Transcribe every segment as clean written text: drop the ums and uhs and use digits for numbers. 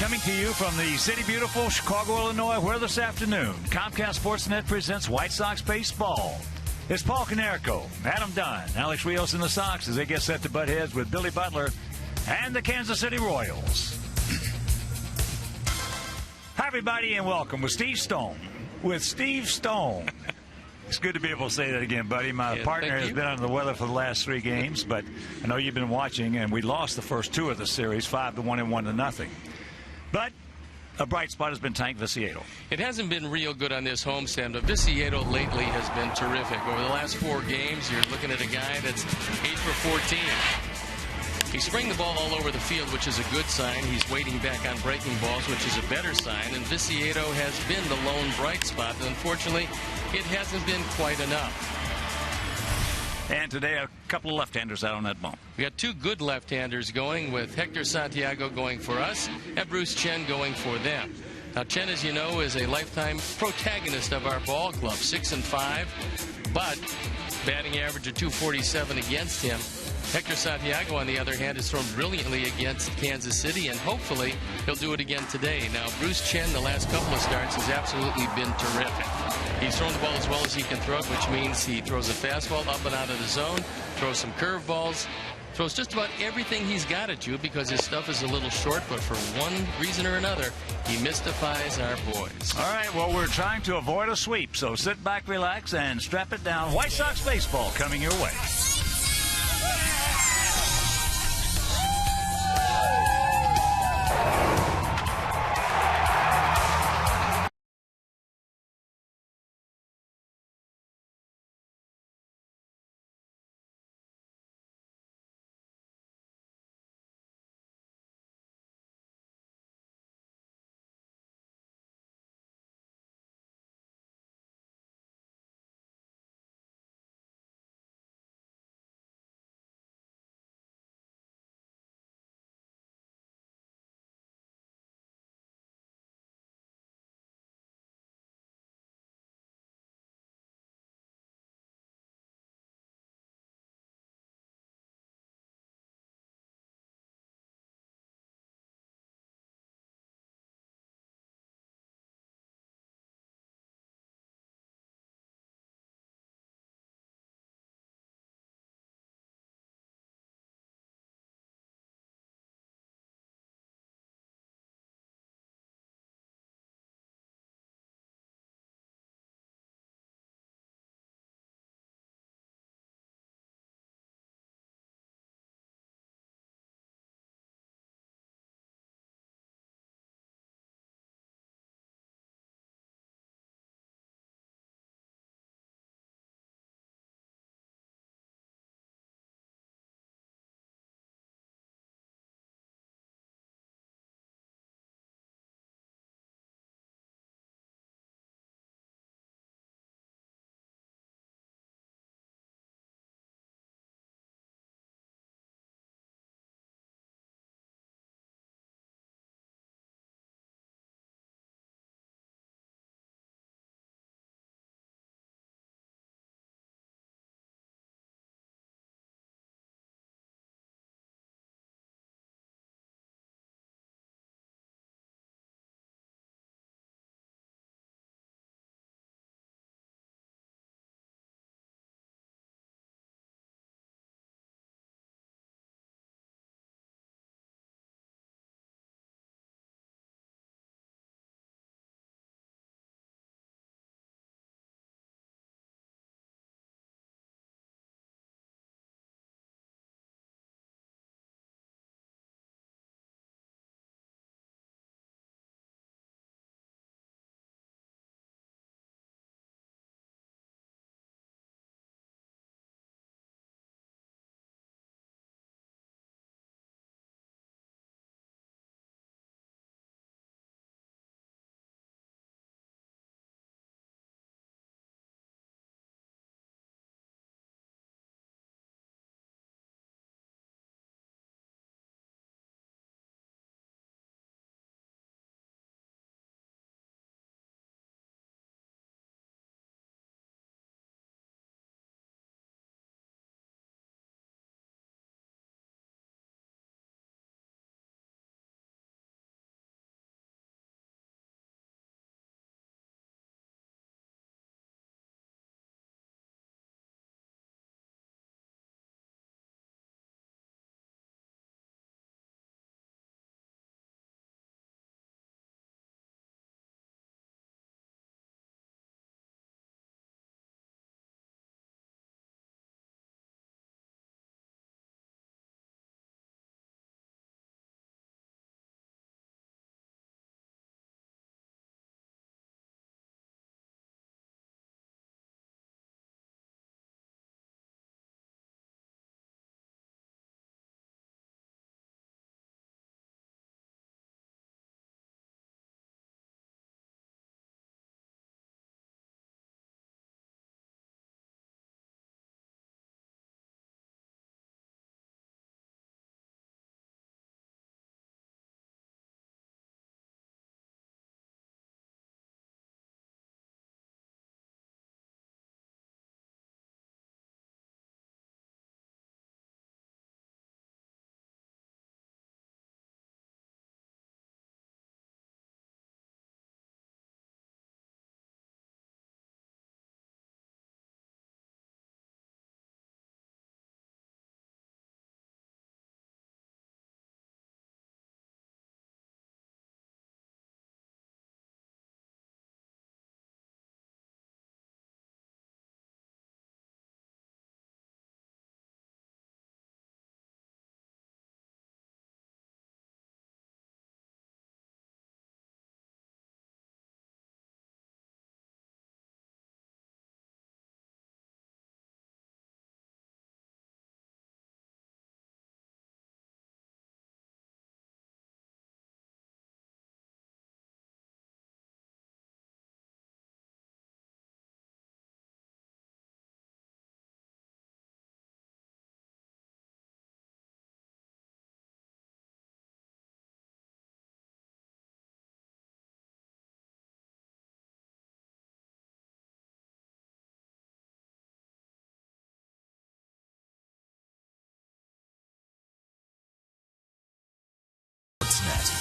coming to you from the city beautiful Chicago, Illinois, where this afternoon Comcast Sportsnet presents White Sox baseball. It's Paul Canerico, Adam Dunn, Alex Rios and the Sox as they get set to butt heads with Billy Butler and the Kansas City Royals. Hi, everybody, and welcome with Steve Stone. It's good to be able to say that again, buddy. My partner has been under the weather for the last 3 games, but I know you've been watching, and we lost the first 2 of the series, 5-1 and 1-0. But a bright spot has been Tank Viciedo. It hasn't been real good on this homestand, but Viciedo lately has been terrific. Over the last 4 games, you're looking at a guy that's 8 for 14. He's spraying the ball all over the field, which is a good sign. He's waiting back on breaking balls, which is a better sign. And Viciedo has been the lone bright spot. And unfortunately, it hasn't been quite enough. And today, a couple of left-handers out on that bump. We got 2 good left-handers going, with Hector Santiago going for us and Bruce Chen going for them. Now, Chen, as you know, is a lifetime protagonist of our ball club, 6-5, but batting average of .247 against him. Hector Santiago, on the other hand, has thrown brilliantly against Kansas City, and hopefully he'll do it again today. Now, Bruce Chen, the last couple of starts, has absolutely been terrific. He's thrown the ball as well as he can throw it, which means he throws a fastball up and out of the zone, throws some curveballs, throws just about everything he's got at you because his stuff is a little short, but for one reason or another, he mystifies our boys. All right, well, we're trying to avoid a sweep, so sit back, relax, and strap it down. White Sox baseball coming your way.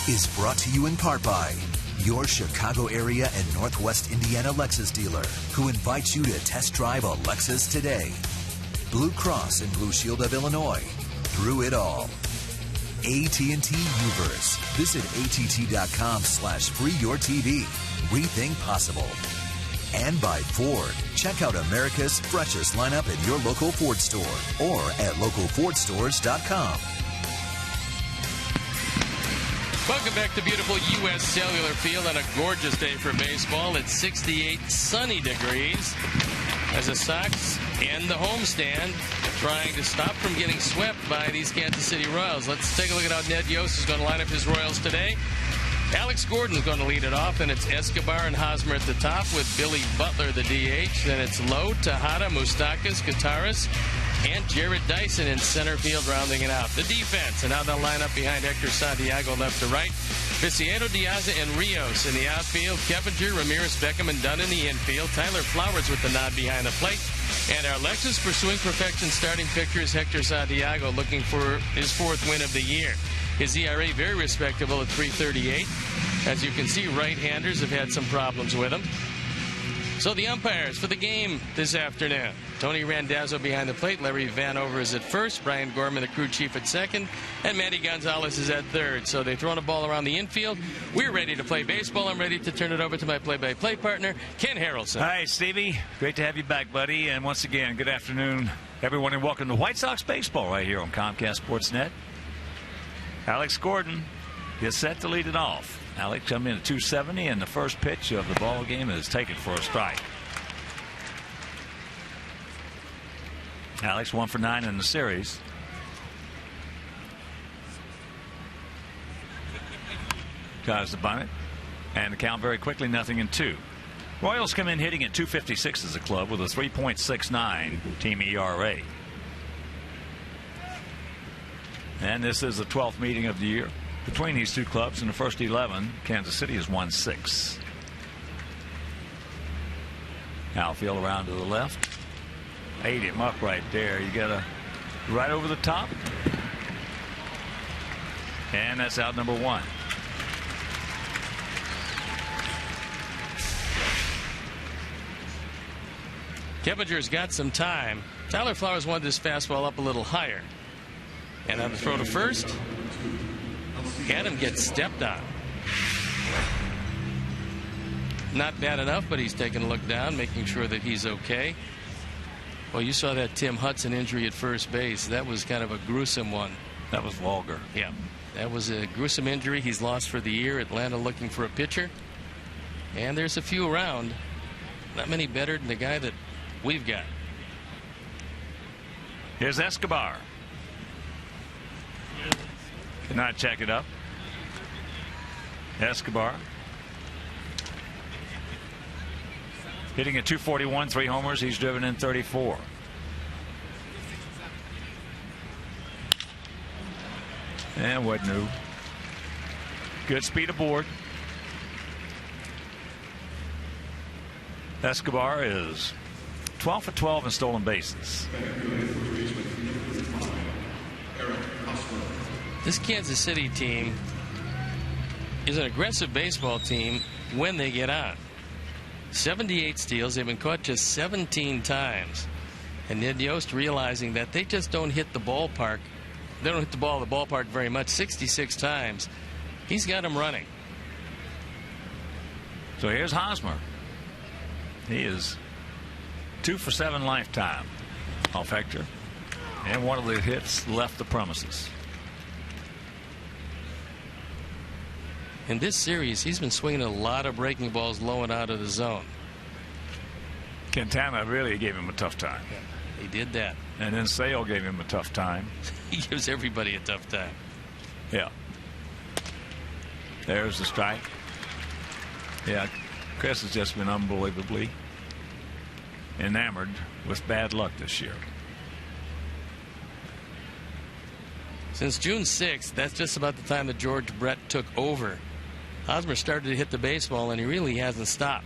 is brought to you in part by your Chicago area and Northwest Indiana Lexus dealer, who invites you to test drive a Lexus today. Blue Cross and Blue Shield of Illinois, through it all. AT&T Uverse. Visit att.com/freeyourtv. Rethink possible. And by Ford. Check out America's freshest lineup at your local Ford store or at localfordstores.com. Welcome back to beautiful U.S. Cellular Field on a gorgeous day for baseball. It's 68 sunny degrees as the Sox and the homestand trying to stop from getting swept by these Kansas City Royals. Let's take a look at how Ned Yost is going to line up his Royals today. Alex Gordon is going to lead it off, and it's Escobar and Hosmer at the top with Billy Butler, the DH. Then it's Lowe, Tejada, Moustakas, Kataris, and Jared Dyson in center field rounding it out. The defense, and now they'll line up behind Hector Santiago left to right. Viciado, Diaz, and Rios in the outfield. Keppinger, Ramirez, Beckham, and Dunn in the infield. Tyler Flowers with the nod behind the plate. And our Lexus pursuing perfection starting pitcher is Hector Santiago, looking for his 4th win of the year. His ERA very respectable at 3.38. As you can see, right-handers have had some problems with him. So the umpires for the game this afternoon. Tony Randazzo behind the plate. Larry Vanover is at first. Brian Gorman, the crew chief, at second. And Manny Gonzalez is at third. So they're throwing a ball around the infield. We're ready to play baseball. I'm ready to turn it over to my play-by-play partner, Ken Harrelson. Hi, Stevie. Great to have you back, buddy. And once again, good afternoon, everyone, and welcome to White Sox baseball right here on Comcast Sportsnet. Alex Gordon gets set to lead it off. Alex coming in at 270, and the first pitch of the ball game is taken for a strike. Alex 1 for 9 in the series. Tries to bunt it, and the count very quickly, 0-2. Royals come in hitting at 256 as a club with a 3.69 team ERA. And this is the 12th meeting of the year between these two clubs. In the first 11, Kansas City has won 6. Outfield around to the left. Ate him up right there. You got a right over the top. And that's out number 1. Keppinger's got some time. Tyler Flowers wanted his fastball up a little higher. And on the throw to first, Adam gets stepped on. Not bad enough, but he's taking a look down, making sure that he's okay. Well, you saw that Tim Hudson injury at first base. That was kind of a gruesome one. That was vulgar. Yeah, that was a gruesome injury. He's lost for the year. Atlanta looking for a pitcher. And there's a few around. Not many better than the guy that we've got. Here's Escobar. Did not check it up. Escobar hitting at 241, 3 homers. He's driven in 34. And what new? Good speed aboard. Escobar is 12 for 12 in stolen bases. This Kansas City team is an aggressive baseball team when they get on. 78 steals. They've been caught just 17 times. And Ned Yost realizing that they just don't hit the ballpark. They don't hit the ball at the ballpark very much. 66 times. He's got them running. So here's Hosmer. He is 2 for 7 lifetime off Hector. And one of the hits left the premises. In this series, he's been swinging a lot of breaking balls low and out of the zone. Quintana really gave him a tough time. Yeah, he did that. And then Sale gave him a tough time. He gives everybody a tough time. Yeah. There's the strike. Yeah, Chris has just been unbelievably enamored with bad luck this year. Since June 6th, that's just about the time that George Brett took over. Hosmer started to hit the baseball, and he really hasn't stopped.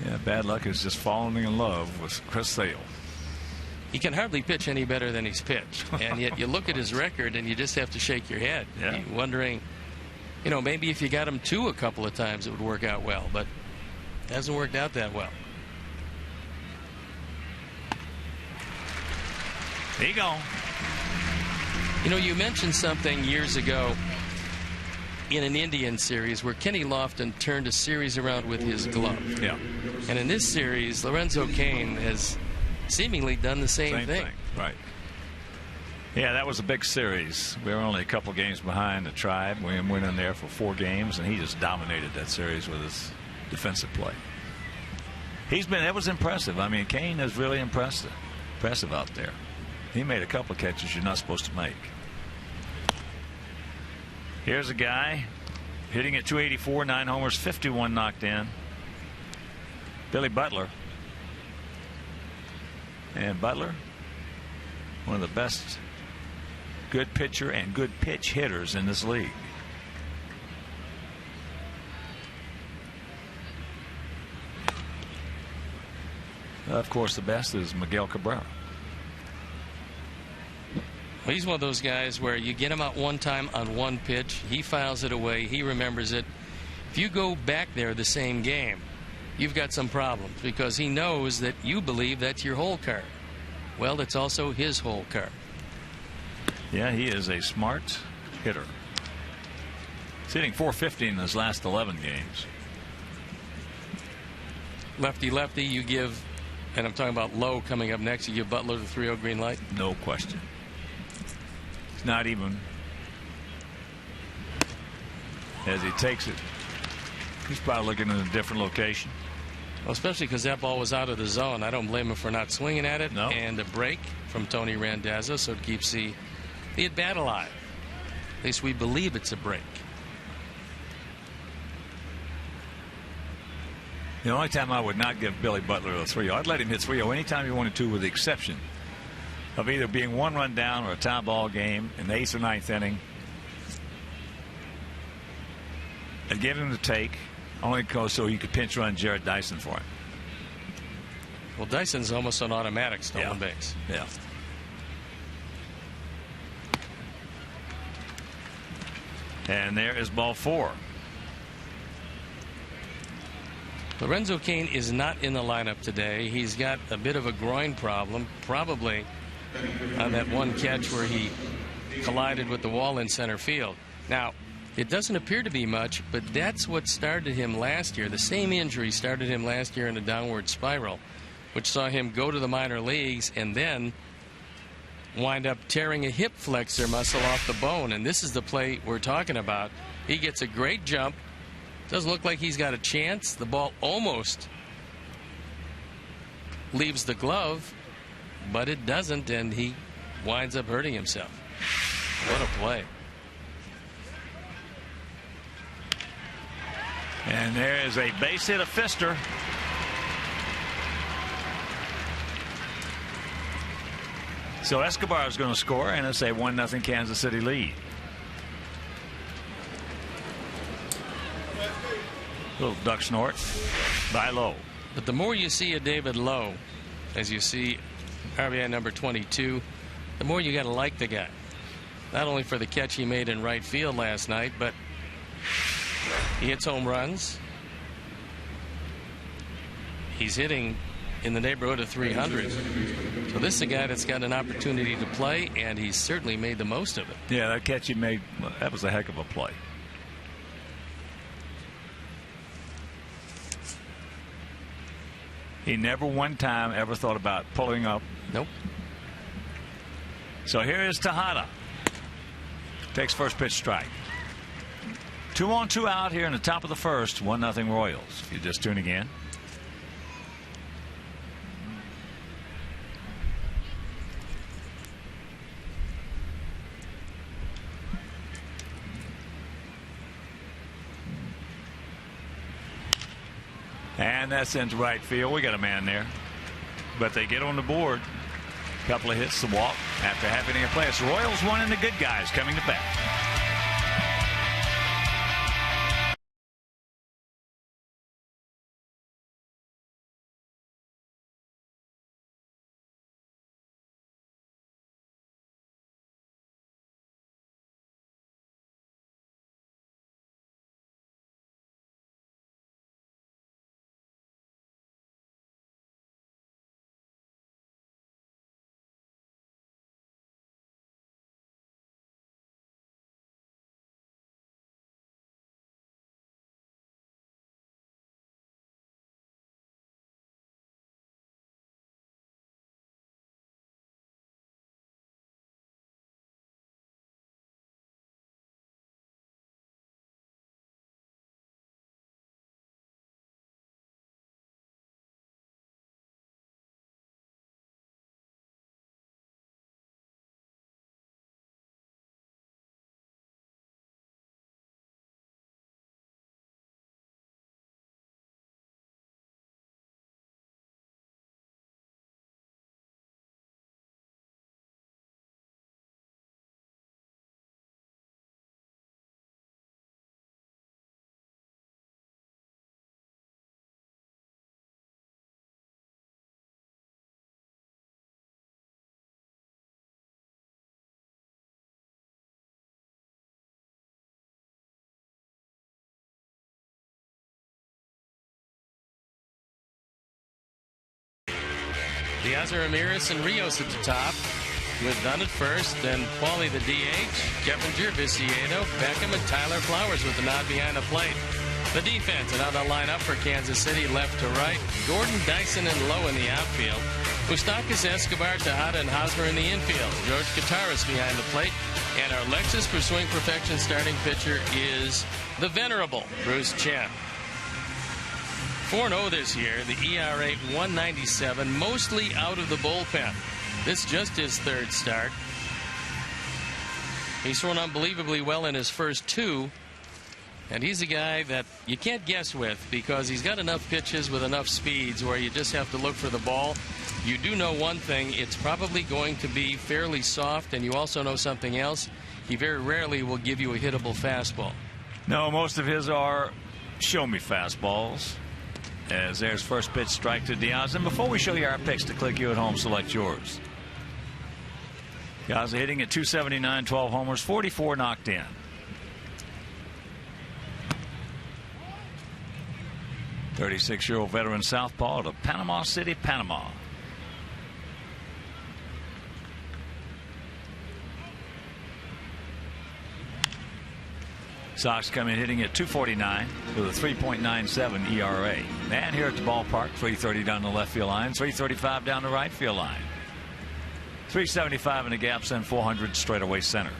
Yeah, bad luck is just falling in love with Chris Sale. he can hardly pitch any better than he's pitched. And yet you look at his record and you just have to shake your head. Yeah. You're wondering, maybe if you got him two a couple of times it would work out well, but it hasn't worked out that well. There you go. You mentioned something years ago in an Indian series where Kenny Lofton turned a series around with his glove. Yeah. And in this series, Lorenzo Cain has seemingly done the same thing. Right. Yeah, that was a big series. We were only a couple games behind the Tribe. William went in there for 4 games, and he just dominated that series with his defensive play. That was impressive. I mean, Cain is really impressive out there. He made a couple of catches you're not supposed to make. Here's a guy hitting at 284, 9 homers, 51 knocked in. Billy Butler. And Butler, one of the best good pitcher and good pitch hitters in this league. Of course, the best is Miguel Cabrera. Well, he's one of those guys where you get him out one time on one pitch, he files it away, he remembers it. If you go back there the same game, you've got some problems because he knows that you believe that's your hole card. Well, it's also his hole card. Yeah, he is a smart hitter. He's hitting .450 in his last 11 games. Lefty, you give, and I'm talking about Lowe coming up next, you give Butler the 3-0 green light? No question. It's not even as he takes it. He's probably looking in a different location. Well, especially because that ball was out of the zone. I don't blame him for not swinging at it. No. And a break from Tony Randazzo, so it keeps the at-bat alive. At least we believe it's a break. The only time I would not give Billy Butler a 3-0, I'd let him hit 3-0 anytime he wanted to, with the exception of either being 1 run down or a tie ball game in the 8th or 9th inning. I'd give him the take, only because so you could pinch run Jared Dyson for him. Well, Dyson's almost an automatic stolen base. Yeah. And there is ball 4. Lorenzo Cain is not in the lineup today. He's got a bit of a groin problem, probably on that one catch where he collided with the wall in center field. Now, it doesn't appear to be much, but that's what started him last year. The same injury started him last year in a downward spiral, which saw him go to the minor leagues and then wind up tearing a hip flexor muscle off the bone. And this is the play we're talking about. He gets a great jump. Doesn't look like he's got a chance. The ball almost leaves the glove, but it doesn't, and he winds up hurting himself. What a play. And there is a base hit, a fister. So Escobar is going to score, and it's a 1-0 Kansas City lead. Little duck snort by Lowe. But the more you see of David Lowe, as you see RBI number 22, the more you got to like the guy. Not only for the catch he made in right field last night, but he hits home runs. He's hitting in the neighborhood of 300. So this is a guy that's got an opportunity to play, and he's certainly made the most of it. Yeah, that catch he made, that was a heck of a play. He never one time ever thought about pulling up. Nope. So here is Tejada. Takes first pitch strike. 2 on 2 out here in the top of the first. 1-0 Royals. If you're just tuning in. And that's into right field. We got a man there. But they get on the board. Couple of hits to walk after having a play. It's Royals 1 and the good guys coming to bat. Diaz, Ramirez, and Rios at the top, with Dunn at first, then Paulie the DH, Keppinger, Viciedo, Beckham, and Tyler Flowers with the nod behind the plate. The defense, and how they'll line up for Kansas City, left to right. Gordon, Dyson, and Lowe in the outfield. Moustakas, Escobar, Tejada, and Hosmer in the infield. George Kataris behind the plate. And our Lexus for swing perfection starting pitcher is the venerable Bruce Chen. 4-0 this year. The ERA 197, mostly out of the bullpen. This just his third start. He's thrown unbelievably well in his first two. And he's a guy that you can't guess with, because he's got enough pitches with enough speeds where you just have to look for the ball. You do know one thing, it's probably going to be fairly soft, and you also know something else. He very rarely will give you a hittable fastball. No, most of his are show-me fastballs. As there's first pitch, strike to Diaz. And before we show you our picks to click you at home, select yours. Diaz hitting at 279, 12 homers, 44 knocked in. .36-year-old veteran southpaw of Panama City, Panama. Sox come in hitting at 249 with a 3.97 ERA. And here at the ballpark, 330 down the left field line, 335 down the right field line, 375 in the gaps, and 400 straightaway center.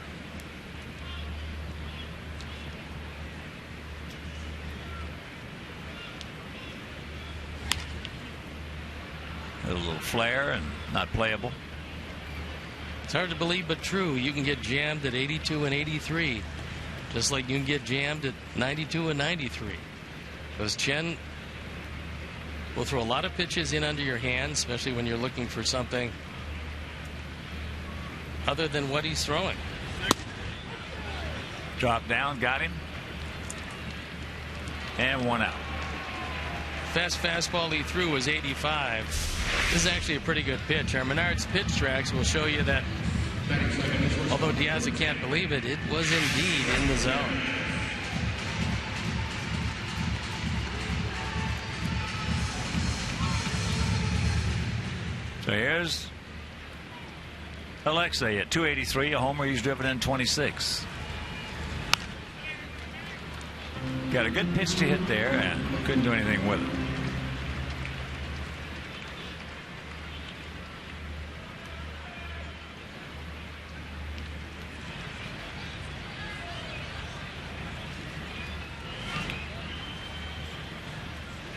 A little flare and not playable. It's hard to believe, but true. You can get jammed at 82 and 83, just like you can get jammed at 92 and 93. Because Chen will throw a lot of pitches in under your hand, especially when you're looking for something other than what he's throwing. Drop down, got him, and one out. Fastball he threw was 85. This is actually a pretty good pitch. Our Menards pitch tracks will show you that, although Diaz can't believe it, it was indeed in the zone. So here's Alexei at 283, a homer. He's driven in 26. Got a good pitch to hit there and couldn't do anything with it.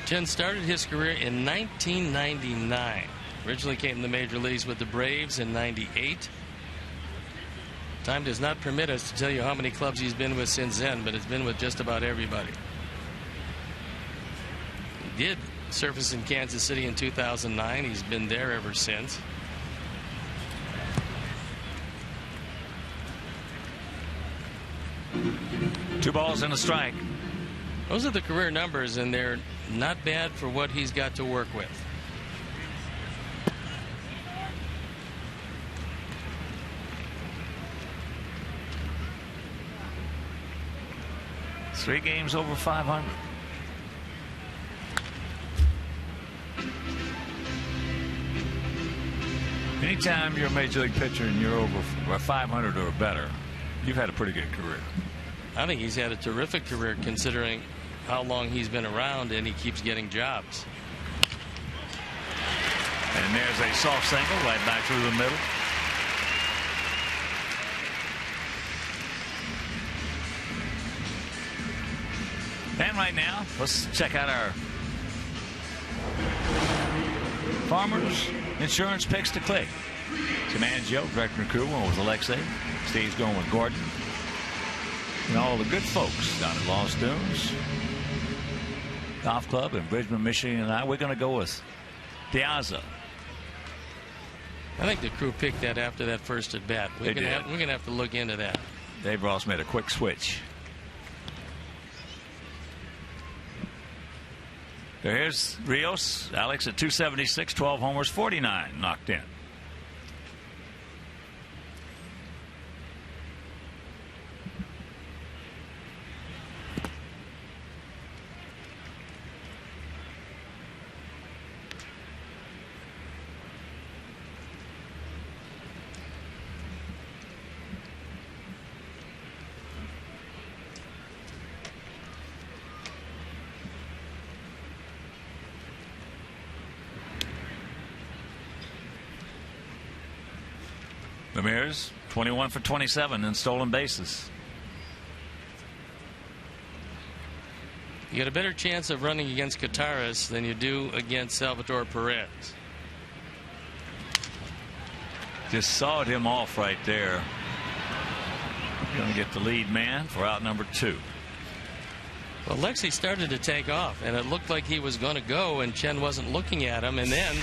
Chen started his career in 1999. Originally came to the major leagues with the Braves in 98. Time does not permit us to tell you how many clubs he's been with since then, but it's been with just about everybody. He did surface in Kansas City in 2009. He's been there ever since. Two balls and a strike. Those are the career numbers, and they're not bad for what he's got to work with. Three games over 500. Anytime you're a major league pitcher and you're over 500 or better, you've had a pretty good career. I think he's had a terrific career considering how long he's been around, and he keeps getting jobs. And there's a soft single right back through the middle. And right now, let's check out our Farmers Insurance picks to click. Command Joe, director and crew, went with Alexei. Steve's going with Gordon. And all the good folks down at Lost Dunes Golf Club in Bridgman, Michigan, and we're going to go with Piazza. I think the crew picked that after that first at bat. We're going to have to look into that. Dave Ross made a quick switch. So here's Rios. Alex at 276, 12 homers, 49 knocked in. Ramirez, 21 for 27 in stolen bases. You get a better chance of running against Kataris than you do against Salvador Perez. Just sawed him off right there. Going to get the lead man for out number 2. Well, Lexi started to take off, and it looked like he was going to go, and Chen wasn't looking at him, and then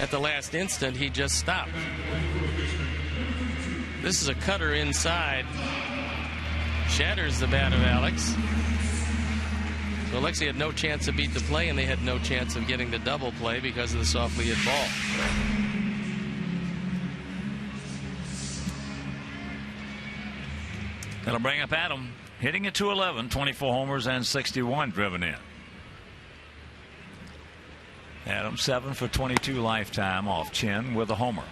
at the last instant he just stopped. This is a cutter inside. Shatters the bat of Alex. So Alexi had no chance to beat the play, and they had no chance of getting the double play because of the softly hit ball. That'll bring up Adam, hitting at .211, 24 homers and 61 driven in. Adam 7 for 22 lifetime off Chen with a homer.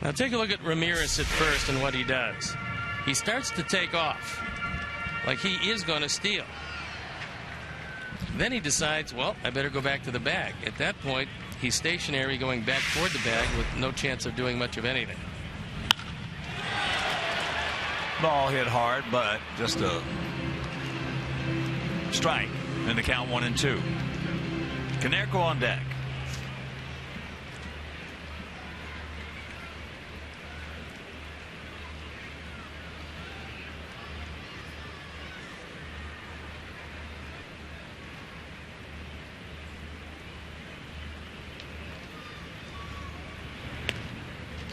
Now take a look at Ramirez at first and what he does. He starts to take off like he is going to steal. Then he decides, well, I better go back to the bag. At that point, he's stationary going back toward the bag with no chance of doing much of anything. Ball hit hard, but just a strike. And the count 1-2. Canerco on deck.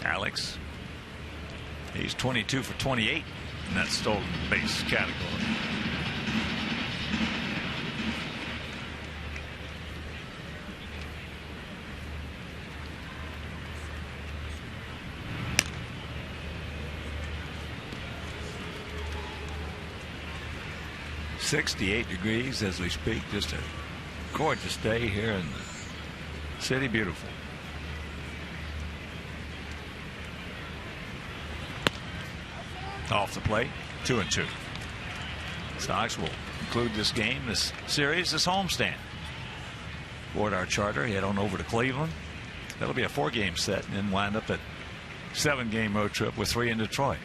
Alex, he's 22 for 28 in that stolen base category. .68 degrees as we speak. Just a gorgeous day here in the city. Beautiful. Off the plate, 2-2. Sox will conclude this game, this series, this homestand. Board our charter, head on over to Cleveland. That'll be a 4-game set and then wind up at 7-game road trip with 3 in Detroit.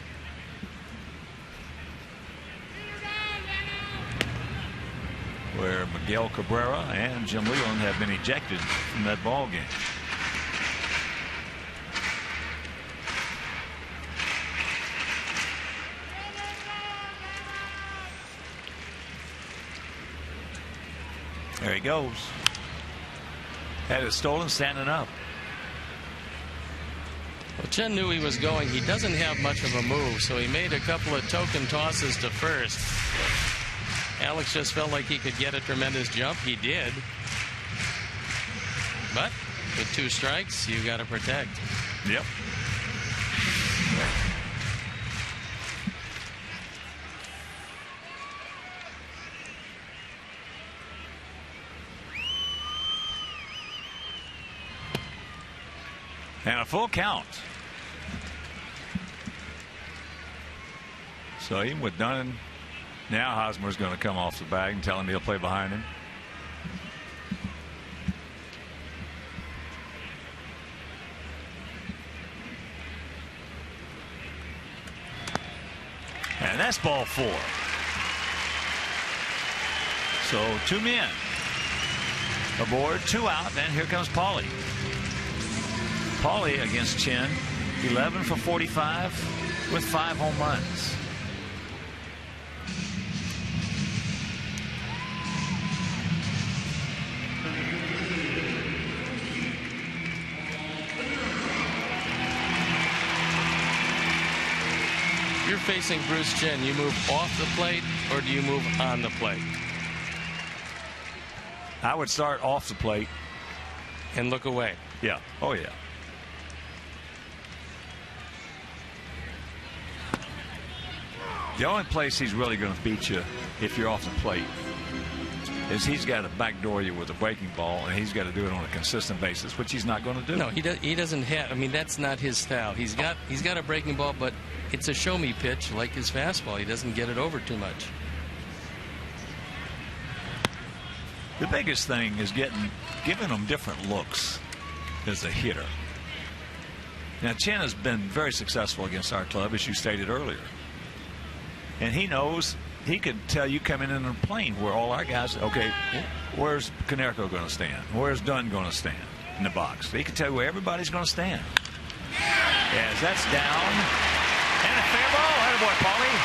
Where Miguel Cabrera and Jim Leland have been ejected from that ball game. There he goes. Had it stolen, standing up. Well, Chen knew he was going. He doesn't have much of a move, so he made a couple of token tosses to first. Alex just felt like he could get a tremendous jump. He did. But with 2 strikes, you got to protect. Yep. And a full count. So even with Dunn, now Hosmer's going to come off the bag and tell him he'll play behind him. And that's ball 4. So 2 men aboard, 2 out, and here comes Paulie. Paulie against Chen, 11 for 45 with 5 home runs. You're facing Bruce Chen. You move off the plate or do you move on the plate? I would start off the plate and look away. Yeah. Oh, yeah. The only place he's really going to beat you if you're off the plate is he's got to backdoor you with a breaking ball, and he's got to do it on a consistent basis, which he's not going to do. No, he doesn't have. I mean, that's not his style. He's got a breaking ball, but it's a show-me pitch like his fastball. He doesn't get it over too much. The biggest thing is giving him different looks as a hitter. Now, Chen has been very successful against our club, as you stated earlier. And he knows, he could tell you coming in a plane where all our guys, okay, where's Konerko going to stand? Where's Dunn going to stand in the box? He can tell you where everybody's going to stand. Yes, that's down. And a fair ball. Attaboy, Paulie.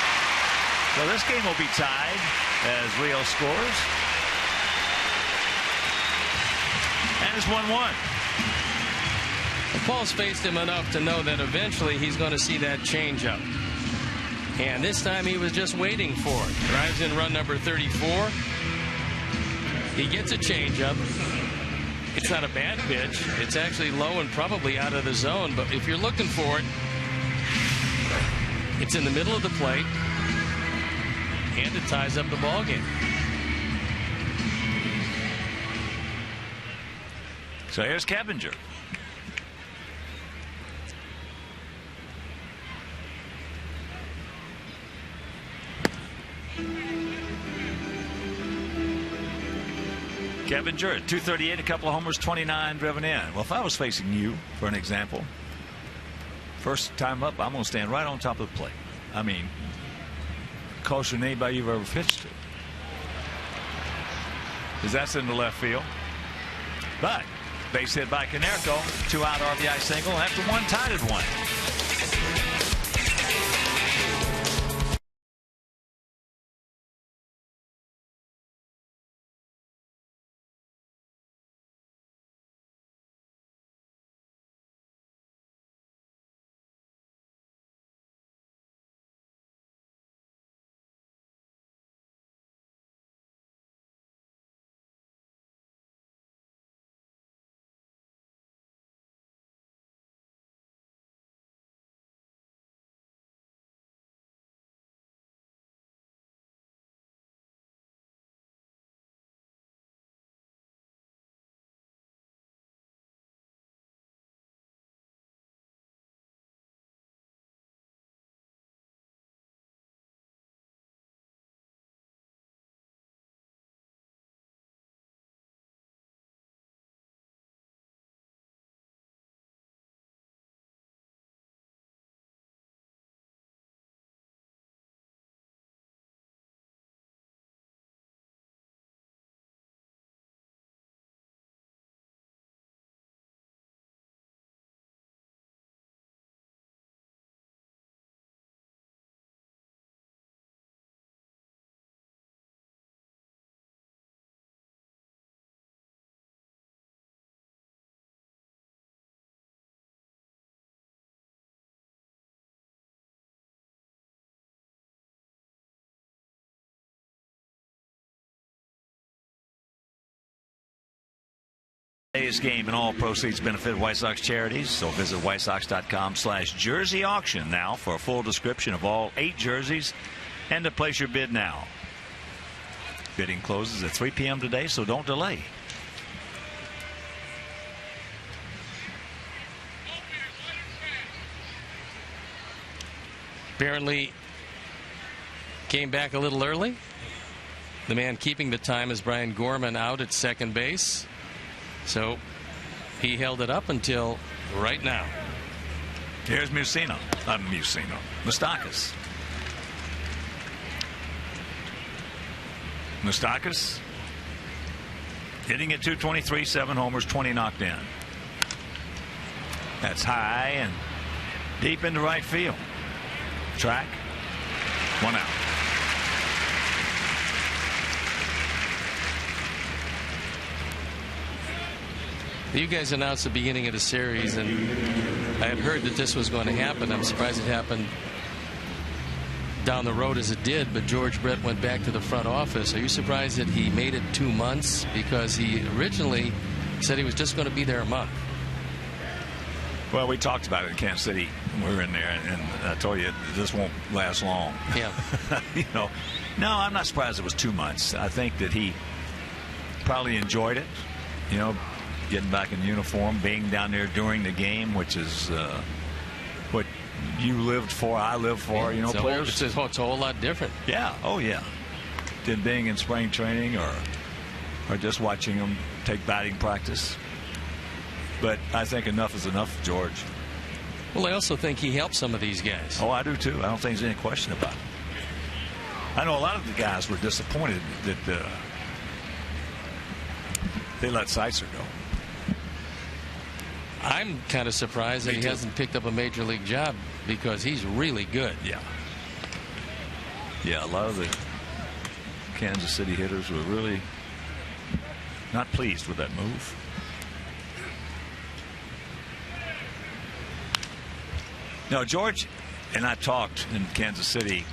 So this game will be tied as Rio scores. And it's 1-1. Paul's faced him enough to know that eventually he's going to see that changeup. And this time he was just waiting for it. Drives in run number 34. He gets a changeup. It's not a bad pitch. It's actually low and probably out of the zone. But if you're looking for it, it's in the middle of the plate. And it ties up the ball game. So here's Kevinger. Kevinger at 238, a couple of homers, 29 driven in. Well, if I was facing you, for an example, first time up, I'm going to stand right on top of the plate. I mean, closer than anybody you've ever pitched to. Because that's in the left field. But base hit by Konerko, 2-out RBI single after one tied at 1. Today's game and all proceeds benefit White Sox charities, so visit whitesox.com/jersey auction now for a full description of all 8 jerseys and to place your bid now. Bidding closes at 3 p.m. today, so don't delay. Apparently came back a little early. The man keeping the time is Brian Gorman out at second base. So he held it up until right now. Here's Moustakas. Moustakas hitting at 223, 7 homers, 20 knocked in. That's high and deep into right field. Track, 1 out. You guys announced the beginning of the series, and I had heard that this was going to happen. I'm surprised it happened down the road as it did, but George Brett went back to the front office. Are you surprised that he made it 2 months? Because he originally said he was just going to be there a month. Well, we talked about it in Kansas City when we were in there, and I told you this won't last long. Yeah. No, I'm not surprised it was 2 months. I think that he probably enjoyed it, you know, getting back in uniform, being down there during the game, which is what you lived for, I lived for, you know, players. It's a whole lot different. Yeah, oh yeah. Than being in spring training or just watching them take batting practice. But I think enough is enough, George. Well, I also think he helped some of these guys. Oh, I do too. I don't think there's any question about it. I know a lot of the guys were disappointed that they let Seitzer go. I'm kind of surprised that he hasn't picked up a major league job because he's really good. Yeah. Yeah, a lot of the Kansas City hitters were really not pleased with that move. No, George and I talked in Kansas City,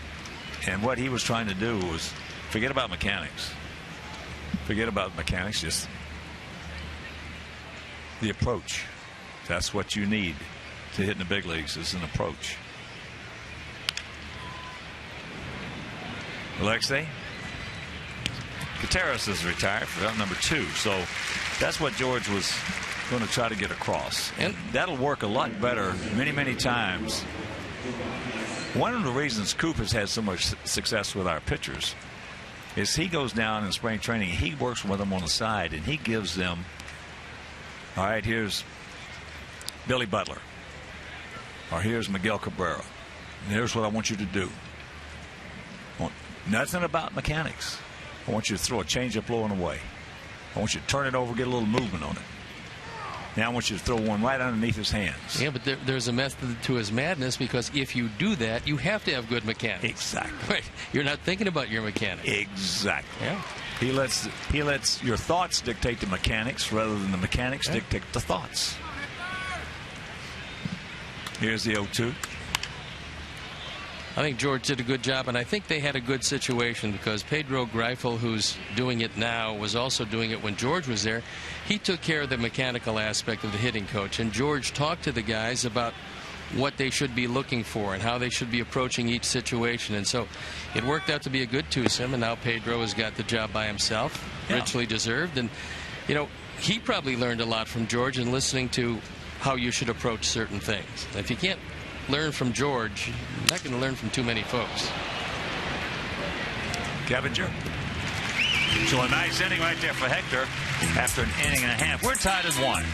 and what he was trying to do was forget about mechanics. Forget about mechanics, just the approach. That's what you need to hit in the big leagues, is an approach. Alexei Gutierrez is retired for round number 2, so that's what George was going to try to get across, and that'll work a lot better many times. One of the reasons Coop has had so much success with our pitchers is he goes down in spring training, he works with them on the side, and he gives them, all right, here's Billy Butler, or here's Miguel Cabrera, and here's what I want you to do. Nothing about mechanics. I want you to throw a changeup low and away. I want you to turn it over, get a little movement on it. Now I want you to throw one right underneath his hands. Yeah, but there's a method to his madness, because if you do that, you have to have good mechanics. Exactly. Right. You're not thinking about your mechanics. Exactly. Yeah. He lets your thoughts dictate the mechanics rather than the mechanics dictate the thoughts. Here's the 0-2. I think George did a good job, and I think they had a good situation because Pedro Greifel, who's doing it now, was also doing it when George was there. He took care of the mechanical aspect of the hitting coach, and George talked to the guys about what they should be looking for and how they should be approaching each situation. And so it worked out to be a good twosome, and now Pedro has got the job by himself, richly deserved. And, you know, he probably learned a lot from George in listening to how you should approach certain things. If you can't learn from George, you're not going to learn from too many folks. Clevinger. So a nice inning right there for Hector after an inning and a half. We're tied at 1.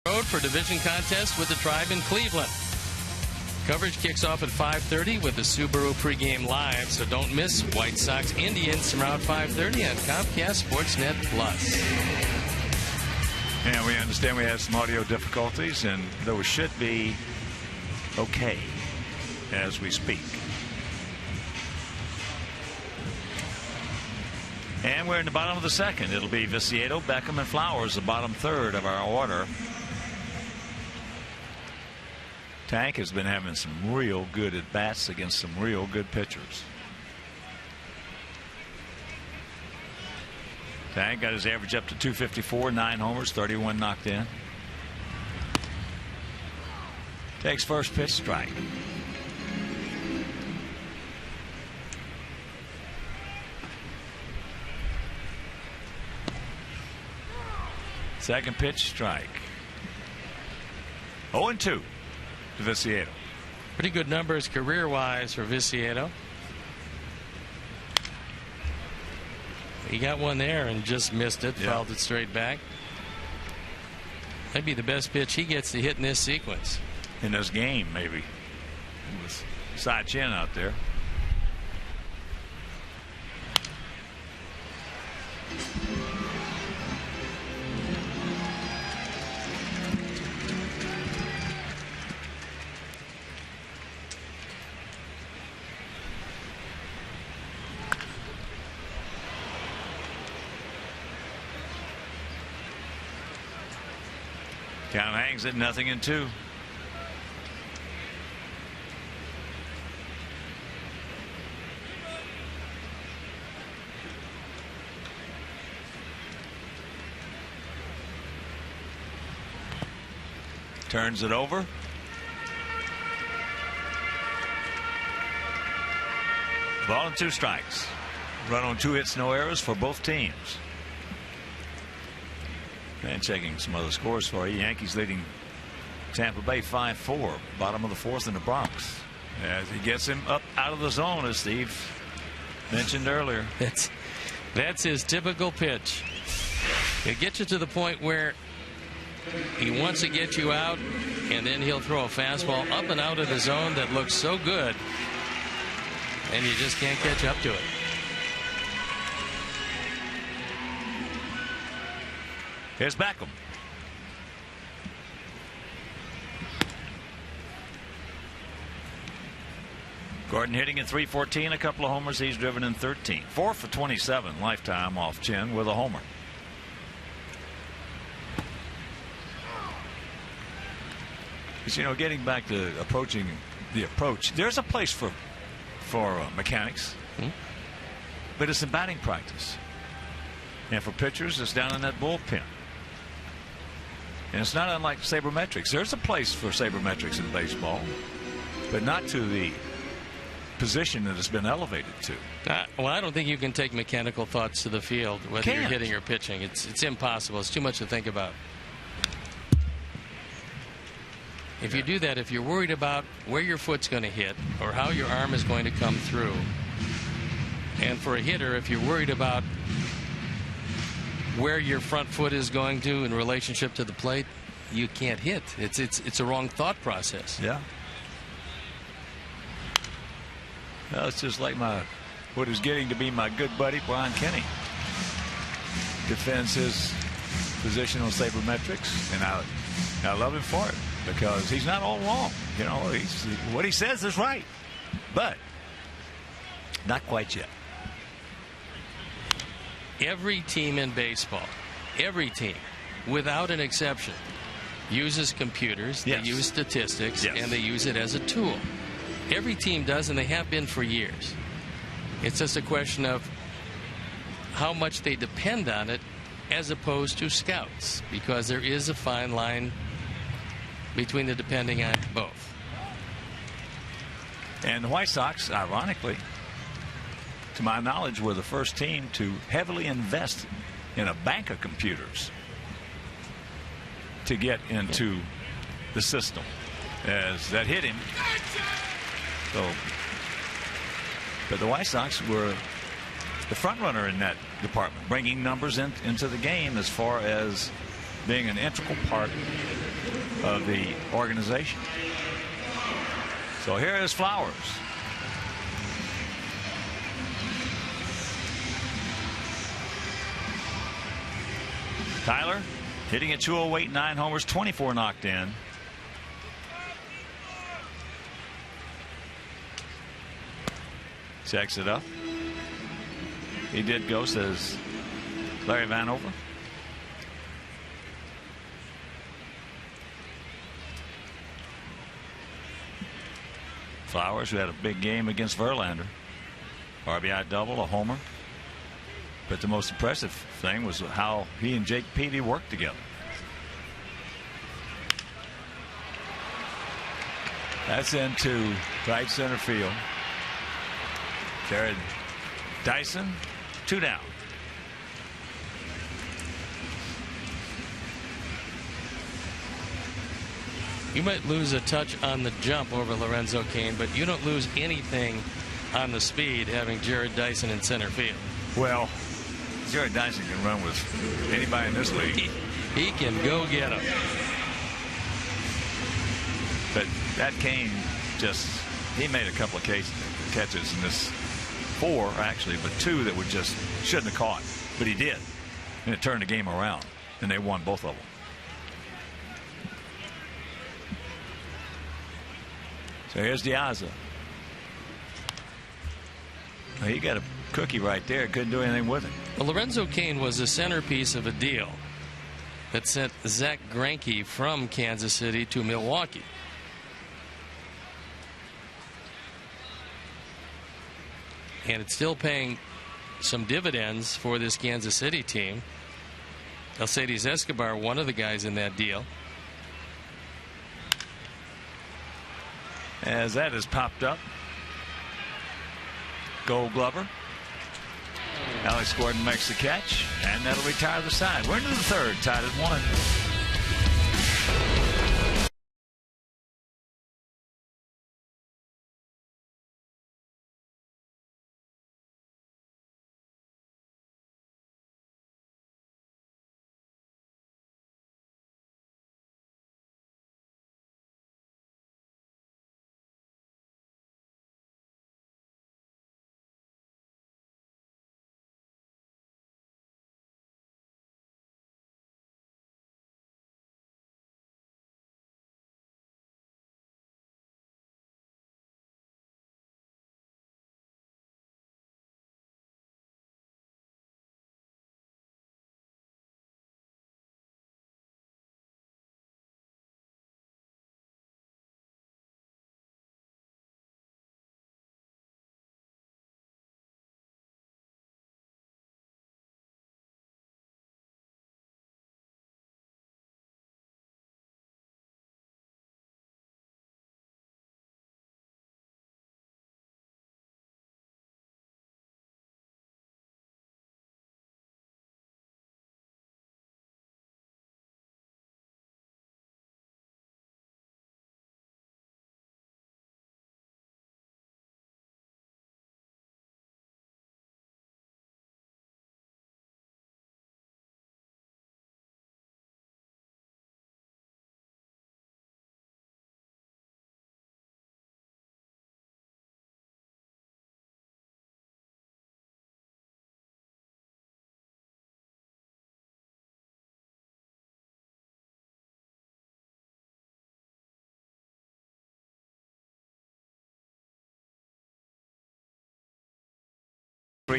Road for division contest with the Tribe in Cleveland. Coverage kicks off at 5:30 with the Subaru pregame live, so don't miss White Sox Indians around 5:30 on Comcast Sportsnet Plus. And we understand we have some audio difficulties, and those should be okay as we speak. And we're in the bottom of the second. It'll be Viciedo, Beckham, and Flowers, the bottom third of our order. Tank has been having some real good at-bats against some real good pitchers. Tank got his average up to 254, 9 homers, 31 knocked in. Takes first pitch, strike. Second pitch, strike. 0-2 to Viciedo. Pretty good numbers career-wise for Viciedo. He got one there and just missed it, fouled it straight back. That'd be the best pitch he gets to hit in this sequence. In this game, maybe. With side chin out there. Count hangs at 0-2. Turns it over. Ball and 2 strikes. Run on 2 hits, no errors for both teams. And checking some other scores for you. Yankees leading Tampa Bay 5-4. Bottom of the 4th in the Bronx. As he gets him up out of the zone, as Steve mentioned earlier. That's his typical pitch. It gets you to the point where he wants to get you out, and then he'll throw a fastball up and out of the zone that looks so good, and you just can't catch up to it. Here's Beckham. Gordon hitting at .314, a couple of homers. He's driven in 13. 4 for 27 lifetime off Chin with a homer. Because, you know, getting back to approaching the approach, there's a place for mechanics, but it's in batting practice. And for pitchers, it's down in that bullpen. And it's not unlike sabermetrics. There's a place for sabermetrics in baseball, but not to the position that it's been elevated to. Well, I don't think you can take mechanical thoughts to the field, whether you're hitting or pitching. It's impossible. It's too much to think about. If you do that, if you're worried about where your foot's going to hit or how your arm is going to come through, and for a hitter, if you're worried about where your front foot is going to in relationship to the plate, you can't hit. It's a wrong thought process. Yeah. Well, it's just like what is getting to be my good buddy Brian Kenny defends his position on sabermetrics, and I love him for it because he's not all wrong. You know, what he says is right, but not quite yet. Every team in baseball, every team, without an exception, uses computers, they use statistics, and they use it as a tool. Every team does, and they have been for years. It's just a question of how much they depend on it as opposed to scouts, because there is a fine line between the depending on both. And the White Sox, ironically, to my knowledge, were the first team to heavily invest in a bank of computers to get into the system, as that hit him. So, but the White Sox were the front runner in that department, bringing numbers into the game as far as being an integral part of the organization. So here is Flowers. Tyler hitting at 208, 9 homers, 24 knocked in. Checks it up. He did go, says Larry Vanover. Flowers, who had a big game against Verlander. RBI double, a homer. But the most impressive thing was how he and Jake Petey worked together. That's into right center field. Jared Dyson, 2 down. You might lose a touch on the jump over Lorenzo Cain, but you don't lose anything on the speed having Jared Dyson in center field. Well, Jared Dyson can run with anybody in this league. He can go get him. But that Cain he made a couple of catches in this, 4 actually, but 2 that shouldn't have caught. But he did. And it turned the game around. And they won both of them. So here's Diaz. He got a cookie right there. Couldn't do anything with it. Well, Lorenzo Cain was the centerpiece of a deal that sent Zach Greinke from Kansas City to Milwaukee. And it's still paying some dividends for this Kansas City team. Alcides Escobar, one of the guys in that deal. As that has popped up. Gold Glover. Alex Gordon makes the catch, and that'll retire the side. We're into the third, tied at 1.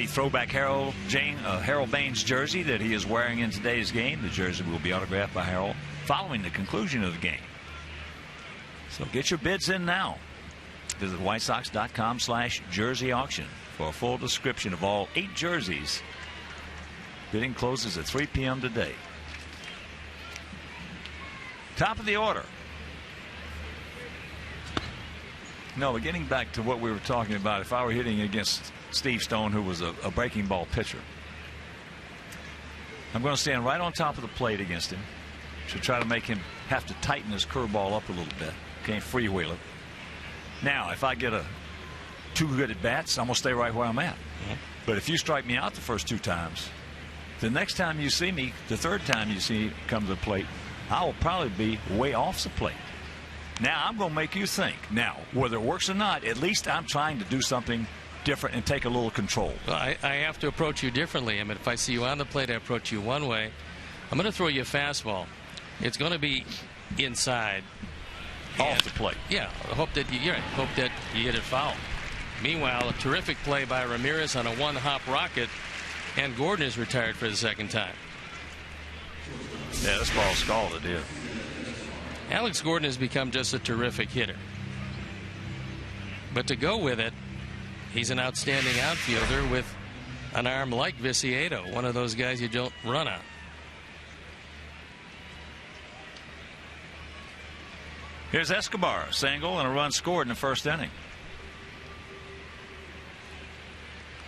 Throwback Harold Baines jersey that he is wearing in today's game. The jersey will be autographed by Harold following the conclusion of the game. So get your bids in now. Visit WhiteSox.com/jersey auction for a full description of all 8 jerseys. Bidding closes at 3 p.m. today. Top of the order. No, but getting back to what we were talking about, if I were hitting against Steve Stone, who was a breaking ball pitcher, I'm going to stand right on top of the plate against him to try to make him have to tighten his curveball up a little bit. Can't freewheel it. Now, if I get 2 good at bats, I'm going to stay right where I'm at. But if you strike me out the first 2 times, the next time you see me, the third time you see me come to the plate, I will probably be way off the plate. Now, I'm going to make you think. Now, whether it works or not, at least I'm trying to do something different and take a little control. Well, I have to approach you differently. I mean, if I see you on the plate, I approach you one way. I'm going to throw you a fastball. It's going to be inside. Off the plate. Yeah, I hope that you get it foul. Meanwhile, a terrific play by Ramirez on a 1-hop rocket, and Gordon is retired for the second time. Yeah, this ball scalded here. Alex Gordon has become just a terrific hitter. But to go with it, he's an outstanding outfielder with an arm like Viciedo, one of those guys you don't run on. Here's Escobar, a single and a run scored in the first inning.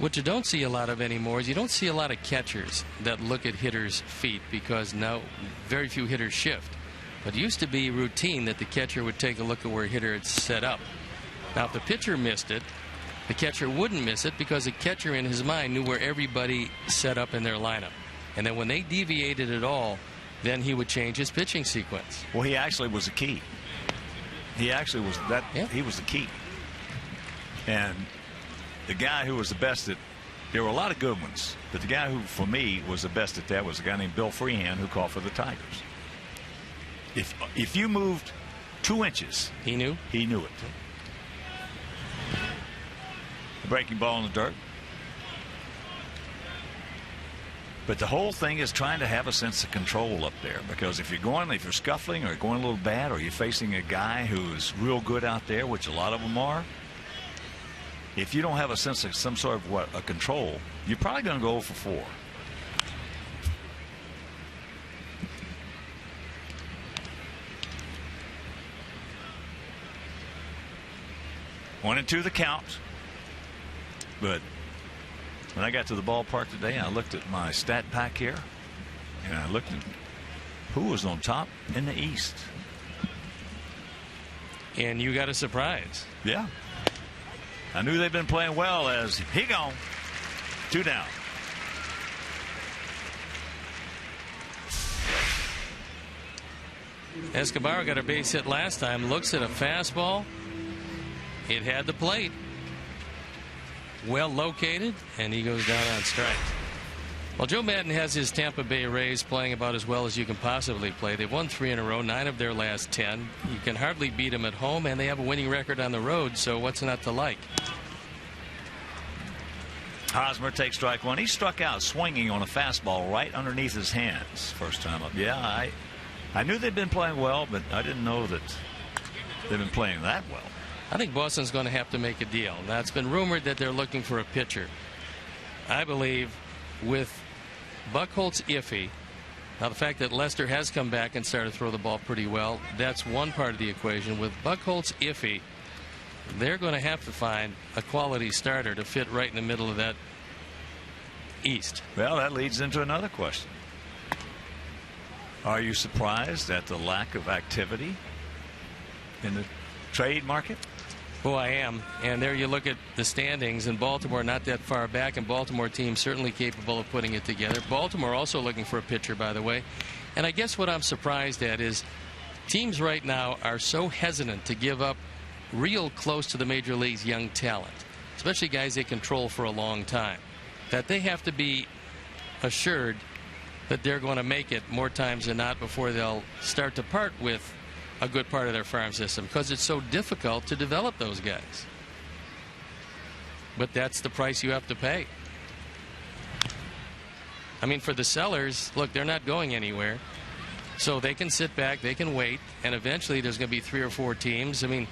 What you don't see a lot of anymore is you don't see a lot of catchers that look at hitters' feet, because now very few hitters shift. But it used to be routine that the catcher would take a look at where a hitter had set up. Now, if the pitcher missed it, the catcher wouldn't miss it, because the catcher in his mind knew where everybody set up in their lineup. And then when they deviated at all, then he would change his pitching sequence. Well, he actually was the key. He actually was that. Yeah. He was the key. And the guy who was the best at, there were a lot of good ones, but the guy who, for me, was the best at that was a guy named Bill Freehand, who called for the Tigers. If you moved 2 inches, he knew. He knew it. The breaking ball in the dirt. But the whole thing is trying to have a sense of control up there, because if you're scuffling or going a little bad, or you're facing a guy who's real good out there, which a lot of them are, if you don't have a sense of some sort of a control, you're probably going to go 0 for 4. One and 2 the count. But when I got to the ballpark today, I looked at my stat pack here, and I looked at who was on top in the East. And you got a surprise. Yeah. I knew they'd been playing well as he gone. 2 down. Escobar got a base hit last time. Looks at a fastball. It had the plate. Well located, and he goes down on strikes. Well, Joe Madden has his Tampa Bay Rays playing about as well as you can possibly play. They've won 3 in a row, 9 of their last 10. You can hardly beat them at home, and they have a winning record on the road, so what's not to like? Hosmer takes strike 1. He struck out swinging on a fastball right underneath his hands first time up. Yeah, I knew they'd been playing well, but I didn't know that they've been playing that well. I think Boston's going to have to make a deal. Now, it's been rumored that they're looking for a pitcher. I believe with Buchholz iffy, now the fact that Lester has come back and started to throw the ball pretty well, that's one part of the equation. With Buchholz iffy, they're going to have to find a quality starter to fit right in the middle of that East. Well, that leads into another question. Are you surprised at the lack of activity in the trade market? Oh, I am. And there you look at the standings, and Baltimore not that far back, and Baltimore team certainly capable of putting it together. Baltimore also looking for a pitcher, by the way. And I guess what I'm surprised at is teams right now are so hesitant to give up real close to the major leagues young talent, especially guys they control for a long time, that they have to be assured that they're going to make it more times than not before they'll start to part with a good part of their farm system, because it's so difficult to develop those guys. But that's the price you have to pay. I mean, for the sellers, look, they're not going anywhere, so they can sit back, they can wait, and eventually there's going to be 3 or 4 teams. I mean,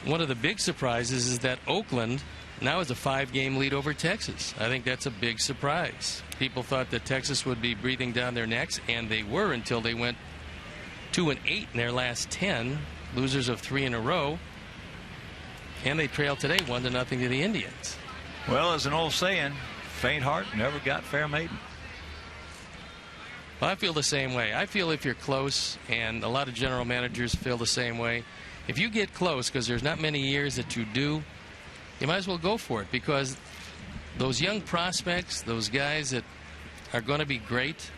one of the big surprises is that Oakland now has a 5-game lead over Texas. I think that's a big surprise. People thought that Texas would be breathing down their necks, and they were until they went 2-8 in their last 10, losers of 3 in a row, and they trailed today 1-0 to the Indians. Well, as an old saying, faint heart never got fair maiden. Well, I feel the same way. I feel if you're close, and a lot of general managers feel the same way, if you get close, because there's not many years that you do, you might as well go for it, because those young prospects, those guys that are going to be great,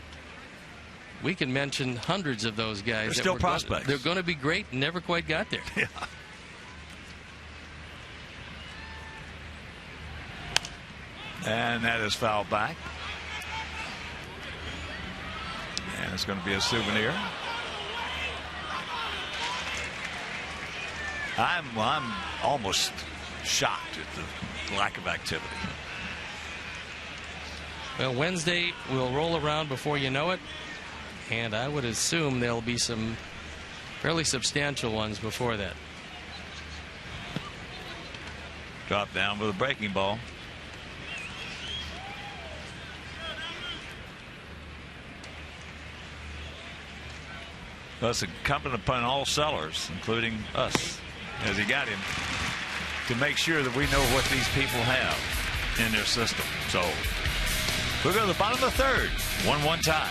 we can mention hundreds of those guys. They're still prospects. They're going to be great and never quite got there. Yeah. And that is fouled back. And it's going to be a souvenir. I'm almost shocked at the lack of activity. Well, Wednesday will roll around before you know it, and I would assume there'll be some fairly substantial ones before that. Drop down with a breaking ball. Thus incumbent upon all sellers, including us, as he got him, to make sure that we know what these people have in their system. So we'll go to the bottom of the third. 1-1 tie.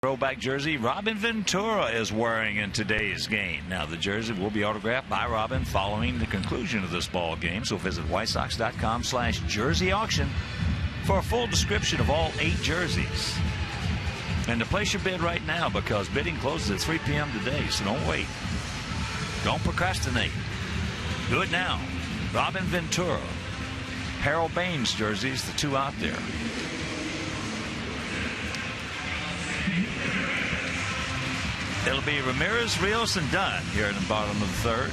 Throwback jersey Robin Ventura is wearing in today's game. Now, the jersey will be autographed by Robin following the conclusion of this ball game. So visit whitesox.com/jersey auction for a full description of all 8 jerseys. And to place your bid right now, because bidding closes at 3 p.m. today, so don't wait. Don't procrastinate. Do it now. Robin Ventura, Harold Baines jerseys, the 2 out there. It'll be Ramirez, Rios, and Dunn here in the bottom of the third.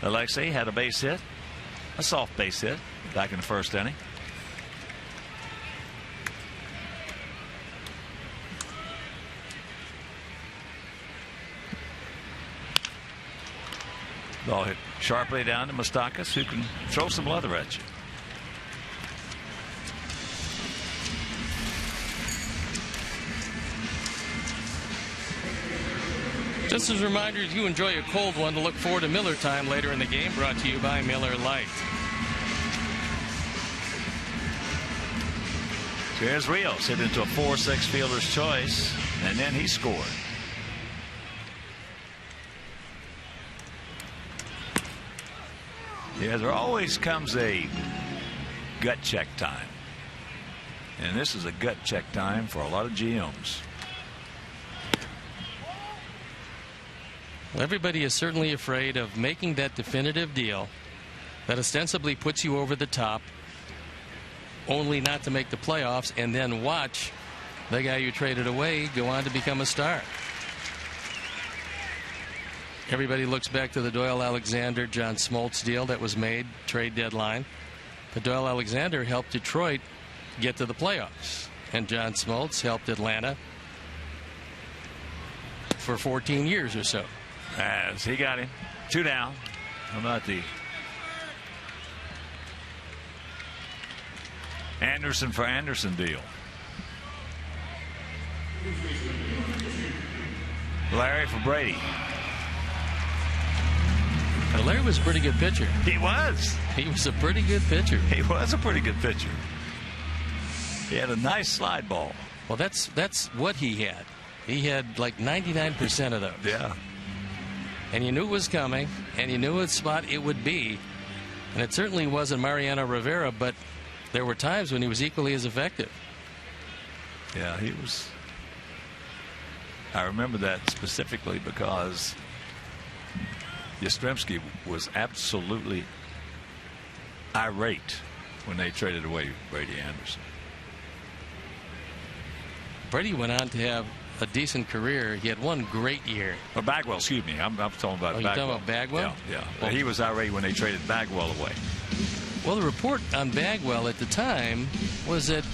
Alexei had a base hit, a soft base hit back in the first inning. Ball hit sharply down to Moustakas, who can throw some leather at you. Just as a reminder, if you enjoy a cold one, to look forward to Miller Time later in the game, brought to you by Miller Lite. Here's Rios, hit into a 4-6 fielder's choice, and then he scored. Yeah, there always comes a gut check time. And this is a gut check time for a lot of GMs. Well, everybody is certainly afraid of making that definitive deal that ostensibly puts you over the top, only not to make the playoffs, and then watch the guy you traded away go on to become a star. Everybody looks back to the Doyle Alexander, John Smoltz deal that was made, trade deadline. But Doyle Alexander helped Detroit get to the playoffs, and John Smoltz helped Atlanta for 14 years or so. As he got him 2 down. How about the Anderson for Anderson deal? Larry for Brady. Well, Larry was a pretty good pitcher. He was. He was a pretty good pitcher. He was a pretty good pitcher. He had a nice slide ball. Well, that's what he had. He had like 99% of those. Yeah. And you knew it was coming, and you knew what spot it would be. And it certainly wasn't Mariano Rivera, but there were times when he was equally as effective. Yeah, he was. I remember that specifically because Yastrzemski was absolutely irate when they traded away Brady Anderson. Brady went on to have a decent career. He had one great year. Or Bagwell, excuse me. I'm talking about Bagwell. You're talking about Bagwell? Yeah. Well, he was irate when they traded Bagwell away. Well, the report on Bagwell at the time was that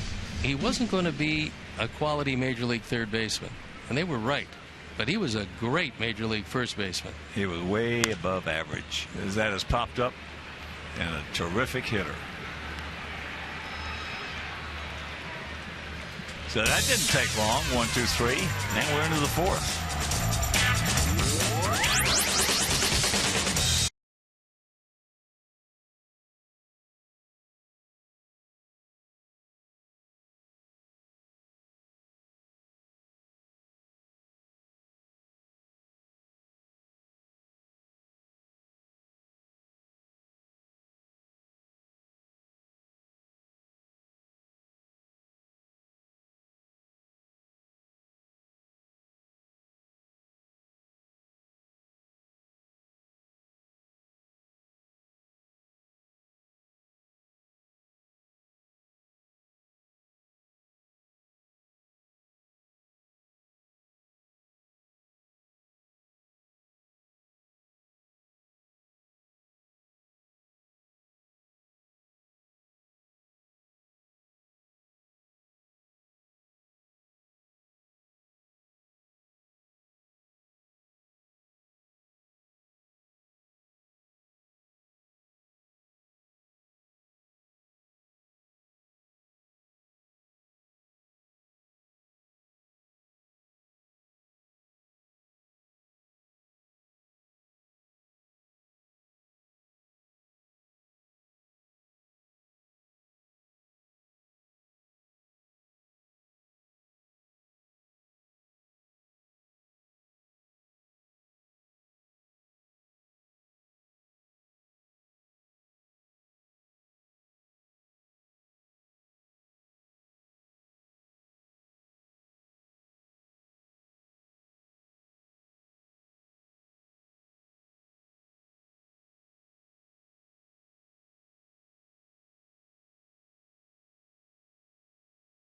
he wasn't going to be a quality Major League third baseman. And they were right. But he was a great Major League first baseman. He was way above average. That has popped up, and a terrific hitter. So that didn't take long. 1, 2, 3. And we're into the fourth.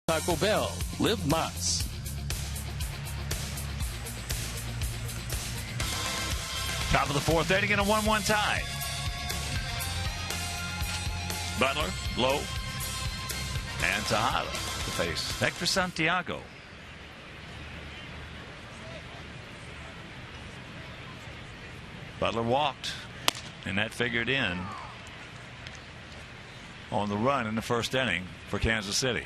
Taco Bell, Live Mas. Top of the fourth inning in a 1-1 tie. Butler, Lowe, and Tejada to face Hector Santiago. Butler walked, and that figured in on the run in the first inning for Kansas City.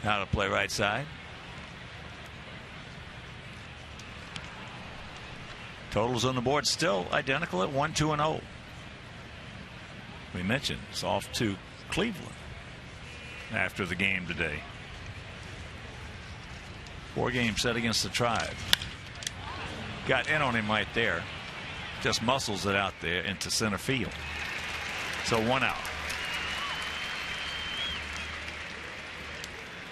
How to play right side. Totals on the board still identical at 1-2-0. We mentioned it's off to Cleveland after the game today. 4 games set against the Tribe. Got in on him right there. Just muscles it out there into center field. So 1 out.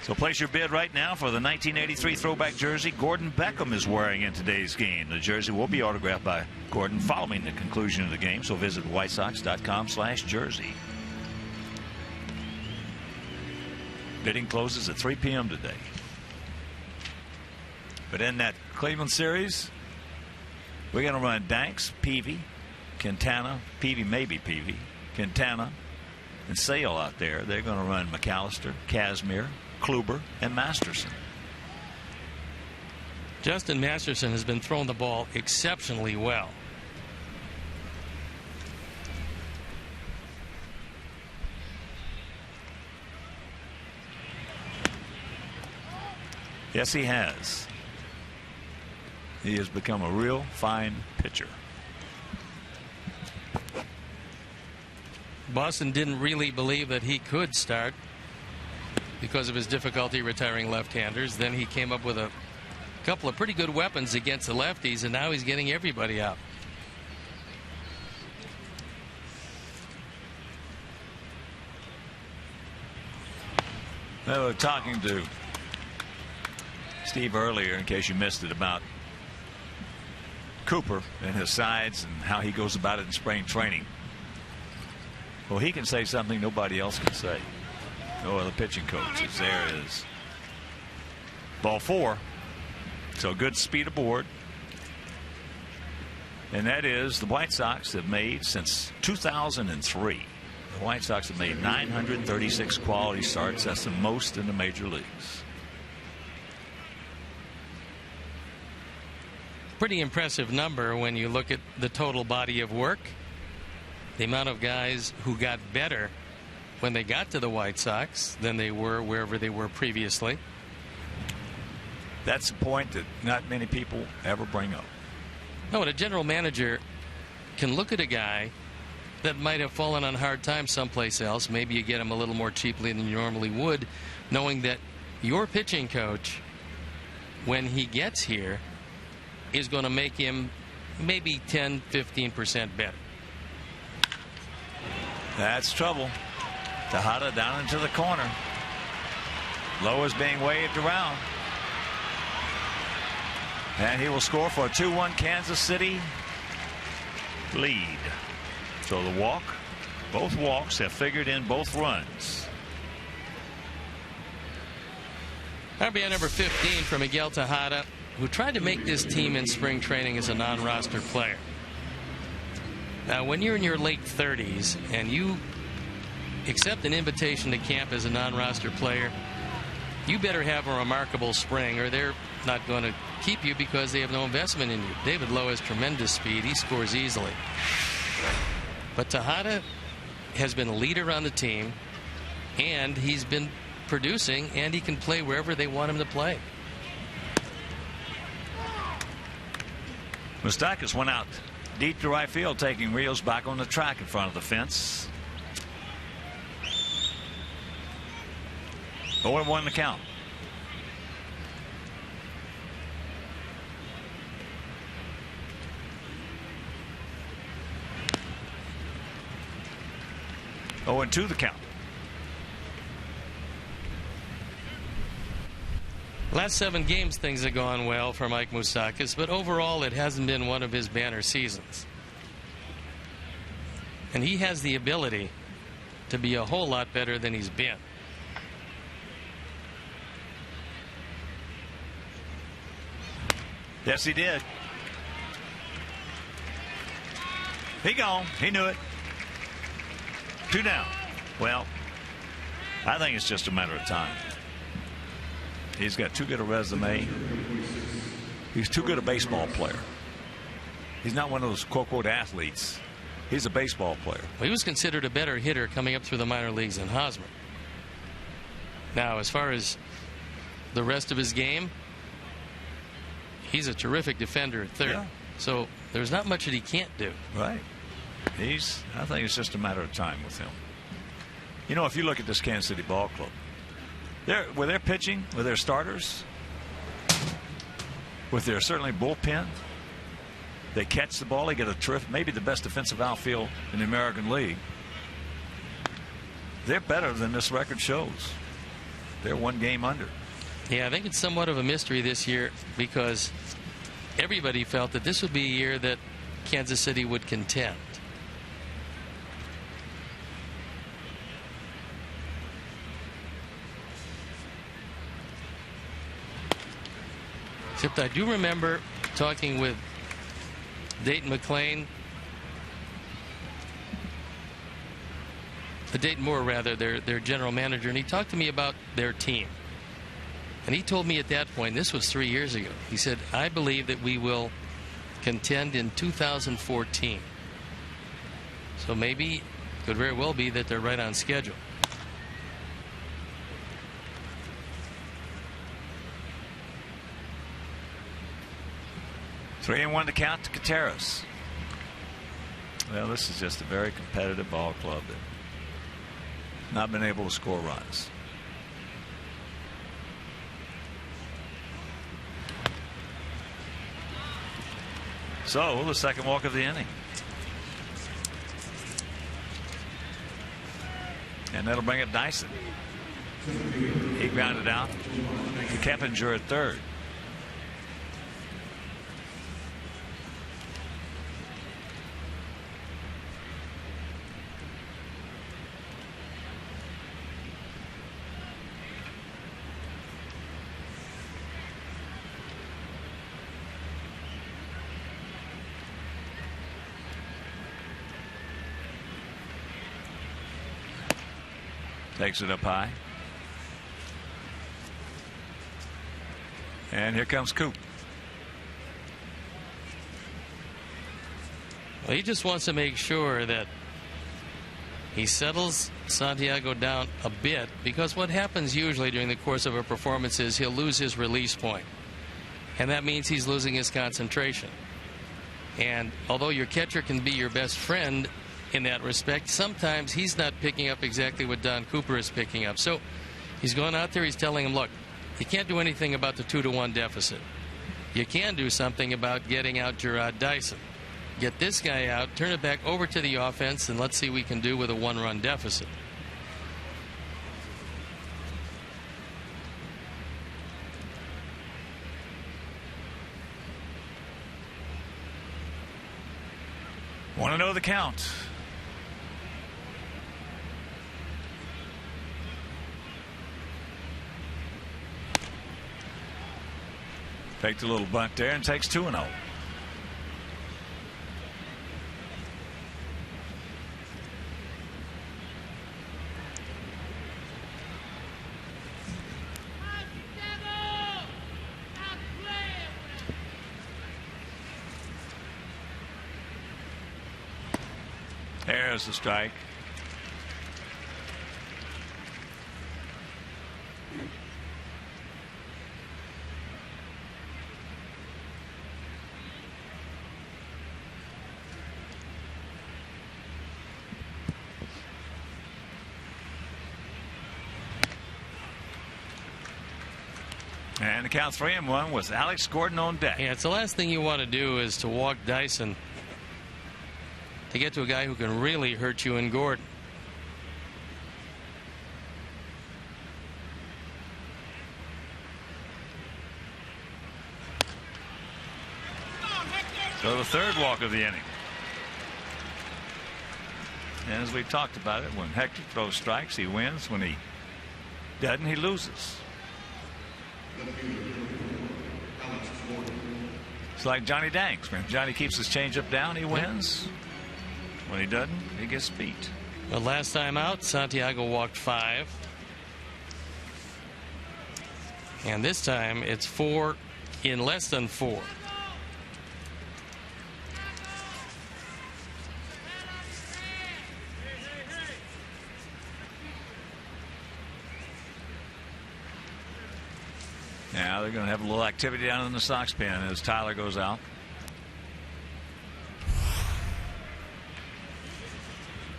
So place your bid right now for the 1983 throwback jersey Gordon Beckham is wearing in today's game. The jersey will be autographed by Gordon following the conclusion of the game, so visit whitesox.com/jersey. Bidding closes at 3 p.m. today. But in that Cleveland series, we're going to run Danks, Peavy, Quintana, Peavy, maybe Peavy, Quintana, and Sale out there. They're going to run McAllister, Kazmir, Kluber, and Masterson. Justin Masterson has been throwing the ball exceptionally well. Yes, he has. He has become a real fine pitcher. Boston didn't really believe that he could start because of his difficulty retiring left-handers. Then he came up with a couple of pretty good weapons against the lefties, and now he's getting everybody out. They were talking to Steve earlier, in case you missed it, about Cooper and his sides and how he goes about it in spring training. Well, he can say something nobody else can say. No other pitching coaches. There is ball 4. So good speed aboard. And that is the White Sox have made since 2003. The White Sox have made 936 quality starts. That's the most in the major leagues. Pretty impressive number when you look at the total body of work. The amount of guys who got better when they got to the White Sox than they were wherever they were previously. That's a point that not many people ever bring up. No, and a general manager can look at a guy that might have fallen on hard times someplace else. Maybe you get him a little more cheaply than you normally would, knowing that your pitching coach, when he gets here, is going to make him maybe 10-15% better. That's trouble. Tejada down into the corner. Low is being waved around. And he will score for a 2-1 Kansas City lead. So the walk, both walks have figured in both runs. RBI number 15 for Miguel Tejada, who tried to make this team in spring training as a non-roster player. Now, when you're in your late 30s and you accept an invitation to camp as a non-roster player, you better have a remarkable spring or they're not going to keep you because they have no investment in you. David Lowe has tremendous speed. He scores easily. But Tejada has been a leader on the team, and he's been producing, and he can play wherever they want him to play. Moustakas went out deep to right field, taking Rios back on the track in front of the fence. 0-1 the count. Oh, and 2 the count. Last 7 games, things have gone well for Mike Moustakas, but overall, it hasn't been one of his banner seasons. And he has the ability to be a whole lot better than he's been. Yes, he did. He gone. He knew it. 2 down. Well, I think it's just a matter of time. He's got too good a resume. He's too good a baseball player. He's not one of those quote-unquote athletes. He's a baseball player. Well, he was considered a better hitter coming up through the minor leagues than Hosmer. Now, as far as the rest of his game, he's a terrific defender at third. Yeah. So there's not much that he can't do. Right. I think it's just a matter of time with him. You know, if you look at this Kansas City ball club, with their pitching, with their starters, with their certainly bullpen, they catch the ball, they get a terrific, maybe the best defensive outfield in the American League. They're better than this record shows. They're 1 game under. Yeah, I think it's somewhat of a mystery this year because everybody felt that this would be a year that Kansas City would contend. Except I do remember talking with Dayton McClain, Dayton Moore rather, their general manager, and he talked to me about their team. And he told me at that point, this was 3 years ago, he said, I believe that we will contend in 2014. So maybe, could very well be that they're right on schedule. Three and 1 to count to Gutierrez. Well, this is just a very competitive ball club that not been able to score runs. So the second walk of the inning. And that'll bring up Dyson. He grounded out to Keppinger at third. Takes it up high. And here comes Coop. Well, he just wants to make sure that he settles Santiago down a bit, because what happens usually during the course of a performance is he'll lose his release point. And that means he's losing his concentration. And although your catcher can be your best friend in that respect, sometimes he's not picking up exactly what Don Cooper is picking up. So he's going out there, he's telling him, look, you can't do anything about the 2-1 deficit. You can do something about getting out Gerard Dyson. Get this guy out, turn it back over to the offense, and let's see what we can do with a 1-run deficit. Want to know the count. Faked a little bunt there and takes 2-0. There's the strike. And the count 3-1 with Alex Gordon on deck. Yeah, it's the last thing you want to do is to walk Dyson to get to a guy who can really hurt you in Gordon. So the third walk of the inning. And as we've talked about it, when Hector throws strikes, he wins. When he doesn't, he loses. It's like Johnny Danks. When Johnny keeps his changeup down, he wins. When he doesn't, he gets beat. The last time out, Santiago walked 5. And this time, it's 4 in less than 4. Now they're going to have a little activity down in the Sox pen as Tyler goes out.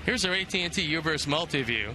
Here's our AT&T Uverse Multiview.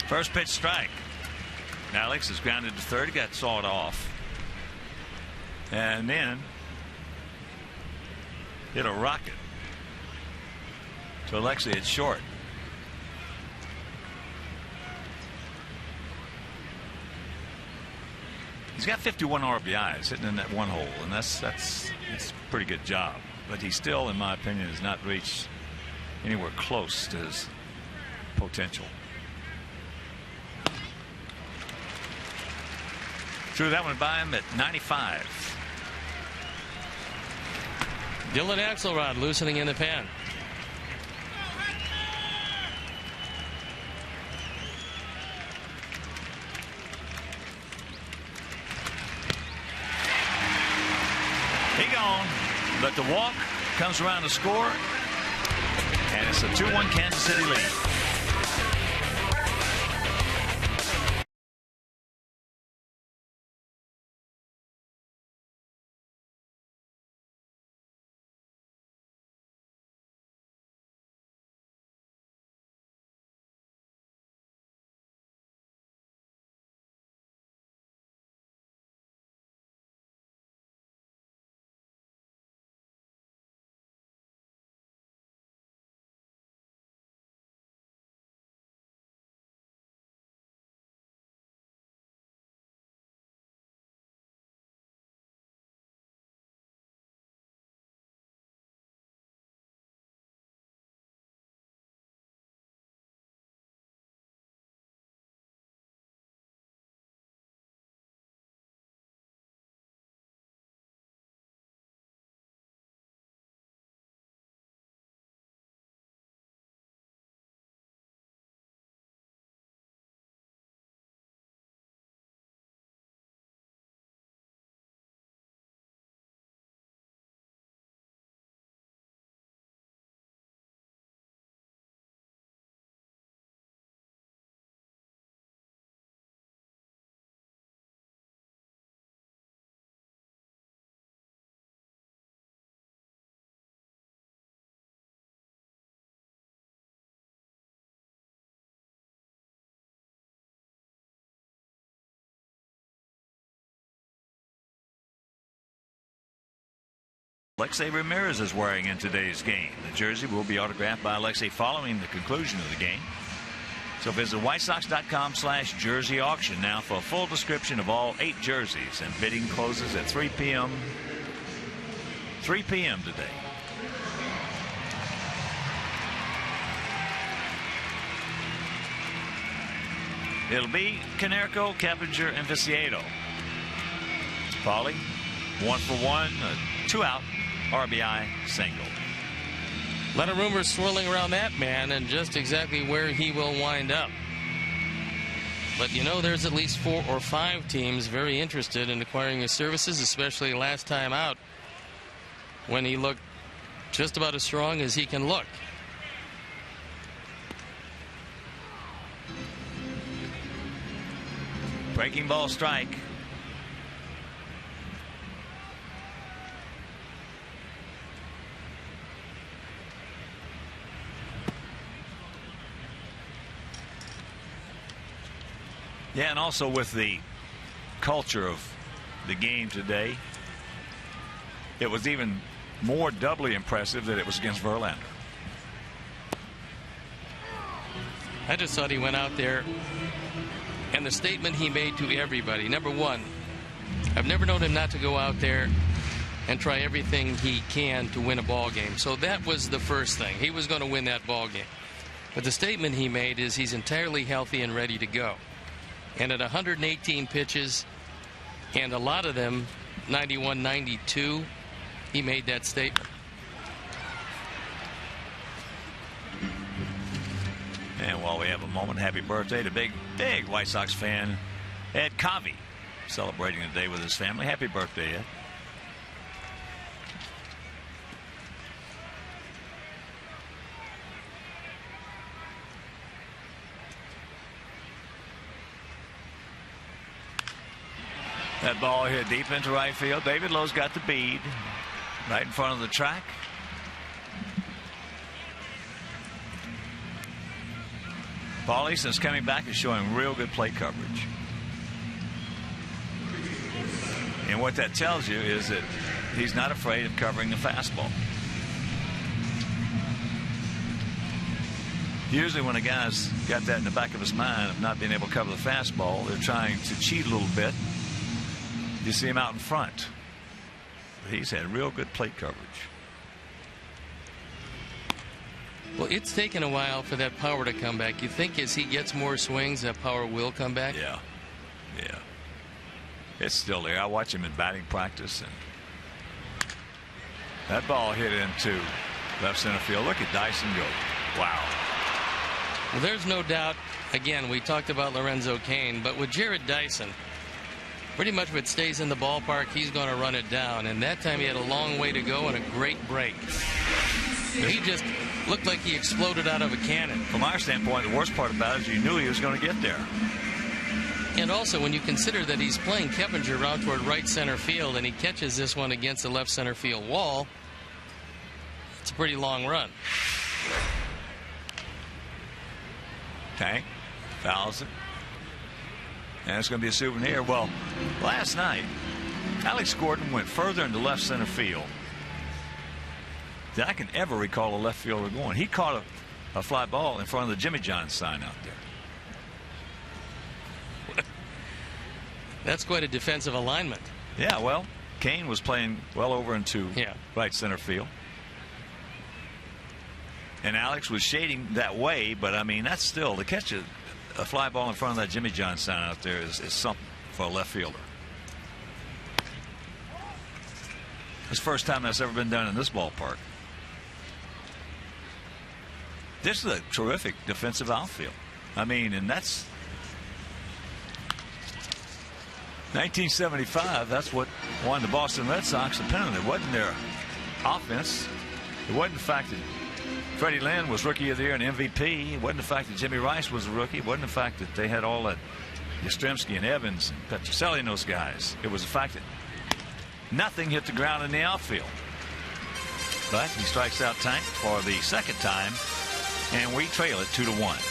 First pitch strike. Alex is grounded to third. He got sawed off. And then hit a rocket to Alexi at short. He's got 51 RBIs sitting in that one hole, and that's a pretty good job. But he still, in my opinion, has not reached anywhere close to his potential. Threw that one by him at 95. Dylan Axelrod loosening in the pen. He gone, but the walk comes around to score, and it's a 2-1 Kansas City lead. Alexei Ramirez is wearing in today's game. The jersey will be autographed by Alexei following the conclusion of the game. So visit whitesox.com/jersey auction now for a full description of all 8 jerseys. And bidding closes at 3 p.m. 3 p.m. today. It'll be Konerko, Keppinger, and Viciedo. Paulie, 1 for 1, a 2-out RBI single. A lot of rumors swirling around that man and just exactly where he will wind up. But you know, there's at least 4 or 5 teams very interested in acquiring his services, especially last time out when he looked just about as strong as he can look. Breaking ball strike. Yeah, and also with the culture of the game today, it was even more doubly impressive that it was against Verlander. I just thought he went out there, and the statement he made to everybody. Number one, I've never known him not to go out there and try everything he can to win a ball game. So that was the first thing. He was going to win that ball game. But the statement he made is he's entirely healthy and ready to go. And at 118 pitches, and a lot of them 91, 92, he made that statement. And while we have a moment, happy birthday to big White Sox fan Ed Covey, celebrating the day with his family. Happy birthday, Ed. That ball hit deep into right field. David Lowe's got the bead right in front of the track. Paulie, since coming back, is showing real good plate coverage. And what that tells you is that he's not afraid of covering the fastball. Usually when a guy's got that in the back of his mind of not being able to cover the fastball, they're trying to cheat a little bit. You see him out in front. He's had real good plate coverage. Well, it's taken a while for that power to come back. You think as he gets more swings, that power will come back? Yeah. Yeah. It's still there. I watch him in batting practice, and that ball hit into left center field. Look at Dyson go. Wow. Well, there's no doubt. Again, we talked about Lorenzo Cain, but with Jared Dyson, pretty much if it stays in the ballpark, he's going to run it down. And that time he had a long way to go and a great break. He just looked like he exploded out of a cannon. From our standpoint, the worst part about it is you knew he was going to get there. And also, when you consider that he's playing Keppinger around toward right center field and he catches this one against the left center field wall, it's a pretty long run. Tank fouls it. And it's going to be a souvenir. Well, last night, Alex Gordon went further into left center field than I can ever recall a left fielder going. He caught a fly ball in front of the Jimmy John sign out there. That's quite a defensive alignment. Yeah, well, Cain was playing well over into right center field. And Alex was shading that way, but I mean, that's still to catch a fly ball in front of that Jimmy John sign out there is something for a left fielder. It's the first time that's ever been done in this ballpark. This is a terrific defensive outfield. I mean, and that's 1975. That's what won the Boston Red Sox the pennant. It wasn't their offense. It wasn't the fact that Freddie Lynn was Rookie of the Year and MVP. It wasn't the fact that Jimmy Rice was a rookie. It wasn't the fact that they had all that Yastrzemski and Evans and Petrocelli and those guys. It was the fact that nothing hit the ground in the outfield. But he strikes out Tank for the second time, and we trail it 2-1.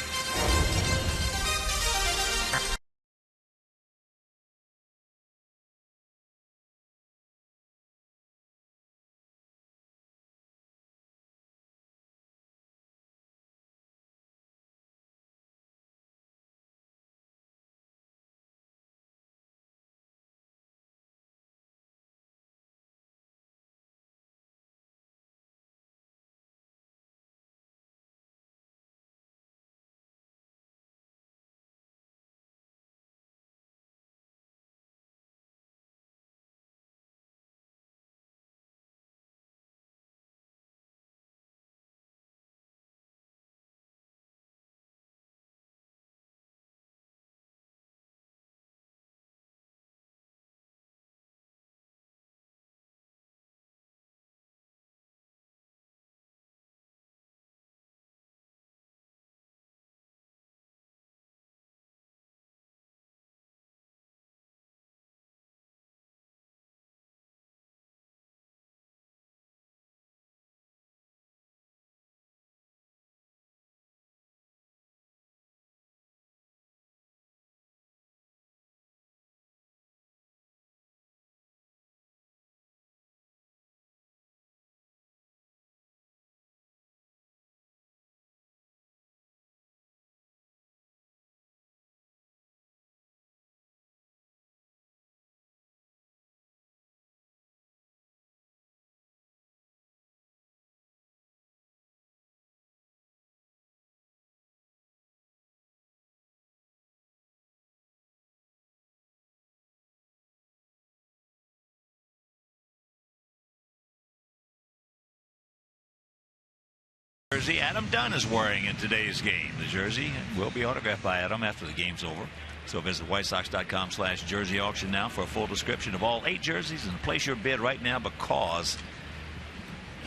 jersey Adam Dunn is wearing in today's game. The jersey will be autographed by Adam after the game's over. So visit WhiteSox.com/jersey auction now for a full description of all 8 jerseys and place your bid right now because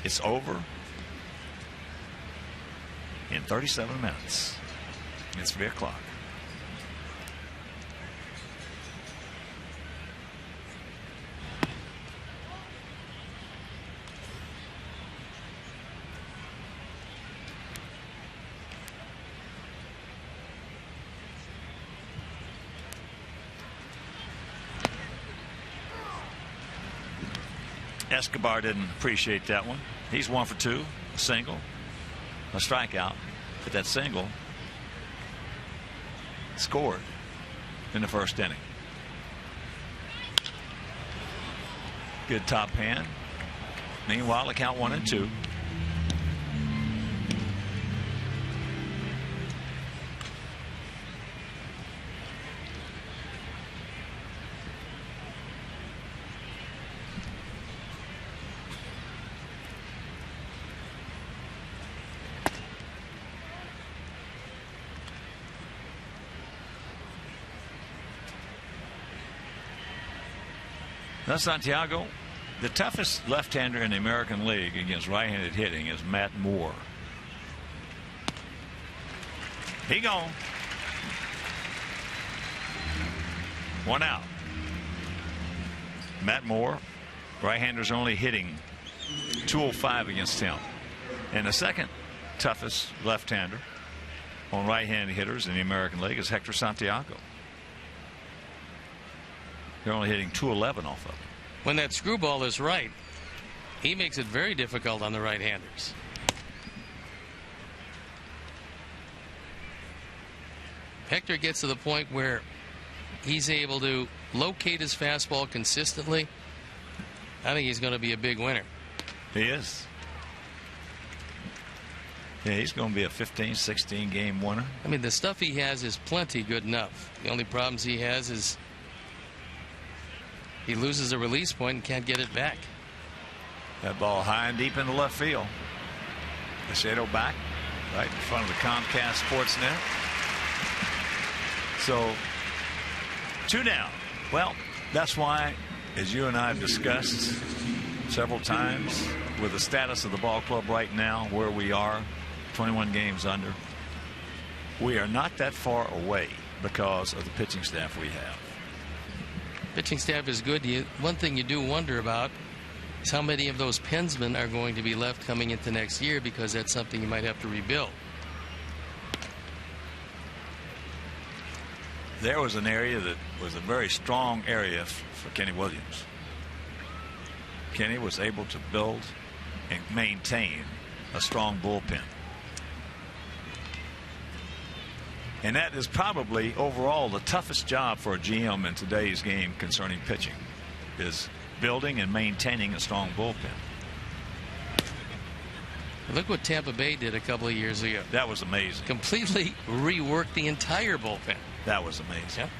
it's over in 37 minutes. It's 3 o'clock. Escobar didn't appreciate that one. He's 1 for 2, a single, a strikeout, but that single scored in the first inning. Good top hand. Meanwhile, the count 1-2. Now, Santiago, the toughest left-hander in the American League against right-handed hitting is Matt Moore. He gone. 1 out. Matt Moore, right-handers only hitting .205 against him. And the second toughest left-hander on right-handed hitters in the American League is Hector Santiago. They're only hitting .211 off of it. When that screwball is right, he makes it very difficult on the right-handers. Hector gets to the point where he's able to locate his fastball consistently. I think he's going to be a big winner. He is. Yeah, he's going to be a 15, 16 game winner. I mean, the stuff he has is plenty good enough. The only problems he has is he loses a release point and can't get it back. That ball high and deep in the left field. Macedo back right in front of the Comcast Sportsnet. So 2 down. Well, that's why, as you and I have discussed several times, with the status of the ball club right now, where we are, 21 games under, we are not that far away because of the pitching staff we have. Pitching staff is good. One thing you do wonder about is how many of those pensmen are going to be left coming into next year, because that's something you might have to rebuild. There was an area that was a very strong area for Kenny Williams. Kenny was able to build and maintain a strong bullpen. And that is probably overall the toughest job for a GM in today's game concerning pitching, is building and maintaining a strong bullpen. Look what Tampa Bay did a couple of years ago. That was amazing. Completely reworked the entire bullpen. That was amazing. Yep.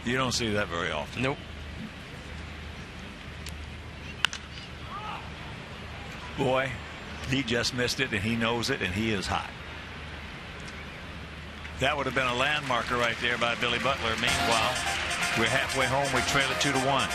You don't see that very often. Nope. Boy, he just missed it, and he knows it, and he is hot. That would have been a landmarker right there by Billy Butler. Meanwhile, we're halfway home. We trail it 2-1.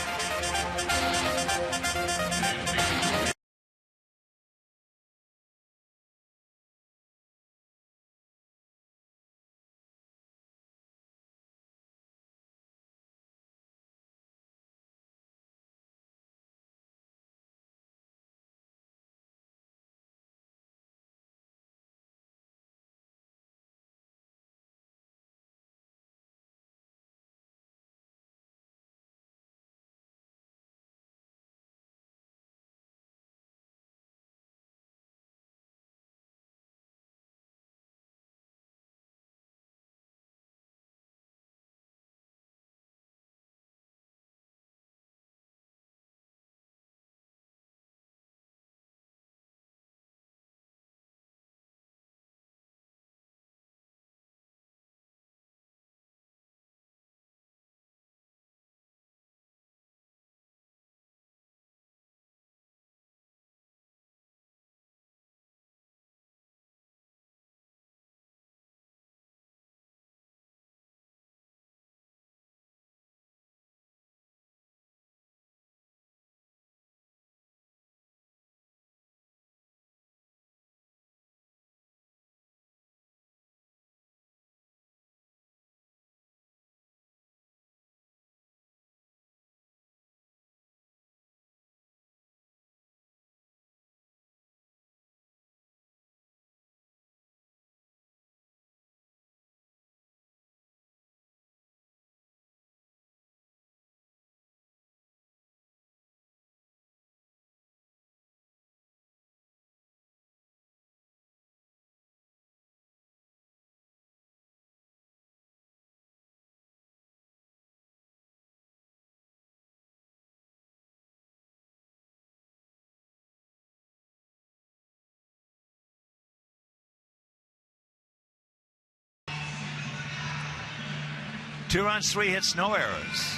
2 runs, 3 hits, no errors.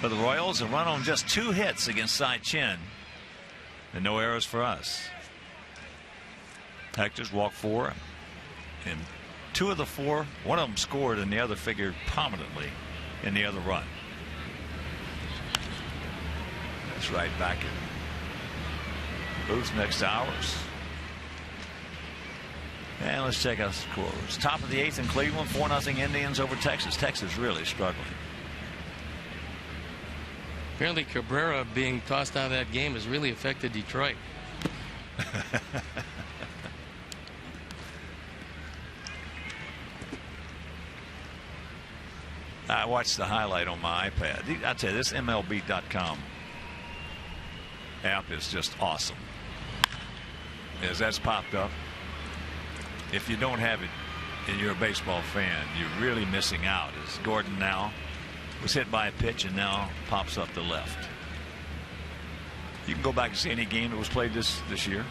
For the Royals, a run on just 2 hits against Cy Chin. And no errors for us. Hector's walked 4. And 2 of the 4, one of them scored and the other figured prominently in the other run. That's right back in booth next to ours. And let's check out the scores. Top of the 8th in Cleveland, 4-0 Indians over Texas. Texas really struggling. Apparently Cabrera being tossed out of that game has really affected Detroit. I watched the highlight on my iPad. I tell you, this MLB.com app is just awesome. As that's popped up, if you don't have it and you're a baseball fan, you're really missing out. As Gordon now was hit by a pitch and now pops up the left. You can go back and see any game that was played this year.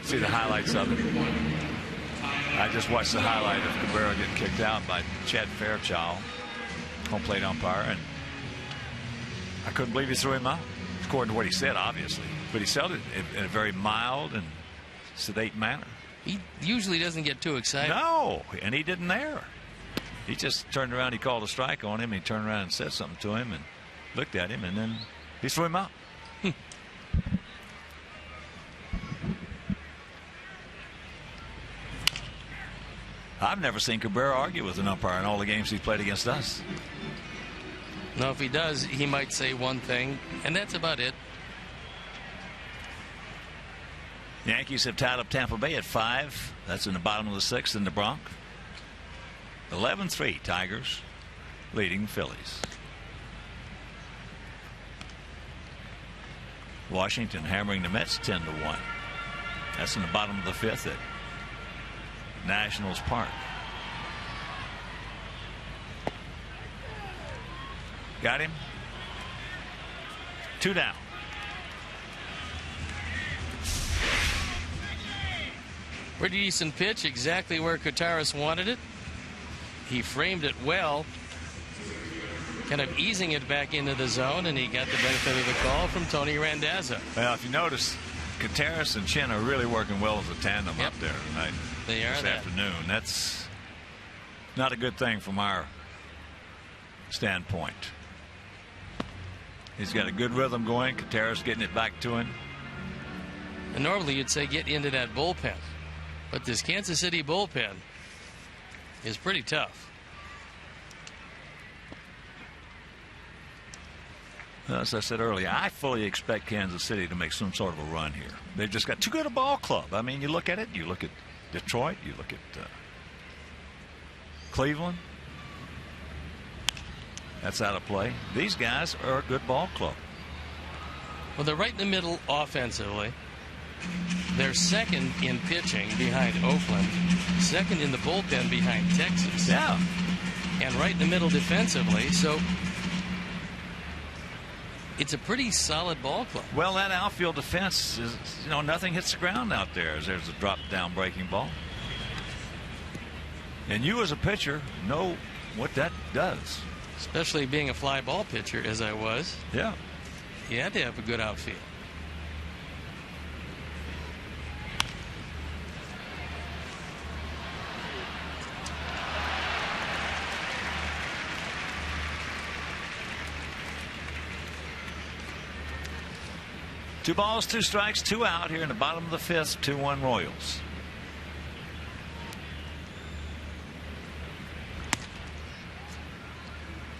See the highlights of it. I just watched the highlight of Cabrera getting kicked out by Chad Fairchild, home plate umpire, and I couldn't believe he threw him out, according to what he said, obviously. But he said it in a very mild and sedate manner. He usually doesn't get too excited. No, and he didn't there. He just turned around, he called a strike on him, he turned around and said something to him and looked at him, and then he threw him out. I've never seen Cabrera argue with an umpire in all the games he's played against us. No, if he does, he might say one thing, and that's about it. Yankees have tied up Tampa Bay at 5. That's in the bottom of the 6th in the Bronx. 11-3 Tigers leading the Phillies. Washington hammering the Mets 10-1. That's in the bottom of the 5th at Nationals Park. Got him. 2 down. Pretty decent pitch, exactly where Contreras wanted it. He framed it well, kind of easing it back into the zone, and he got the benefit of the call from Tony Randazzo. Well, if you notice, Contreras and Chin are really working well as a tandem up there tonight. They are this afternoon. That's not a good thing from our standpoint. He's got a good rhythm going. Contreras getting it back to him. And normally you'd say get into that bullpen, but this Kansas City bullpen is pretty tough. As I said earlier, I fully expect Kansas City to make some sort of a run here. They've just got too good a ball club. I mean, you look at it, you look at Detroit, you look at Cleveland. That's out of play. These guys are a good ball club. Well, they're right in the middle offensively. They're second in pitching behind Oakland, second in the bullpen behind Texas. Yeah. And right in the middle defensively. So it's a pretty solid ball club. Well, that outfield defense is, nothing hits the ground out there as there's a drop down breaking ball. And you as a pitcher know what that does. Especially being a fly ball pitcher as I was. Yeah. You had to have a good outfield. Two balls, 2 strikes, 2 out here in the bottom of the 5th. 2-1 Royals.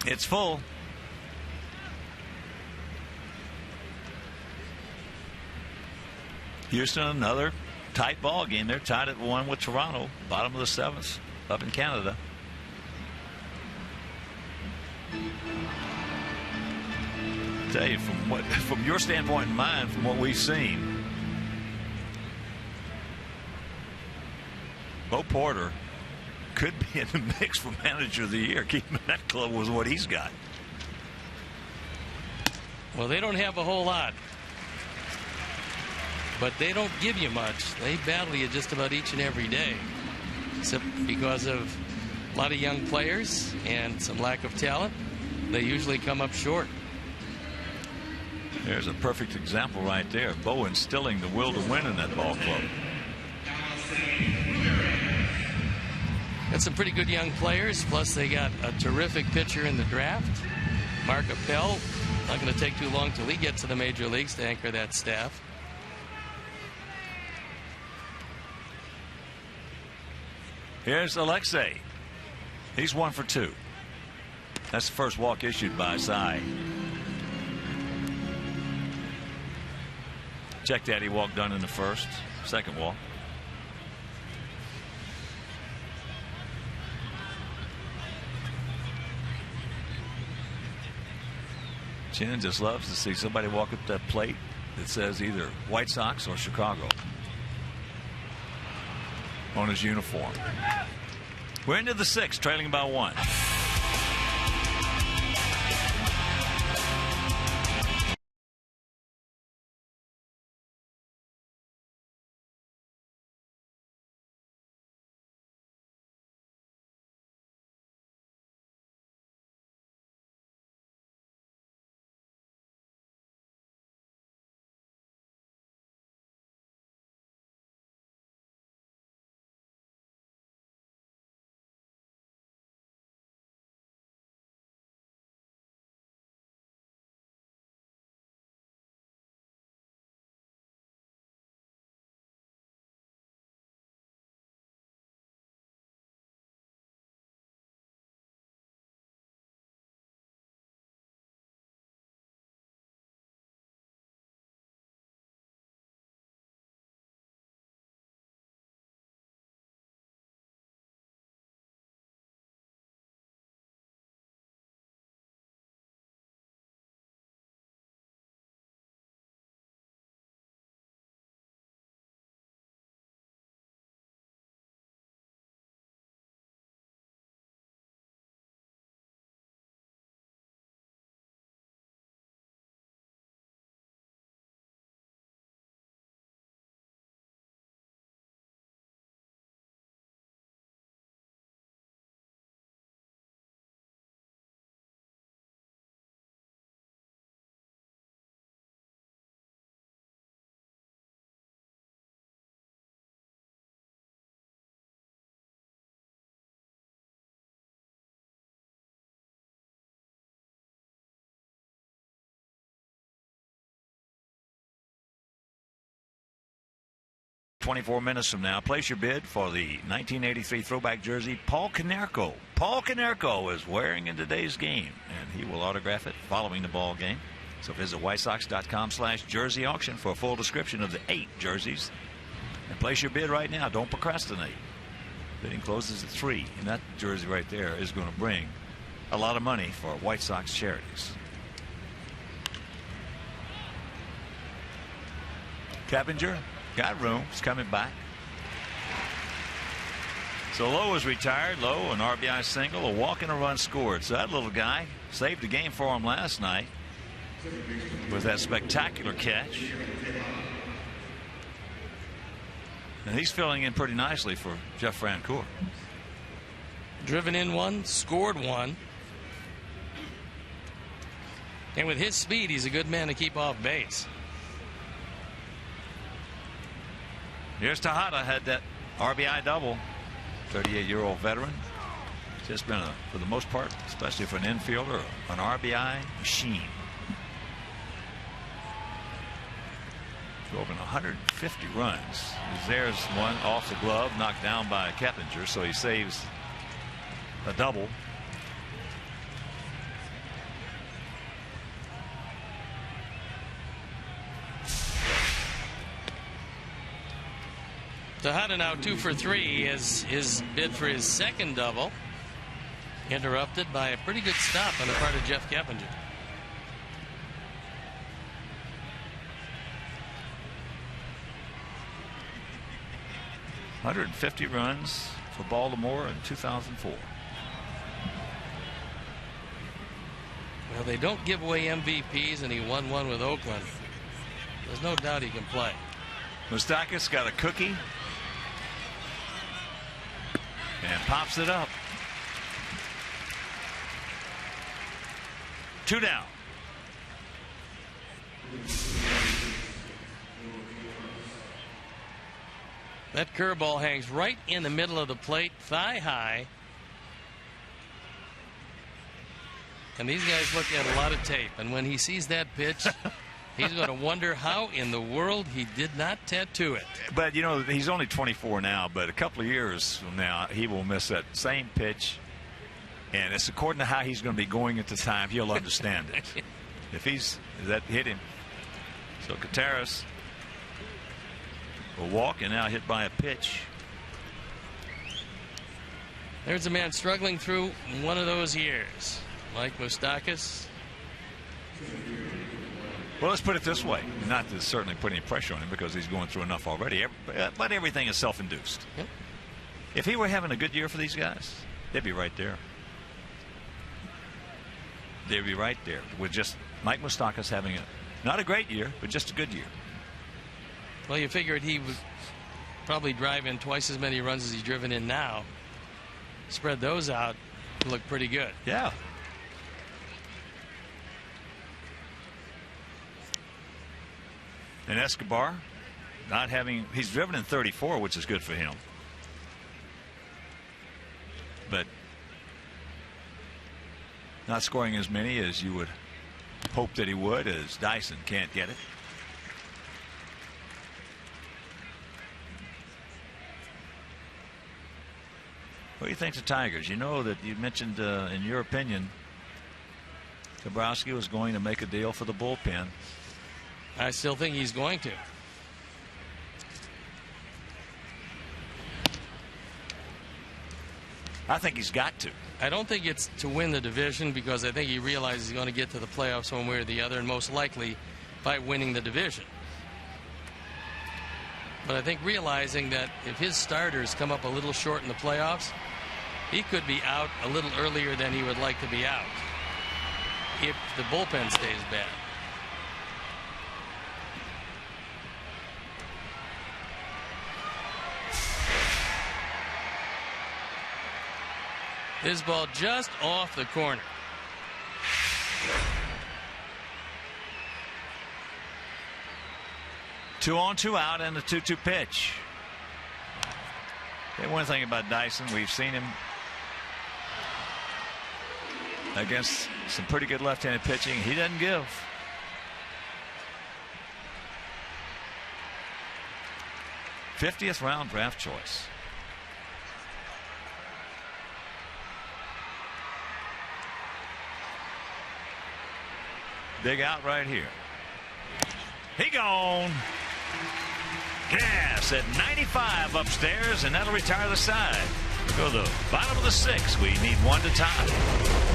It's full. Houston, another tight ball game. They're tied at 1 with Toronto, bottom of the 7th, up in Canada. Tell you, from your standpoint and mine, from what we've seen, Bo Porter could be in the mix for manager of the year, keeping that club with what he's got. Well, they don't have a whole lot, but they don't give you much. They battle you just about each and every day, except because of A lot of young players and some lack of talent. They usually come up short. There's a perfect example right there. Bo instilling the will to win in that ball club. Got some pretty good young players, plus they got a terrific pitcher in the draft. Mark Appel, not going to take too long till he gets to the major leagues to anchor that staff. Here's Alexei. He's 1 for 2. That's the first walk issued by Cy. Check that, he walked done in the first. Second walk. Chen just loves to see somebody walk up that plate that says either White Sox or Chicago on his uniform. We're into the 6th, trailing by 1. "24 minutes from now, place your bid for the 1983 throwback jersey Paul Konerko. Paul Konerko is wearing in today's game, and he will autograph it following the ball game. So visit whitesox.com/jersey auction for a full description of the 8 jerseys. And place your bid right now. Don't procrastinate. Bidding closes at 3, and that jersey right there is going to bring a lot of money for White Sox charities. Keppinger got room. He's coming back. So Lowe is retired. Lowe, an RBI single, a walk and a run scored. So that little guy saved the game for him last night with that spectacular catch. And he's filling in pretty nicely for Jeff Francoeur. Driven in 1, scored 1. And with his speed, he's a good man to keep off base. Here's Tejada, had that RBI double. 38-year-old veteran. Just been, for the most part, especially for an infielder, an RBI machine. Drove in 150 runs. There's one off the glove, knocked down by Keppinger, so he saves a double. Tejada now 2 for 3 as his bid for his second double interrupted by a pretty good stop on the part of Jeff Keppinger. $150 runs for Baltimore in 2004. Well, they don't give away MVPs, and he won one with Oakland. There's no doubt he can play. Moustakas got a cookie and pops it up. 2 down. That curveball hangs right in the middle of the plate, thigh high. And these guys look at a lot of tape, and when he sees that pitch, he's going to wonder how in the world he did not tattoo it. But, you know, he's only 24 now, but a couple of years from now, he will miss that same pitch. And it's according to how he's going to be going at the time, he'll understand it. If that hit him. So Contreras will walk and now hit by a pitch. There's a man struggling through one of those years. Mike Moustakas. Well, let's put it this way. Not to certainly put any pressure on him because he's going through enough already. But everything is self-induced. Yep. If he were having a good year for these guys, they'd be right there. They'd be right there with just Mike Moustakas having not a great year, but just a good year. Well, you figured he would probably drive in twice as many runs as he's driven in now. Spread those out, look pretty good. Yeah. And Escobar, he's driven in 34, which is good for him. But not scoring as many as you would hope that he would, as Dyson can't get it. What do you think of Tigers? You know that you mentioned, in your opinion, Kabrowski was going to make a deal for the bullpen. I still think he's going to. I think he's got to. I don't think it's to win the division because I think he realizes he's going to get to the playoffs one way or the other, and most likely by winning the division. But I think realizing that if his starters come up a little short in the playoffs, he could be out a little earlier than he would like to be out if the bullpen stays bad. His ball just off the corner. Two on, two out, and the 2-2 pitch. Okay, one thing about Dyson, we've seen him against some pretty good left-handed pitching. He doesn't give. '50th round draft choice. Big out right here. He gone. Gas at 95 upstairs, and that'll retire the side. Go to the bottom of the 6th. We need one to tie.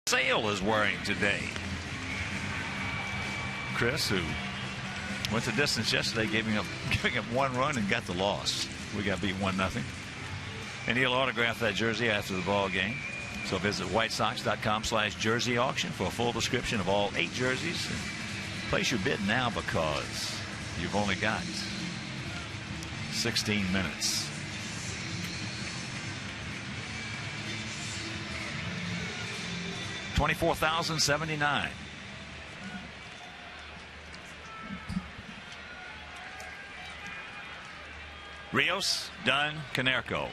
Sale is wearing today. Chris, who Went the distance yesterday, giving up 1 run and got the loss. We got beat 1-0. And he'll autograph that jersey after the ball game. So visit whitesox.com/jersey auction for a full description of all 8 jerseys. And place your bid now because you've only got 16 minutes. $24,079. Rios, Dunn, Konerko.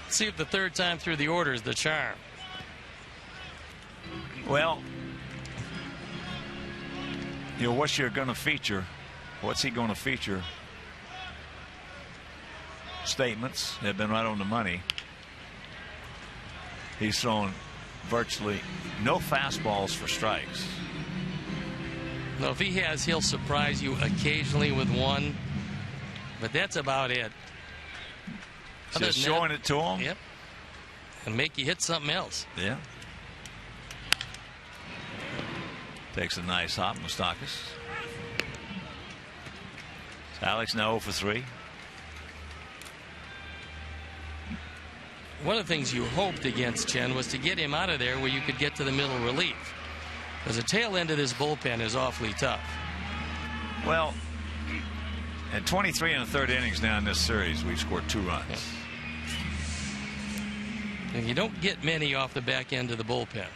See if the third time through the order is the charm. Well, you know, what's you're going to feature? What's he going to feature? Statements have been right on the money. He's thrown virtually no fastballs for strikes. No, if he has, he'll surprise you occasionally with one, but that's about it. Just showing it to him. Yep. And make you hit something else. Yeah. Takes a nice hop, Moustakas. Alex now 0 for 3. One of the things you hoped against Chen was to get him out of there where you could get to the middle relief. Because the tail end of this bullpen is awfully tough. Well, at 23 and a third innings now in this series, we've scored 2 runs. Yeah. And you don't get many off the back end of the bullpen.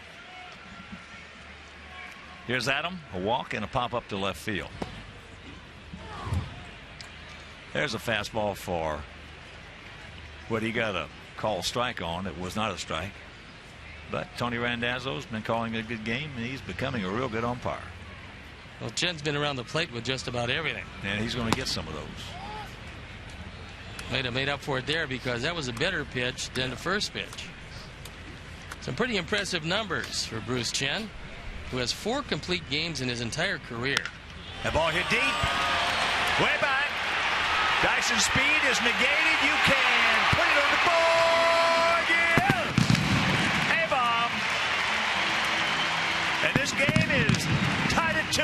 Here's Adam, a walk and a pop up to left field. There's a fastball for what he got a call strike on. It was not a strike. But Tony Randazzo's been calling a good game, and he's becoming a real good umpire. Well, Chen's been around the plate with just about everything. And he's going to get some of those. Might have made up for it there because that was a better pitch than the first pitch. Some pretty impressive numbers for Bruce Chen, who has 4 complete games in his entire career. That ball hit deep. Way back. Dyson's speed is negated. You can put it on the board. Yeah. A-bomb. And this game is tied at 2.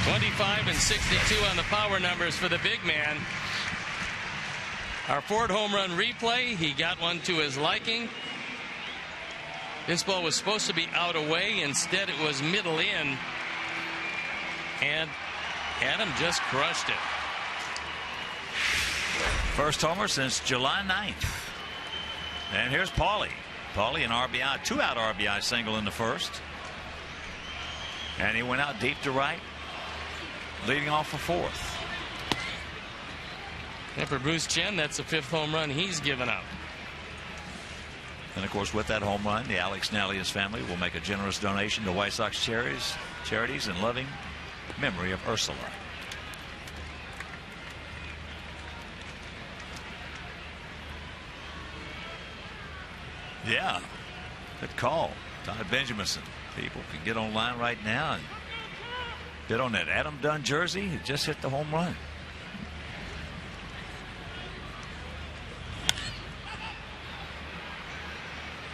.25 and 62 on the power numbers for the big man. Our Ford home run replay, he got one to his liking. This ball was supposed to be out away. Instead, it was middle in. And Adam just crushed it. First homer since July 9th. And here's Paulie. Paulie, an RBI, 2-out RBI single in the first. And he went out deep to right, leading off for 4th. And for Bruce Chen, that's the 5th home run he's given up. And of course, with that home run, the Alex Nalius family will make a generous donation to White Sox charities in loving memory of Ursula. Yeah, good call. Todd Benjaminson. People can get online right now and bid on that Adam Dunn jersey. He just hit the home run.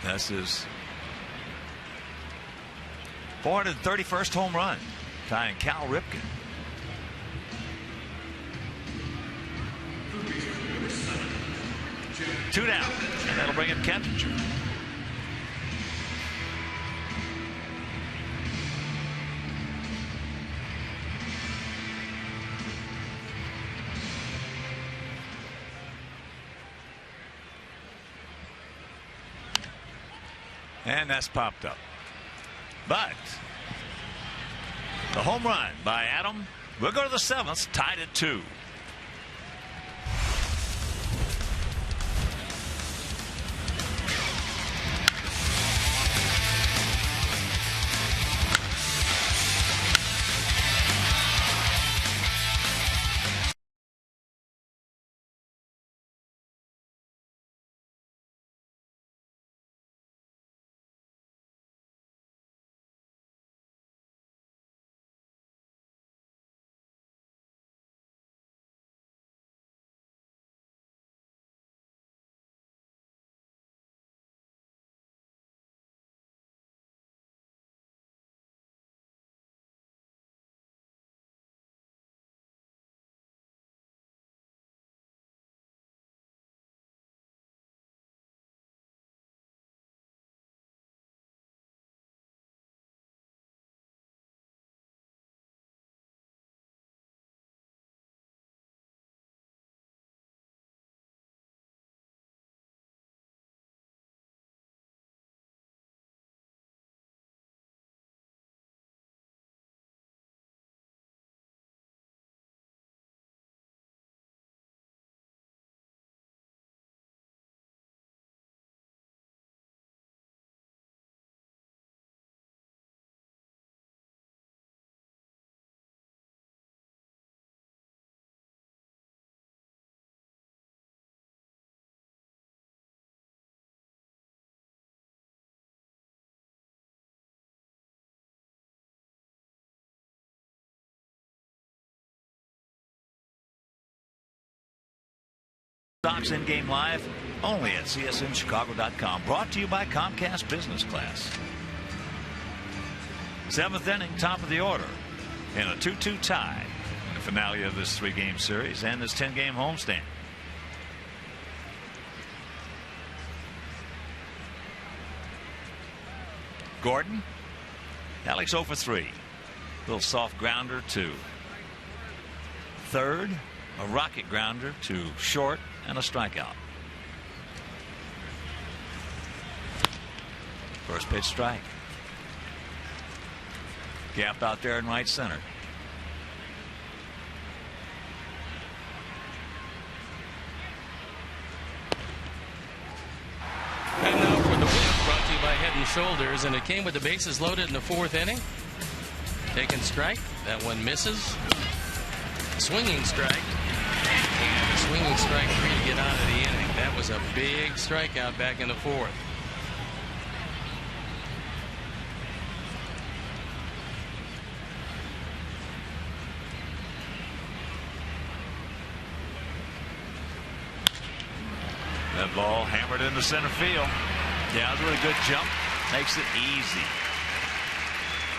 That's his 431st home run, tying Cal Ripken. Two down, and that'll bring up Keppinger. And that's popped up. But the home run by Adam. We'll go to the 7th, tied at 2. Sox in-game live only at csnchicago.com. Brought to you by Comcast Business Class. 7th inning, top of the order, in a 2-2 tie in the finale of this 3-game series and this 10-game homestand. Gordon, Alex 0 for 3. Little soft grounder to third, a rocket grounder to short, and a strikeout. First pitch strike. Gap out there in right center. And now for the win, brought to you by Head and Shoulders, and it came with the bases loaded in the 4th inning. Taking strike. That one misses. Swinging strike. And a swinging strike 3 to get out of the inning. That was a big strikeout back in the 4th. That ball hammered into center field. Yeah, it was a really good jump. Makes it easy.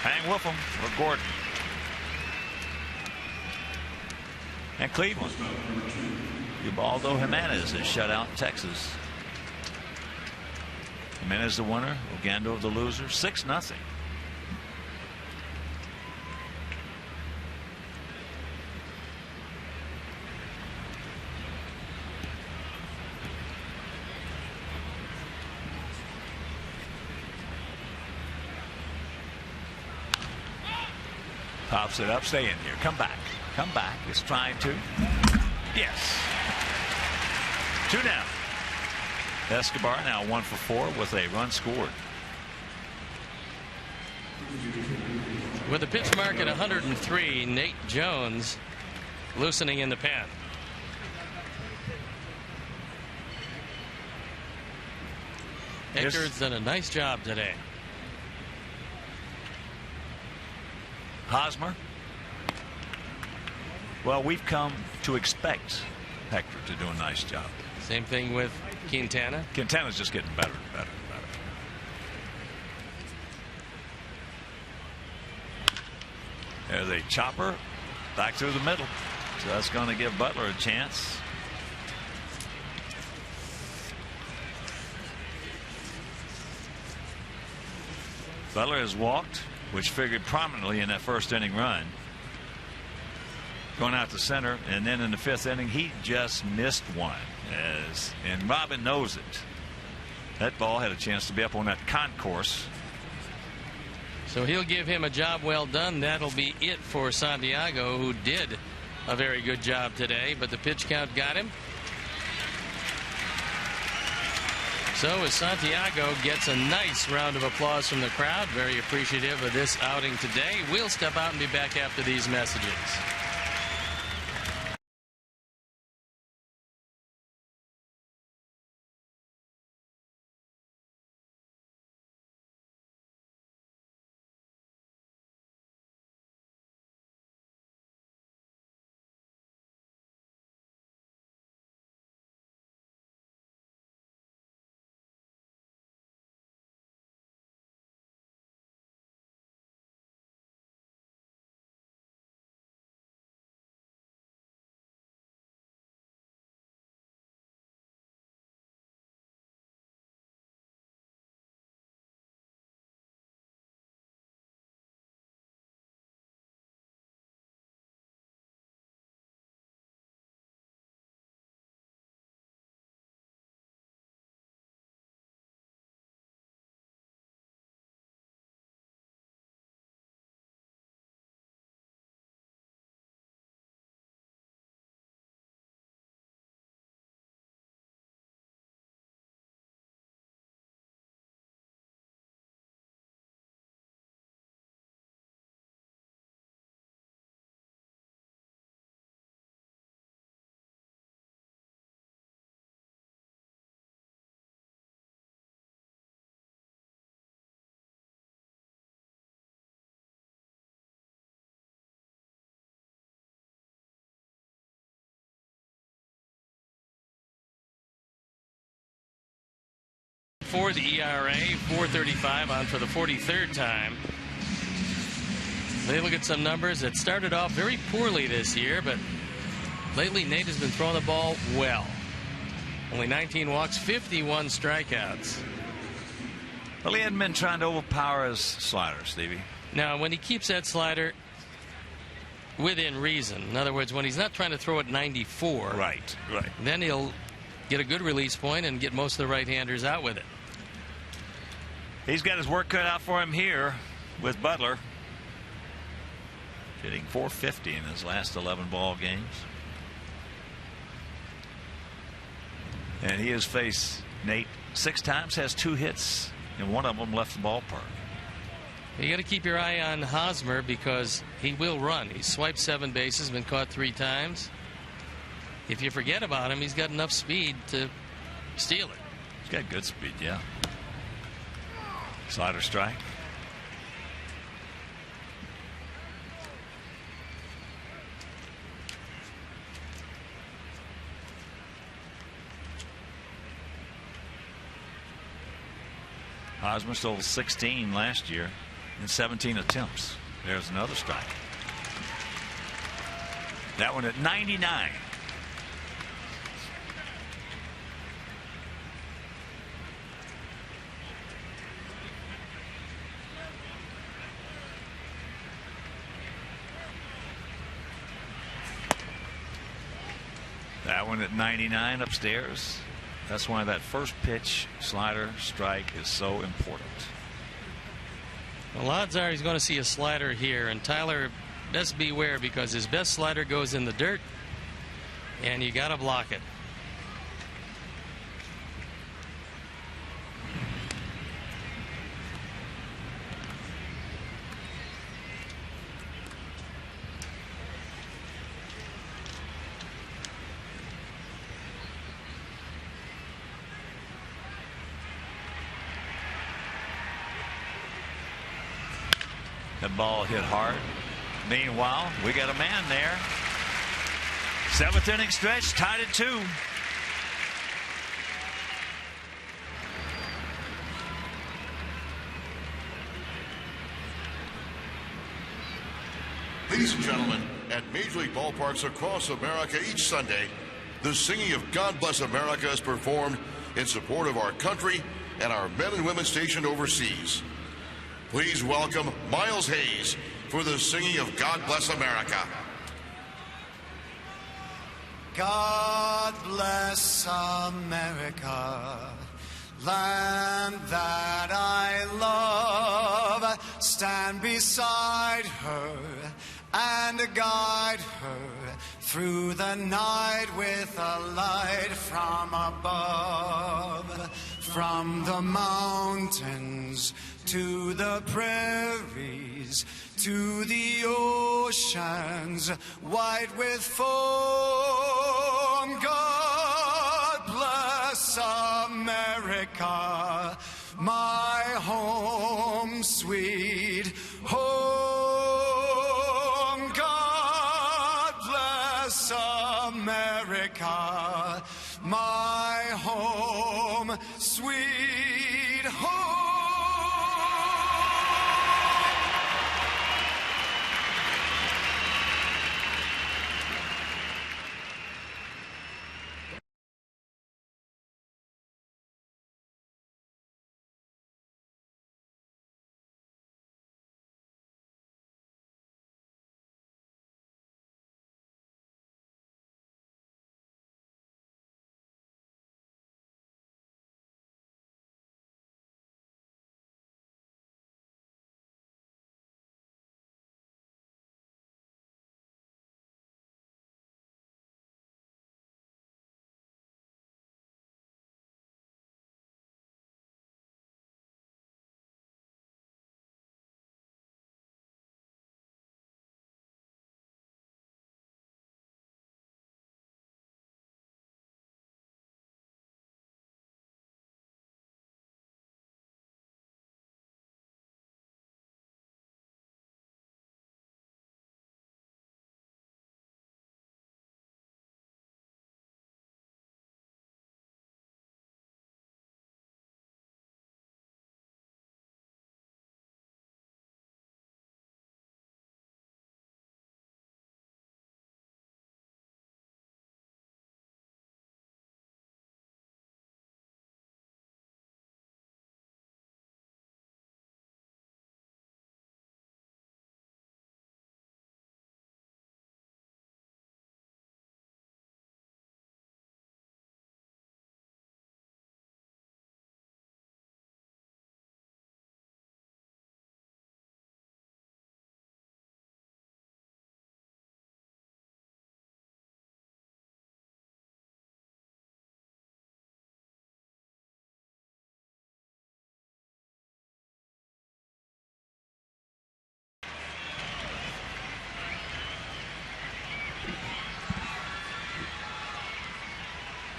Hang with him for Gordon. And Cleveland. Ubaldo Jimenez has shut out Texas. Jimenez the winner. Ogando the loser. 6-0. Pops it up. Stay in here. Come back. Come back. It's trying to. Yes. 2 down. Escobar now 1 for 4 with a run scored. With the pitch mark at 103, Nate Jones loosening in the pen. Hector's done a nice job today. Hosmer. Well, we've come to expect Hector to do a nice job. Same thing with Quintana. Quintana's just getting better and better and better. There's a chopper back through the middle. So that's going to give Butler a chance. Butler has walked, which figured prominently in that first inning run. Going out to center, and then in the 5th inning, he just missed one. And Robin knows it. That ball had a chance to be up on that concourse. So he'll give him a job well done. That'll be it for Santiago, who did a very good job today, but the pitch count got him. So as Santiago gets a nice round of applause from the crowd, very appreciative of this outing today. We'll step out and be back after these messages. 4.94 the ERA, 4.35 on for the 43rd time. They look at some numbers that started off very poorly this year, but lately Nate has been throwing the ball well. Only 19 walks, 51 strikeouts. Well, he hadn't been trying to overpower his slider, Stevie. Now, when he keeps that slider within reason, in other words, when he's not trying to throw it 94, right, then he'll get a good release point and get most of the right-handers out with it. He's got his work cut out for him here with Butler. Hitting .450 in his last 11 ball games. And he has faced Nate 6 times, has 2 hits, and 1 of them left the ballpark. You got to keep your eye on Hosmer because he will run. He's swiped 7 bases, been caught 3 times. If you forget about him, he's got enough speed to steal it. He's got good speed, yeah. Slider strike. Hosmer stole 16 last year in 17 attempts. There's another strike. That one at 99. That one at 99 upstairs. That's why that first pitch slider strike is so important. Well, odds are he's going to see a slider here, and Tyler best beware because his best slider goes in the dirt, and you got to block it. That ball hit hard. Meanwhile, we got a man there. 7th inning stretch, tied at 2. Ladies and gentlemen, at Major League ballparks across America each Sunday, the singing of God Bless America is performed in support of our country and our men and women stationed overseas. Please welcome Miles Hayes for the singing of God Bless America. God bless America, land that I love. Stand beside her and guide her through the night with a light from above. From the mountains to the prairies, to the oceans white with foam. God bless America, my home, sweet home. God bless America, my home, sweet home.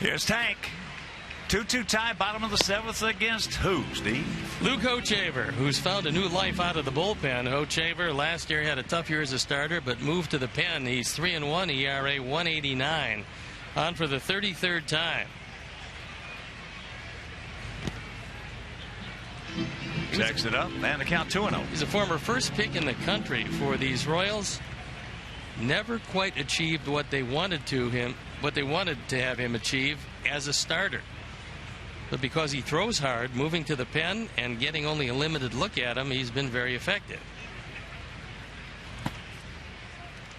Here's Tank. 2-2 tie, bottom of the 7th against who, Steve? Luke Hochaver, who's found a new life out of the bullpen. Hochaver last year had a tough year as a starter, but moved to the pen. He's 3-1, ERA 189. On for the 33rd time. Checks it up, and the count 2-0. He's a former first pick in the country for these Royals. Never quite achieved what they wanted to have him achieve as a starter. But because he throws hard, moving to the pen and getting only a limited look at him, he's been very effective.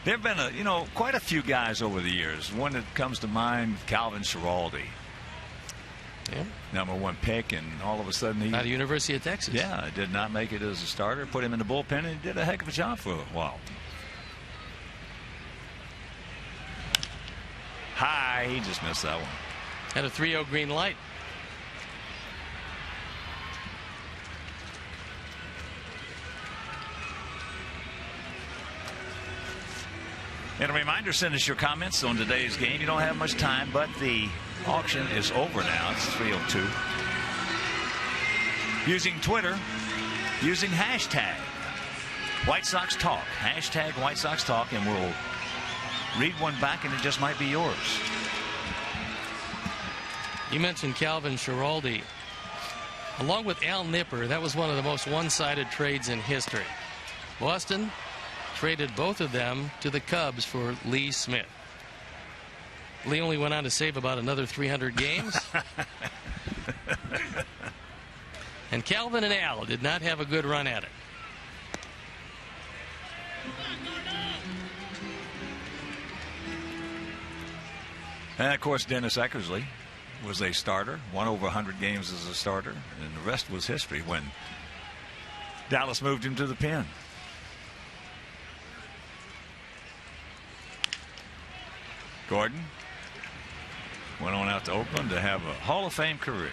There have been quite a few guys over the years. One that comes to mind, Calvin Schiraldi. Yeah. #1 pick, and all of a sudden he out of University of Texas. Yeah, did not make it as a starter. Put him in the bullpen, and he did a heck of a job for a while. High, he just missed that one. Had a 3-0 green light. And a reminder, send us your comments on today's game. You don't have much time, but the auction is over now. It's 3:02. Using Twitter, using hashtag White Sox Talk. Hashtag White Sox Talk, and we'll read one back, and it just might be yours. You mentioned Calvin Schiraldi. Along with Al Nipper, that was one of the most one-sided trades in history. Boston traded both of them to the Cubs for Lee Smith. Lee only went on to save about another 300 games. And Calvin and Al did not have a good run at it. And of course, Dennis Eckersley was a starter, won over 100 games as a starter, and the rest was history when Dallas moved him to the pen. Gordon went on out to Oakland to have a Hall of Fame career.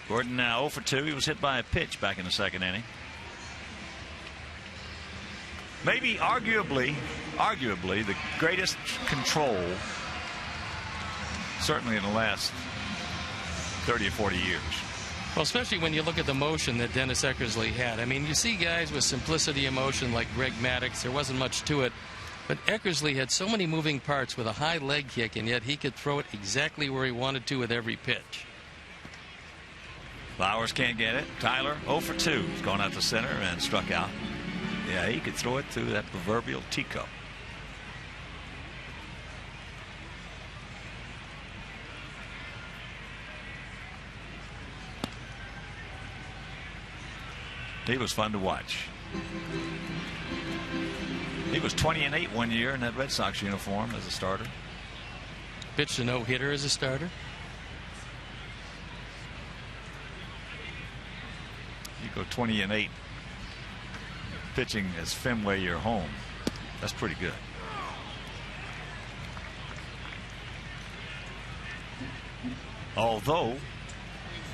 Gordon now 0 for 2. He was hit by a pitch back in the 2nd inning. Maybe arguably the greatest control, certainly in the last 30 or 40 years. Well, especially when you look at the motion that Dennis Eckersley had. I mean, you see guys with simplicity of motion like Greg Maddux. There wasn't much to it. But Eckersley had so many moving parts with a high leg kick, and yet he could throw it exactly where he wanted to with every pitch. Flowers can't get it. Tyler 0 for 2. He's gone out to center and struck out. Yeah, he could throw it through that proverbial teacup. He was fun to watch. He was 20-8 one year in that Red Sox uniform as a starter. Pitched a no-hitter as a starter. You go 20-8 pitching as Fenway your home. That's pretty good. Although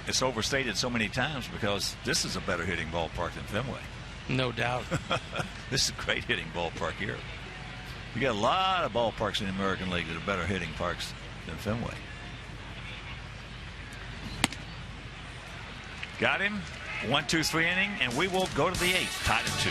it's overstated so many times because this is a better hitting ballpark than Fenway. No doubt. This is a great hitting ballpark here. You got a lot of ballparks in the American League that are better hitting parks than Fenway. Got him. 1-2-3 inning, and we will go to the 8th, tied at 2.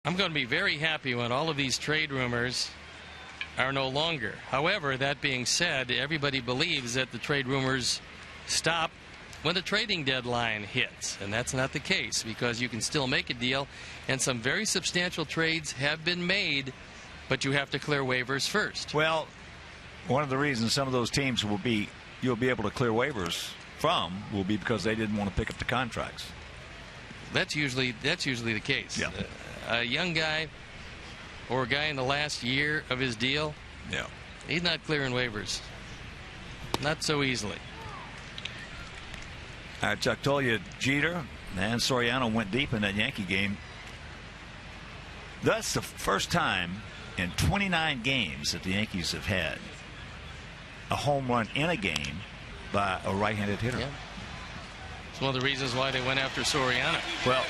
I'm going to be very happy when all of these trade rumors are no longer. However, that being said, everybody believes that the trade rumors stop when the trading deadline hits, and that's not the case, because you can still make a deal, and some very substantial trades have been made, but you have to clear waivers first. Well, one of the reasons some of those teams you'll be able to clear waivers from will be because they didn't want to pick up the contracts. That's usually the case. Yeah. A young guy or a guy in the last year of his deal, Yeah. he's not clearing waivers. Not so easily. All right, Chuck told you Jeter and Soriano went deep in that Yankee game. That's the first time in 29 games that the Yankees have had a home run in a game by a right-handed hitter. Yeah. It's one of the reasons why they went after Soriano. Well,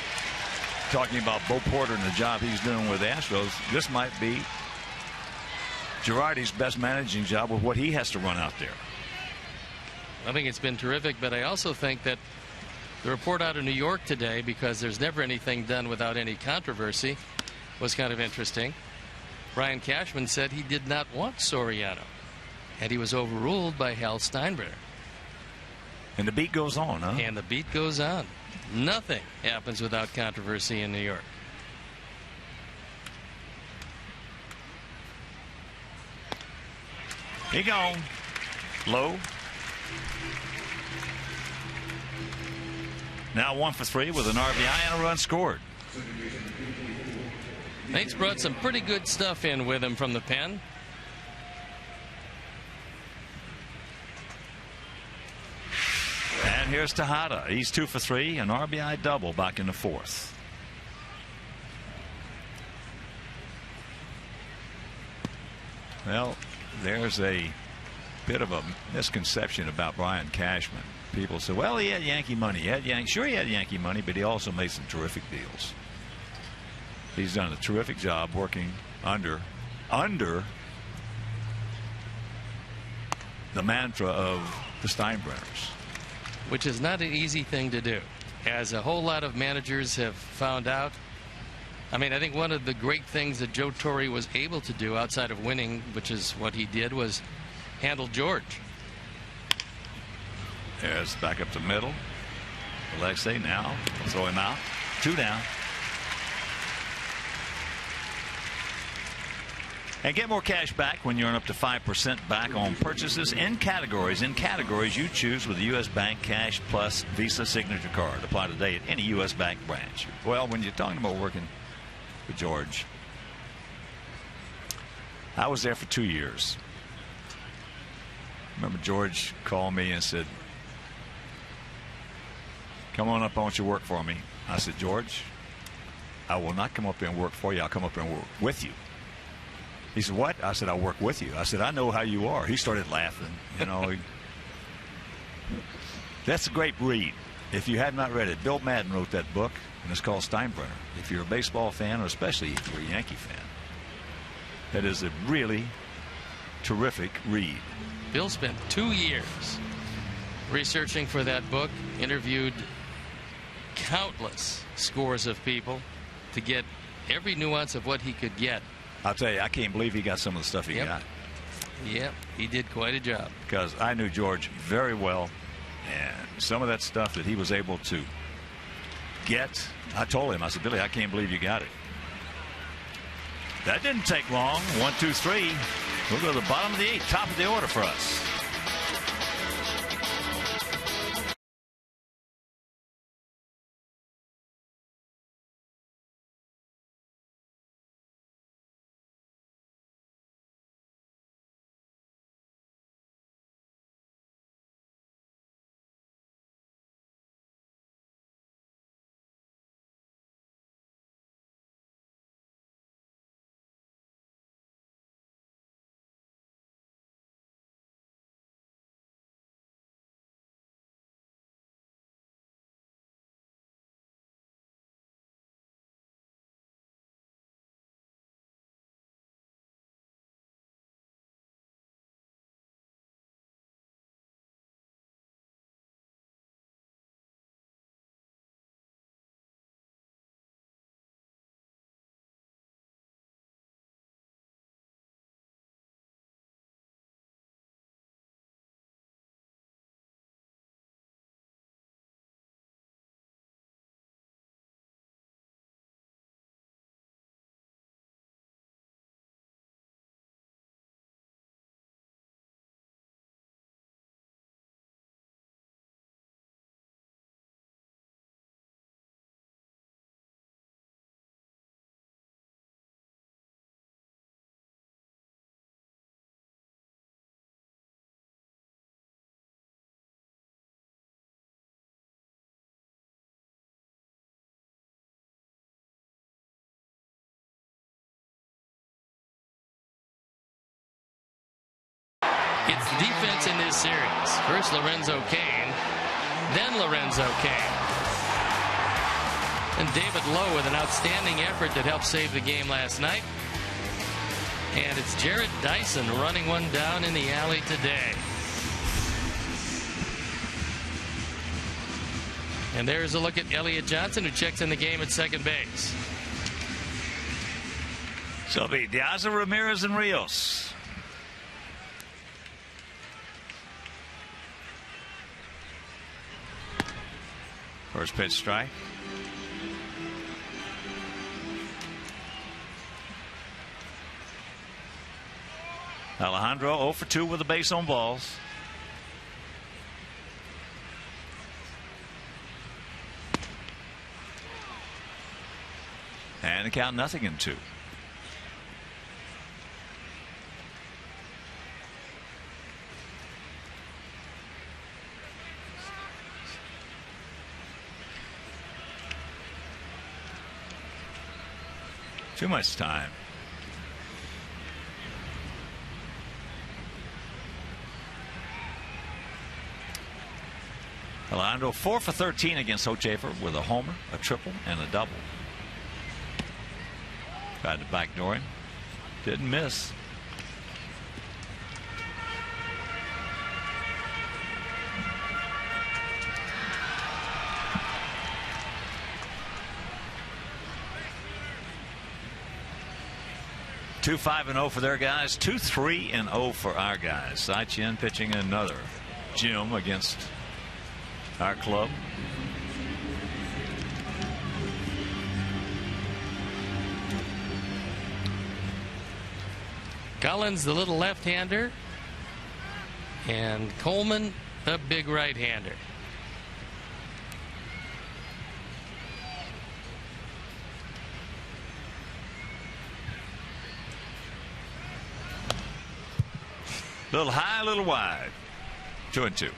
talking about Bo Porter and the job he's doing with the Astros, this might be Girardi's best managing job with what he has to run out there. I think it's been terrific, but I also think that the report out of New York today, because there's never anything done without any controversy, was kind of interesting. Brian Cashman said he did not want Soriano, and he was overruled by Hal Steinbrenner. And the beat goes on, huh? And the beat goes on. Nothing happens without controversy in New York. He gone. Low. Now 1 for 3 with an RBI and a run scored. Nate's brought some pretty good stuff in with him from the pen. And here's Tejada. He's 2 for 3, an RBI double back in the fourth. Well, there's a bit of a misconception about Brian Cashman. People say, well, he had Yankee money. Sure, he had Yankee money, but he also made some terrific deals. He's done a terrific job working under the mantra of the Steinbrenners. Which is not an easy thing to do, as a whole lot of managers have found out. I mean, I think one of the great things that Joe Torre was able to do outside of winning, which is what he did, was handle George. There's back up the middle. Alexei now will throw him out. 2 down. And get more cash back when you earn up to 5% back on purchases in categories. In categories you choose with the U.S. Bank Cash Plus Visa Signature Card. Apply today at any U.S. Bank branch. Well, when you're talking about working with George, I was there for 2 years. Remember George called me and said, come on up, I want you to work for me. I said, George, I will not come up there and work for you. I'll come up there and work with you. He said, what? I said, I'll work with you. I said, I know how you are. He started laughing. You know, that's a great read. If you have not read it, Bill Madden wrote that book, and it's called Steinbrenner. If you're a baseball fan, or especially if you're a Yankee fan, that is a really terrific read. Bill spent 2 years researching for that book, interviewed countless scores of people to get every nuance of what he could get. I'll tell you, I can't believe he got some of the stuff he got. Yep, he did quite a job. Because I knew George very well, and some of that stuff that he was able to get, I told him, I said, Billy, I can't believe you got it. That didn't take long. 1, 2, 3. We'll go to the bottom of the 8th, top of the order for us. It's the defense in this series. First Lorenzo Cain, then Lorenzo Cain. And David Lowe with an outstanding effort that helped save the game last night. And it's Jarrett Dyson running one down in the alley today. And there's a look at Elliott Johnson, who checks in the game at second base. So it'll be Diaza, Ramirez, and Rios. First pitch strike. Alejandro 0 for 2 with a base on balls. And the count 0-2. Too much time. Alejandro 4 for 13 against Hochefer with a homer, a triple, and a double. Tried to backdoor him. Didn't miss. Two 5-0 for their guys. 2-3-0 for our guys. Cy Chen pitching another gem against our club. Collins, the little left-hander, and Coleman, a big right-hander. Little high, little wide. 2-2.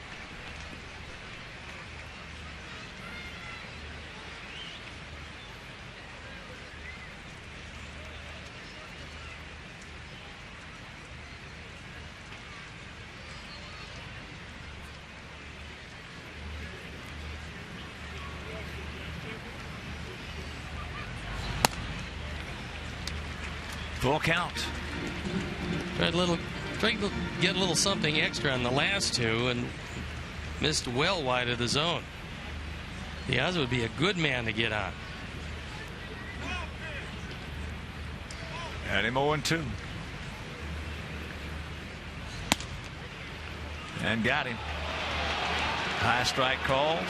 Full count. Tried to get a little something extra on the last two and missed well wide of the zone. Diaz would be a good man to get on. Had him 0-2. And got him. High strike calls.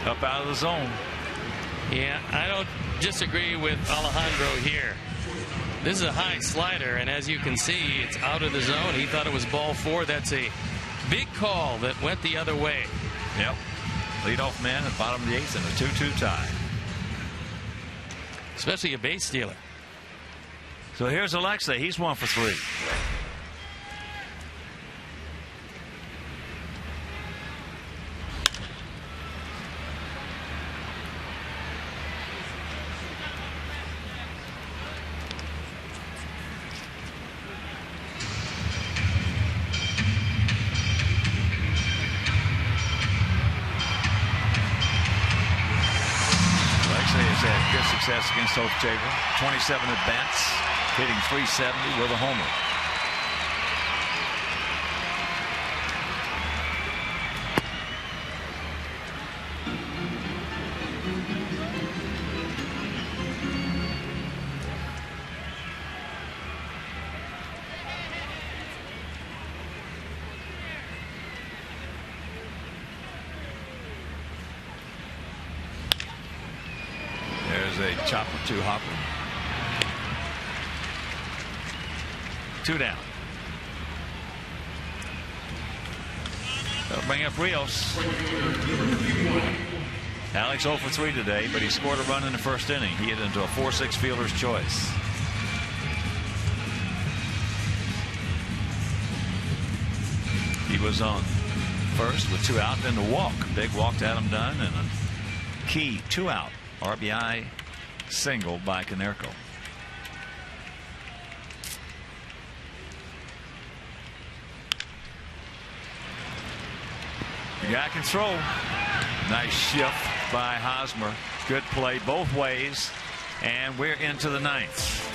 Up out of the zone. Yeah, I don't disagree with Alejandro here. This is a high slider, and as you can see, it's out of the zone. He thought it was ball 4. That's a big call that went the other way. Yep. Leadoff man at bottom of the 8th and a 2-2 tie. Especially a base stealer. So here's Alexei. He's 1 for 3. Success against Hochefer. 27 at bats, hitting .370 with a homer. A chopper to Hopper. 2 down. They'll bring up Rios. Alex 0 for 3 today, but he scored a run in the first inning. He hit into a 4-6 fielder's choice. He was on first with 2 out, then the walk. Big walk to Adam Dunn and a key 2-out RBI single by Konerko. guy can throw. Nice shift by Hosmer. Good play both ways. And we're into the ninth.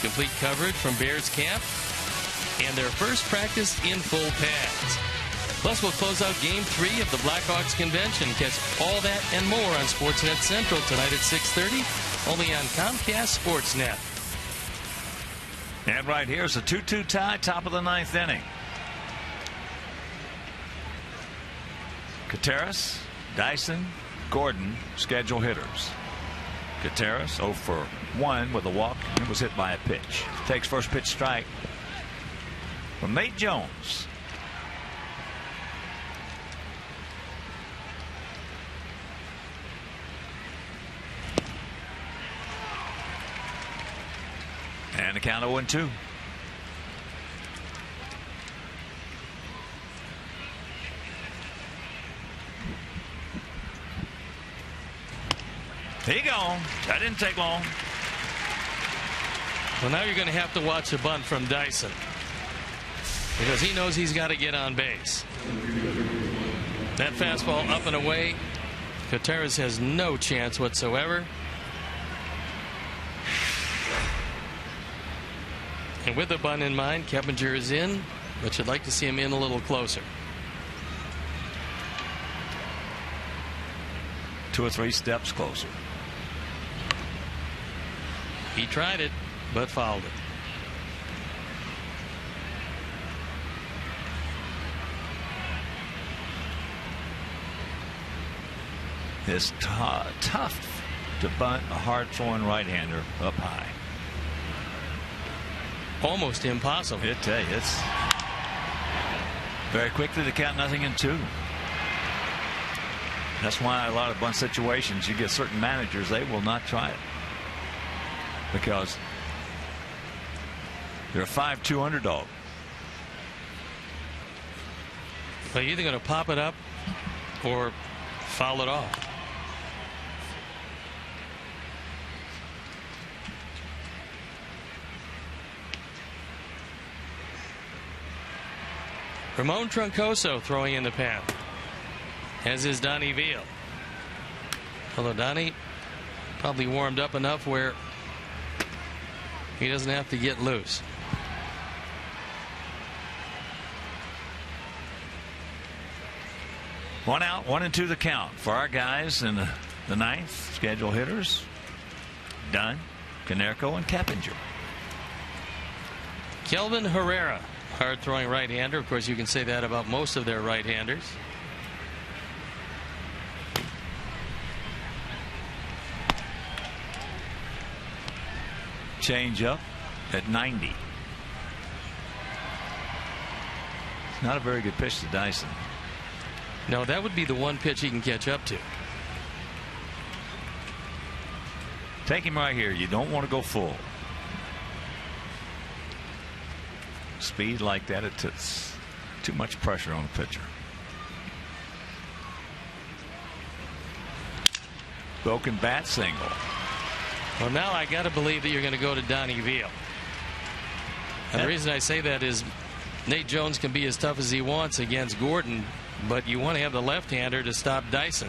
Complete coverage from Bears camp and their first practice in full pads. Plus, we'll close out Game 3 of the Blackhawks convention. Catch all that and more on Sportsnet Central tonight at 6:30, only on Comcast Sportsnet. And right here's a 2-2 tie, top of the ninth inning. Kateris, Dyson, Gordon, schedule hitters. Kateris 0 for 1 with a walk and was hit by a pitch. Takes first pitch strike from Nate Jones. And the count 0-2. He gone. That didn't take long. Well, now you're going to have to watch a bunt from Dyson because he knows he's got to get on base. That fastball up and away. Kateris has no chance whatsoever. And with the bunt in mind, Keppinger is in, but you'd like to see him in a little closer. 2 or 3 steps closer. He tried it, but fouled it. It's tough to bunt a hard-throwing right-hander up high. Almost impossible. I tell you, it's very quickly to count 0-2. That's why a lot of bunt situations, you get certain managers, they will not try it because they're a 5-2 underdog. But you're either going to pop it up or foul it off. Ramon Troncoso throwing in the pen, as is Donnie Veal. Although Donnie probably warmed up enough where he doesn't have to get loose. One out, 1-2 the count for our guys in the ninth. Schedule hitters: Dunn, Konerko, and Keppinger. Kelvin Herrera, hard-throwing right-hander. Of course, you can say that about most of their right-handers. changeup at 90. It's not a very good pitch to Dyson. No, that would be the one pitch he can catch up to. Take him right here. You don't want to go full. Speed like that, it puts too much pressure on the pitcher. Broken bat single. Well, now I got to believe that you're going to go to Donnie Veal. And the reason I say that is Nate Jones can be as tough as he wants against Gordon, but you want to have the left-hander to stop Dyson.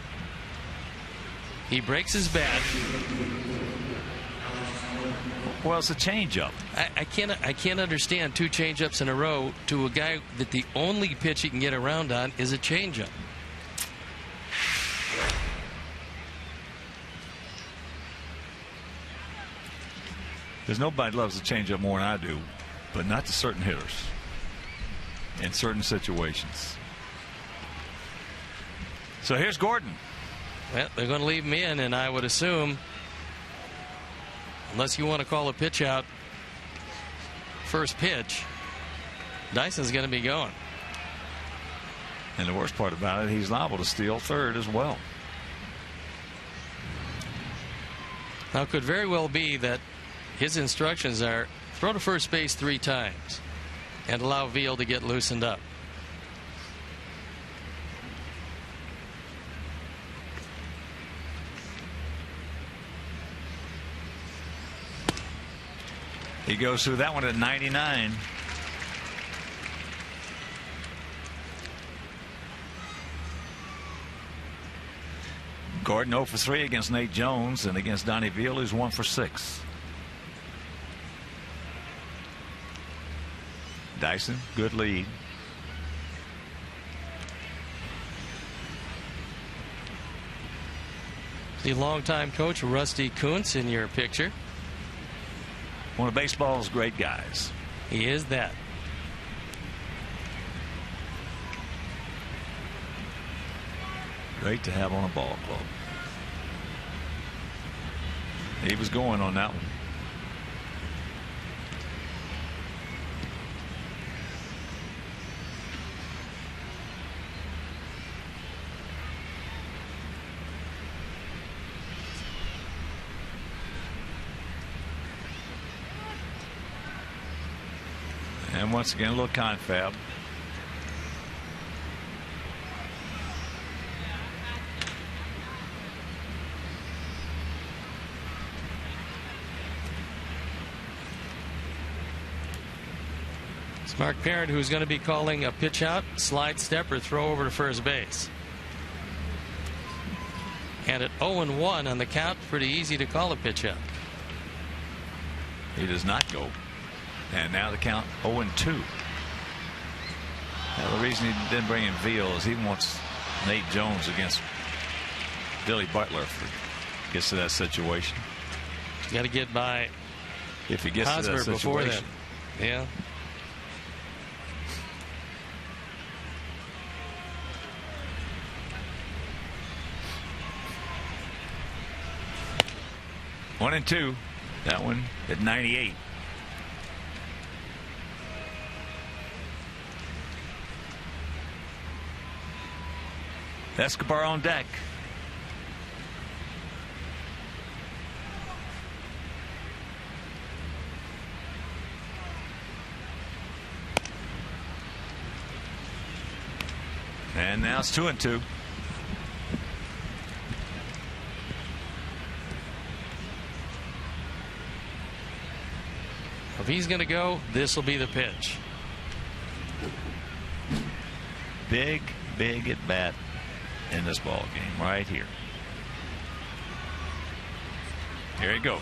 He breaks his bat. Well, it's a changeup. I can't understand two changeups in a row to a guy that the only pitch he can get around on is a changeup. There's nobody loves the changeup more than I do, but not to certain hitters in certain situations. So here's Gordon. Well, they're going to leave him in, and I would assume, unless you want to call a pitch out first pitch, Dyson's going to be going. And the worst part about it, he's liable to steal third as well. Now, it could very well be that his instructions are throw to first base 3 times and allow Veal to get loosened up. He goes through that one at 99. Gordon 0 for 3 against Nate Jones, and against Donnie Veal, who's 1 for 6. Dyson, good lead. The longtime coach Rusty Kuntz in your picture. One of baseball's great guys. He is that. Great to have on a ball club. He was going on that one. And once again, a little confab. It's Mark Parent who's going to be calling a pitch out, slide step, or throw over to first base. And at 0-1 on the count, pretty easy to call a pitch out. He does not go. And now the count 0-2. Now the reason he didn't bring in Veal is he wants Nate Jones against Billy Butler if he gets to that situation. You got to get by if he gets Hosmer to that before situation. that. Yeah. One and 2. That one at 98. Escobar on deck. And now it's 2-2. If he's going to go, this will be the pitch. Big at bat in this ball game right here. Here he goes.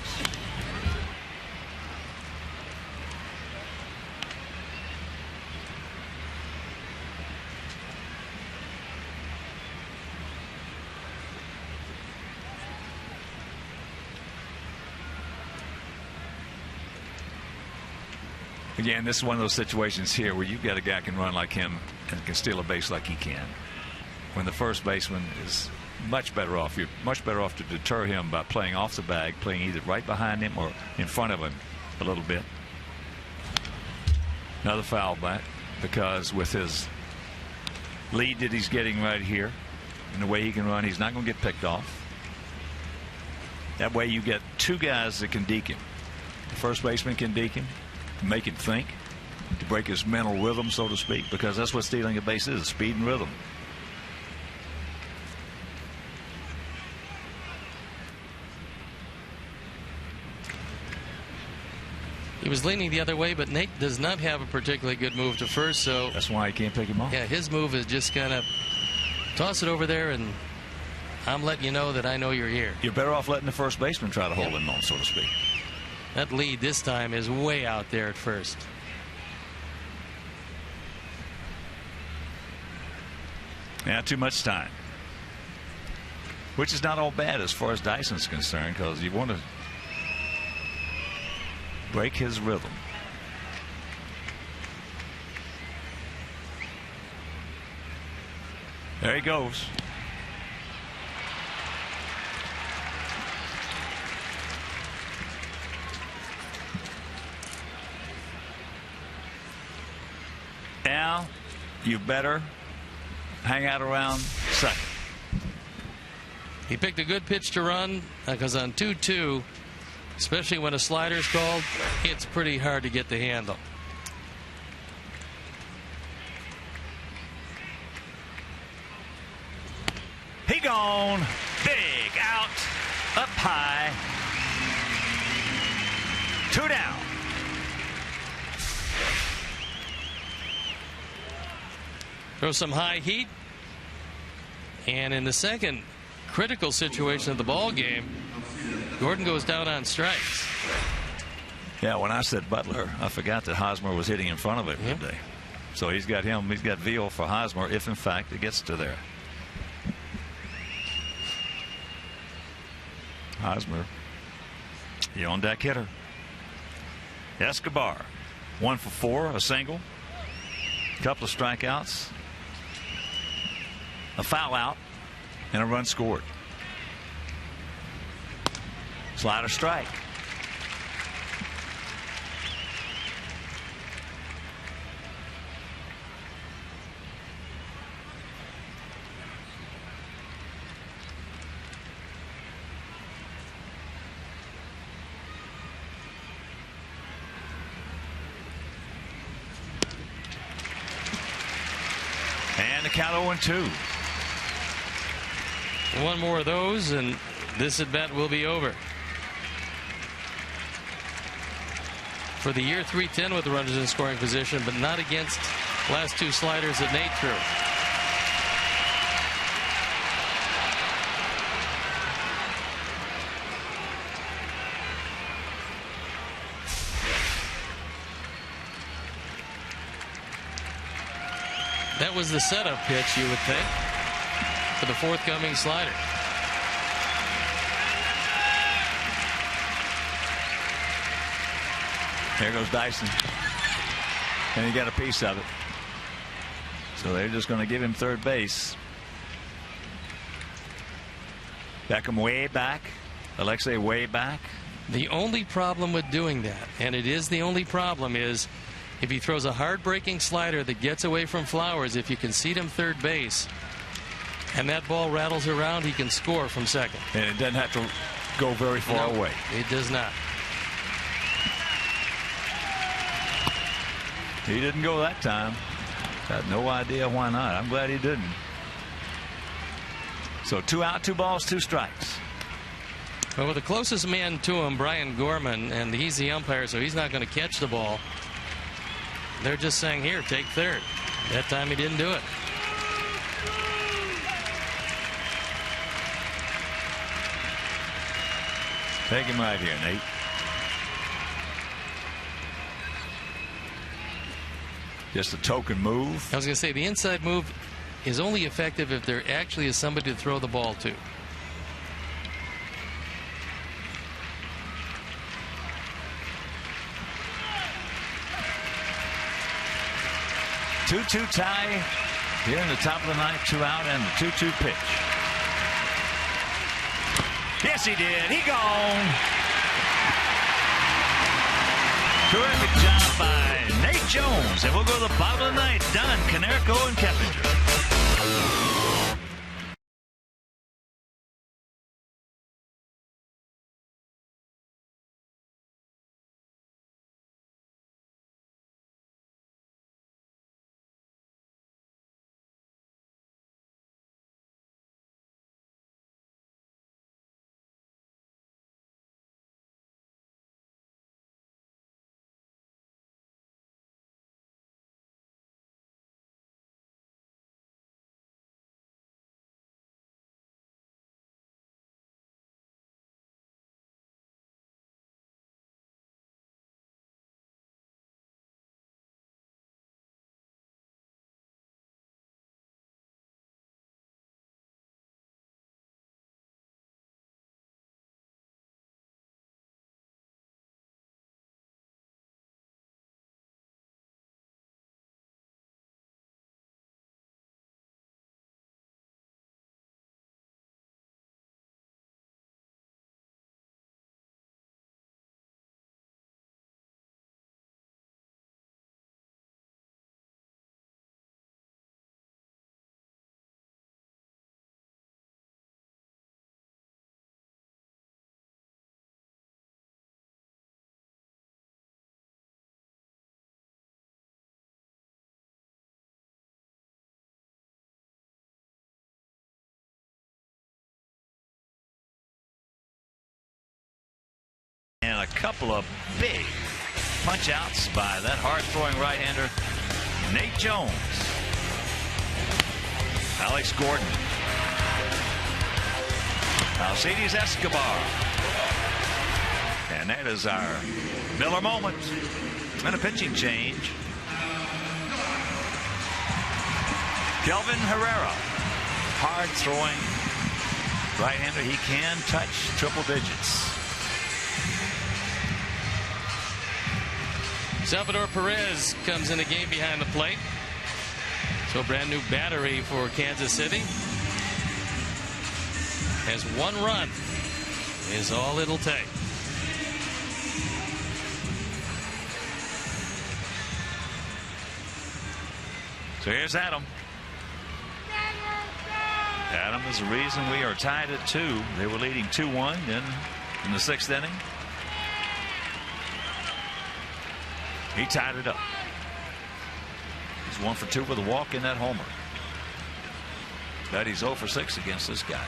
Again, this is one of those situations here where you've got a guy who can run like him and can steal a base like he can. When the first baseman is much better off, you're much better off to deter him by playing off the bag, playing either right behind him or in front of him, a little bit. Another foul back, because with his lead that he's getting right here and the way he can run, he's not going to get picked off. That way you get two guys that can deke him. The first baseman can deke him, make him think, to break his mental rhythm, so to speak, because that's what stealing a base is, speed and rhythm. He was leaning the other way, but Nate does not have a particularly good move to first, so that's why he can't pick him off. Yeah, his move is just kind of toss it over there, and I'm letting you know that I know you're here. You're better off letting the first baseman try to hold him on, so to speak. That lead this time is way out there at first. Yeah, too much time. Which is not all bad as far as Dyson's concerned, because you want to break his rhythm. There he goes. Now you better hang out around second. He picked a good pitch to run, because on 2-2, especially when a slider's called, it's pretty hard to get the handle. He gone. Big out. Up high. 2 down. Throw some high heat. And in the second critical situation of the ball game, Gordon goes down on strikes. Yeah, when I said Butler, I forgot that Hosmer was hitting in front of him today. So he's got him. He's got Veal for Hosmer, if in fact it gets to there. Hosmer, the on-deck hitter. Escobar, 1 for 4, a single, a couple of strikeouts, a foul out, and a run scored. Slider strike. And the count 0-2. One more of those, and this at bat will be over. For the year, 310 with the runners in scoring position, but not against last 2 sliders that Nate threw. That was the setup pitch, you would think, for the forthcoming slider. There goes Dyson. And he got a piece of it. So they're just going to give him third base. Beckham way back. Alexei way back. The only problem with doing that, and it is the only problem, is if he throws a hard-breaking slider that gets away from Flowers, if you can seat him third base, and that ball rattles around, he can score from second. And it doesn't have to go very far away. It does not. He didn't go that time. Got no idea why not. I'm glad he didn't. So 2 out, 2 balls, 2 strikes. Well, with the closest man to him, Brian Gorman, and he's the umpire, so he's not going to catch the ball. They're just saying, here, take third. That time he didn't do it. Take him right here, Nate. Just a token move. I was going to say, the inside move is only effective if there actually is somebody to throw the ball to. Two-two tie here in the top of the ninth. 2 out and the 2-2 pitch. Yes, he did. He gone. Terrific job by Nate Jones. And we'll go to the bottom of the ninth. Dunn, Konerko, and Keppinger. And a couple of big punch outs by that hard throwing right-hander, Nate Jones. Alex Gordon. Alcides Escobar. And that is our Miller moment. And a pitching change. Kelvin Herrera. Hard throwing right-hander. He can touch triple digits. Salvador Perez comes in the game behind the plate. So brand new battery for Kansas City. Has one run is all it'll take. So here's Adam. Adam is the reason we are tied at 2. They were leading 2-1 in the 6th inning. He tied it up. He's 1 for 2 with a walk in that homer. But he's 0 for 6 against this guy.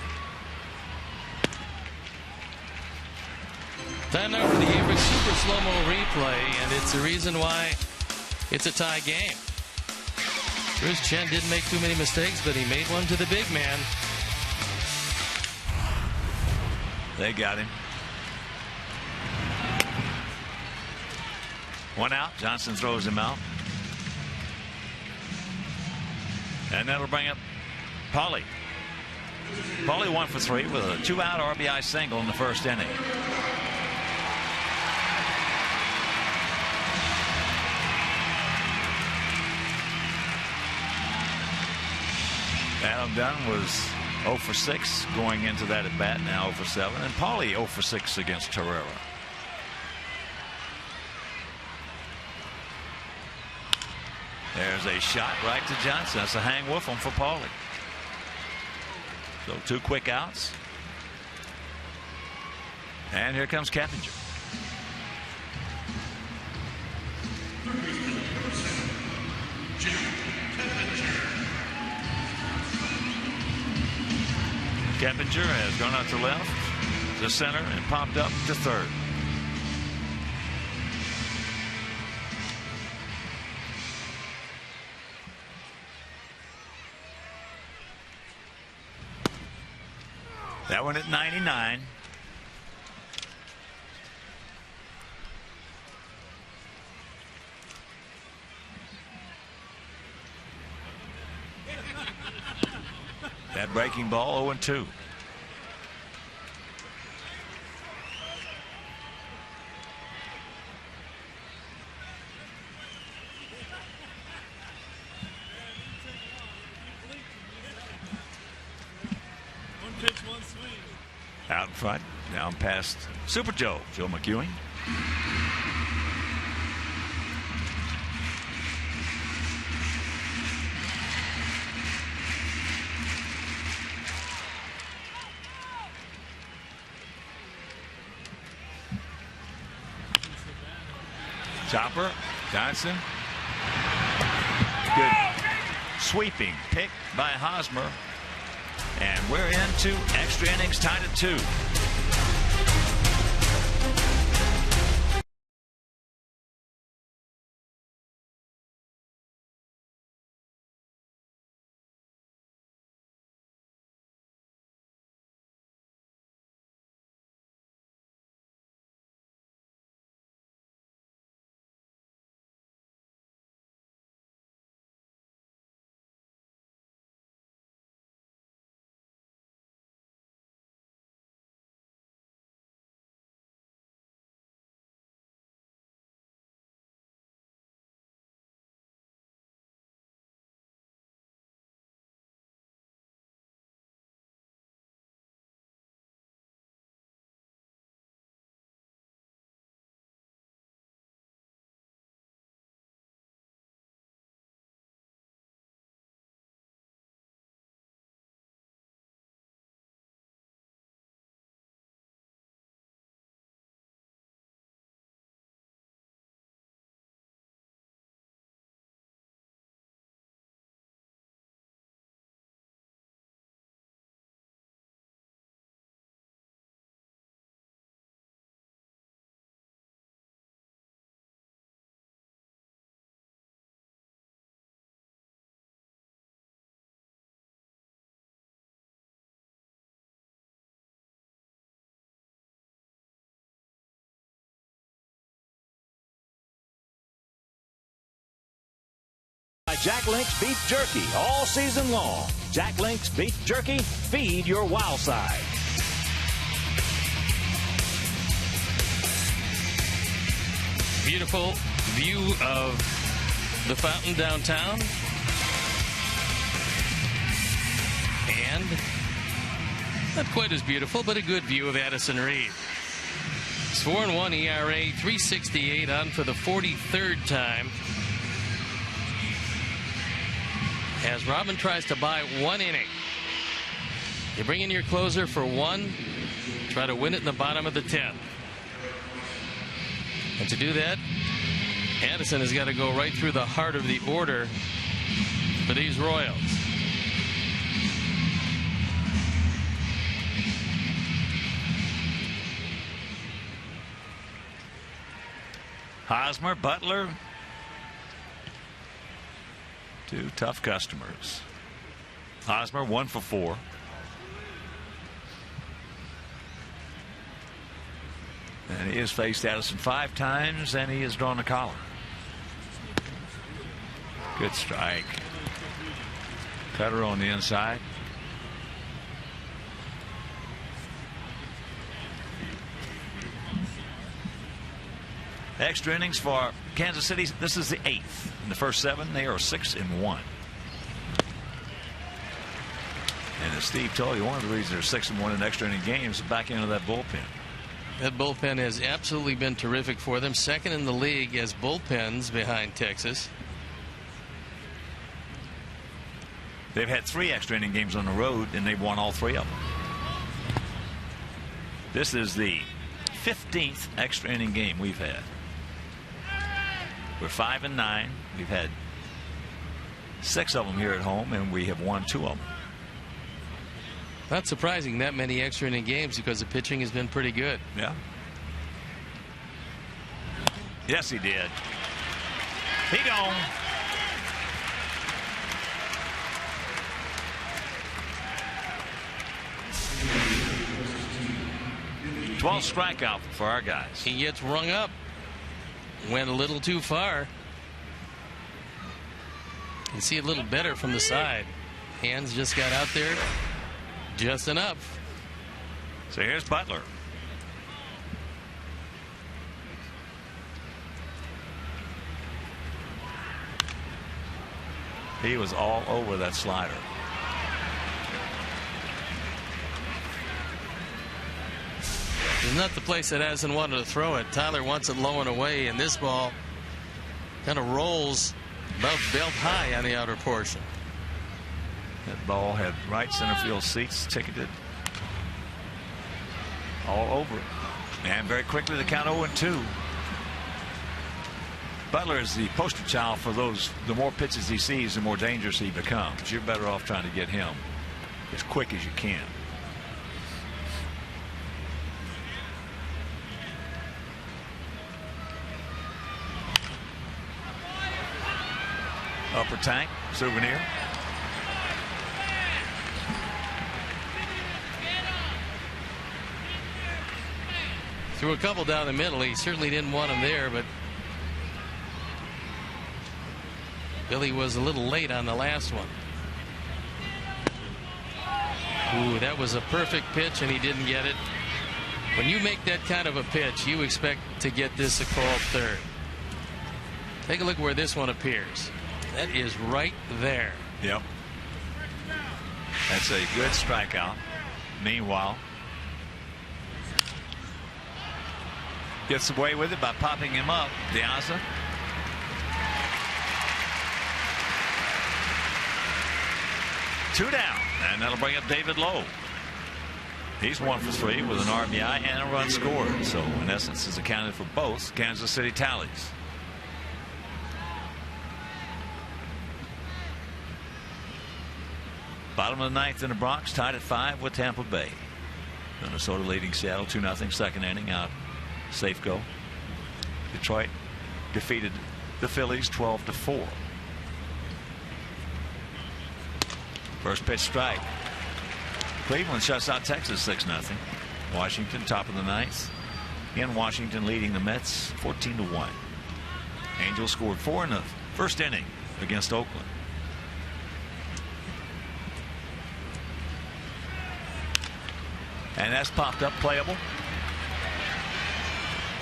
Time now for the Avery Super Slow-Mo replay, and it's the reason why it's a tie game. Bruce Chen didn't make too many mistakes, but he made one to the big man. They got him. 1 out. Johnson throws him out. And that'll bring up Pauly. Pauly 1 for 3 with a 2-out RBI single in the 1st inning. Adam Dunn was 0 for 6 going into that at bat, now 0 for 7. And Pauly 0 for 6 against Herrera. There's a shot right to Johnson. That's a hang with him for Pauly. So 2 quick outs. And here comes Keppinger. Keppinger has gone out to left, to center, and popped up to third. That one at 99. That breaking ball 0-2. Out in front, down past Super Joe McEwing. Chopper, Johnson. Good sweeping pick by Hosmer. And we're into extra innings, tied at 2. Jack Link's Beef Jerky all season long. Jack Link's Beef Jerky, feed your wild side. Beautiful view of the fountain downtown. And not quite as beautiful, but a good view of Addison Reed. It's 4-1 ERA, 368 on for the 43rd time. As Robin tries to buy 1 inning. You bring in your closer for 1, try to win it in the bottom of the 10th. And to do that, Addison has got to go right through the heart of the order for these Royals. Hosmer, Butler. 2 tough customers. Hosmer 1 for 4. And he has faced Addison 5 times, and he has drawn a collar. Good strike. Cutter on the inside. Extra innings for Kansas City. This is the 8th. In the first 7, they are 6-1. And as Steve told you, one of the reasons they're 6-1 in extra inning games is back into that bullpen. That bullpen has absolutely been terrific for them. Second in the league as bullpens behind Texas. They've had 3 extra inning games on the road, and they've won all 3 of them. This is the 15th extra inning game we've had. We're 5-9. We've had 6 of them here at home, and we have won 2 of them. Not surprising that many extra inning games because the pitching has been pretty good. Yeah. Yes, he did. He gone. Twelve strikeout for our guys. He gets rung up. Went a little too far. You can see a little better from the side. Hands just got out there just enough. So here's Butler. He was all over that slider. It's not the place that hasn't wanted to throw it. Tyler wants it low and away, and this ball kind of rolls about belt high on the outer portion. That ball had right center field seats ticketed all over it. And very quickly the count 0-2. Butler is the poster child for those. The more pitches he sees, the more dangerous he becomes. You're better off trying to get him as quick as you can. Upper tank, Souvenir. Threw a couple down the middle. He certainly didn't want him there, but Billy was a little late on the last one. Ooh, that was a perfect pitch, and he didn't get it. When you make that kind of a pitch, you expect to get this a called third. Take a look where this one appears. That is right there. Yep. That's a good strikeout. Meanwhile, gets away with it by popping him up. Diaza. Two down, and that'll bring up David Lowe. He's 1 for 3 with an RBI and a run scored. So in essence, is accounted for both Kansas City tallies. Bottom of the 9th in the Bronx, tied at 5 with Tampa Bay. Minnesota leading Seattle 2-0, second inning out. Safeco. Detroit defeated the Phillies 12-4. First pitch strike. Cleveland shuts out Texas 6-0. Washington top of the 9th. In Washington leading the Mets 14-1. Angels scored 4 in the first inning against Oakland. And that's popped up, playable.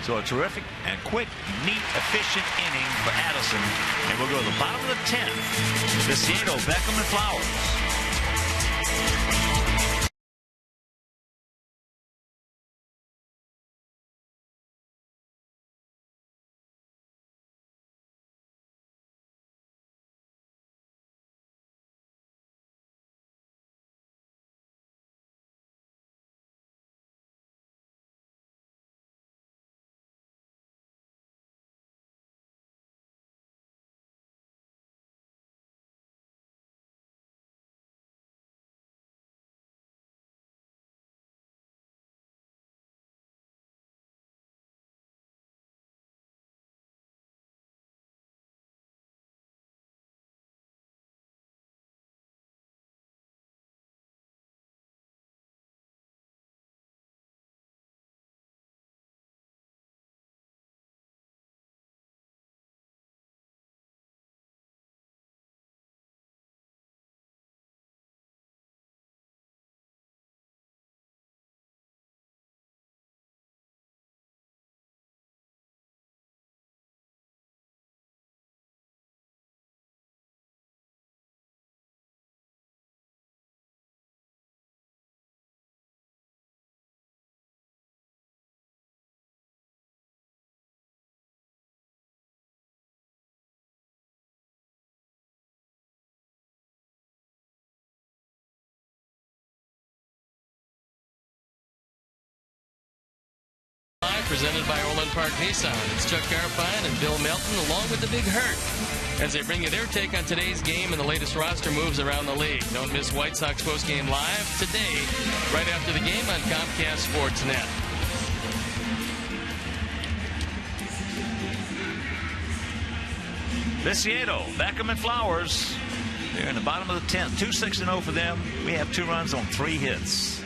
So a terrific and quick, neat, efficient inning for Addison. And we'll go to the bottom of the 10th. Viciedo, Beckham, and Flowers. Presented by Orland Park Nissan. It's Chuck Garfien and Bill Melton along with the Big Hurt as they bring you their take on today's game and the latest roster moves around the league. Don't miss White Sox postgame live today, right after the game on Comcast Sportsnet. Viciedo, Beckham, and Flowers. They're in the bottom of the 10th. 2-6-0 for them. We have 2 runs on 3 hits.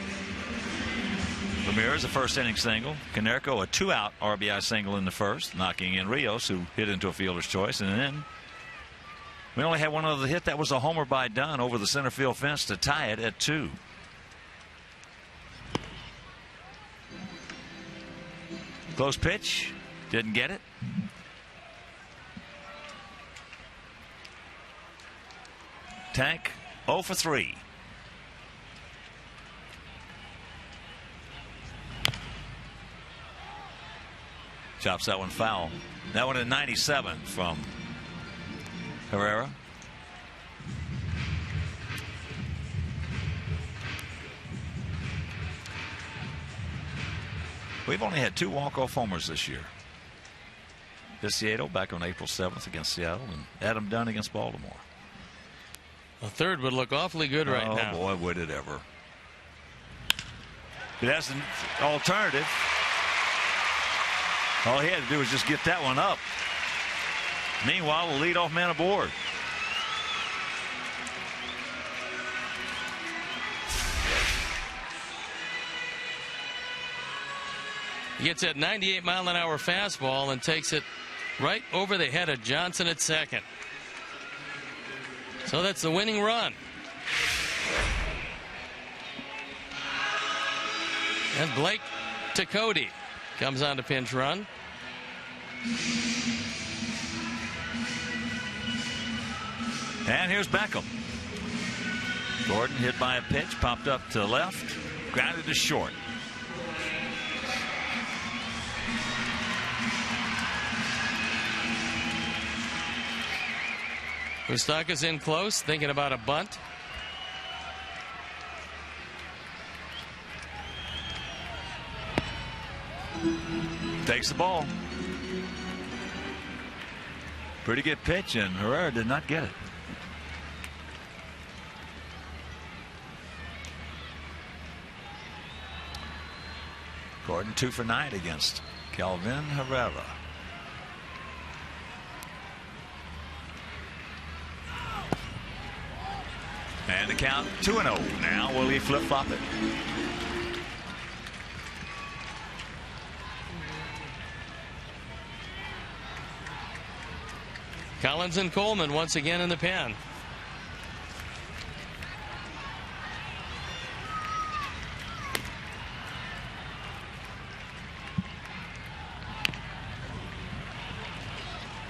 Ramirez, a first inning single. Canerco, a 2-out RBI single in the first, knocking in Rios, who hit into a fielder's choice. And then we only had one other hit. That was a homer by Dunn over the center field fence to tie it at 2. Close pitch. Didn't get it. Tank 0 for 3. Chops that one foul. That one at 97 from Herrera. We've only had 2 walk-off homers this year. Seattle back on April 7th against Seattle, and Adam Dunn against Baltimore. A third would look awfully good right now. Oh, boy, would it ever. But as an alternative, all he had to do was just get that one up. Meanwhile, the leadoff man aboard. He gets that 98-mile-an-hour fastball and takes it right over the head of Johnson at second. So that's the winning run. And Blake Takoti comes on to pinch run. And here's Beckham. Gordon hit by a pitch, popped up to left, grounded to short. Moustakas in close, thinking about a bunt. Takes the ball. Pretty good pitch, and Herrera did not get it. Gordon 2 for 9 against Kelvin Herrera. And the count 2-0 now. Will he flip-flop it? Collins and Coleman once again in the pen.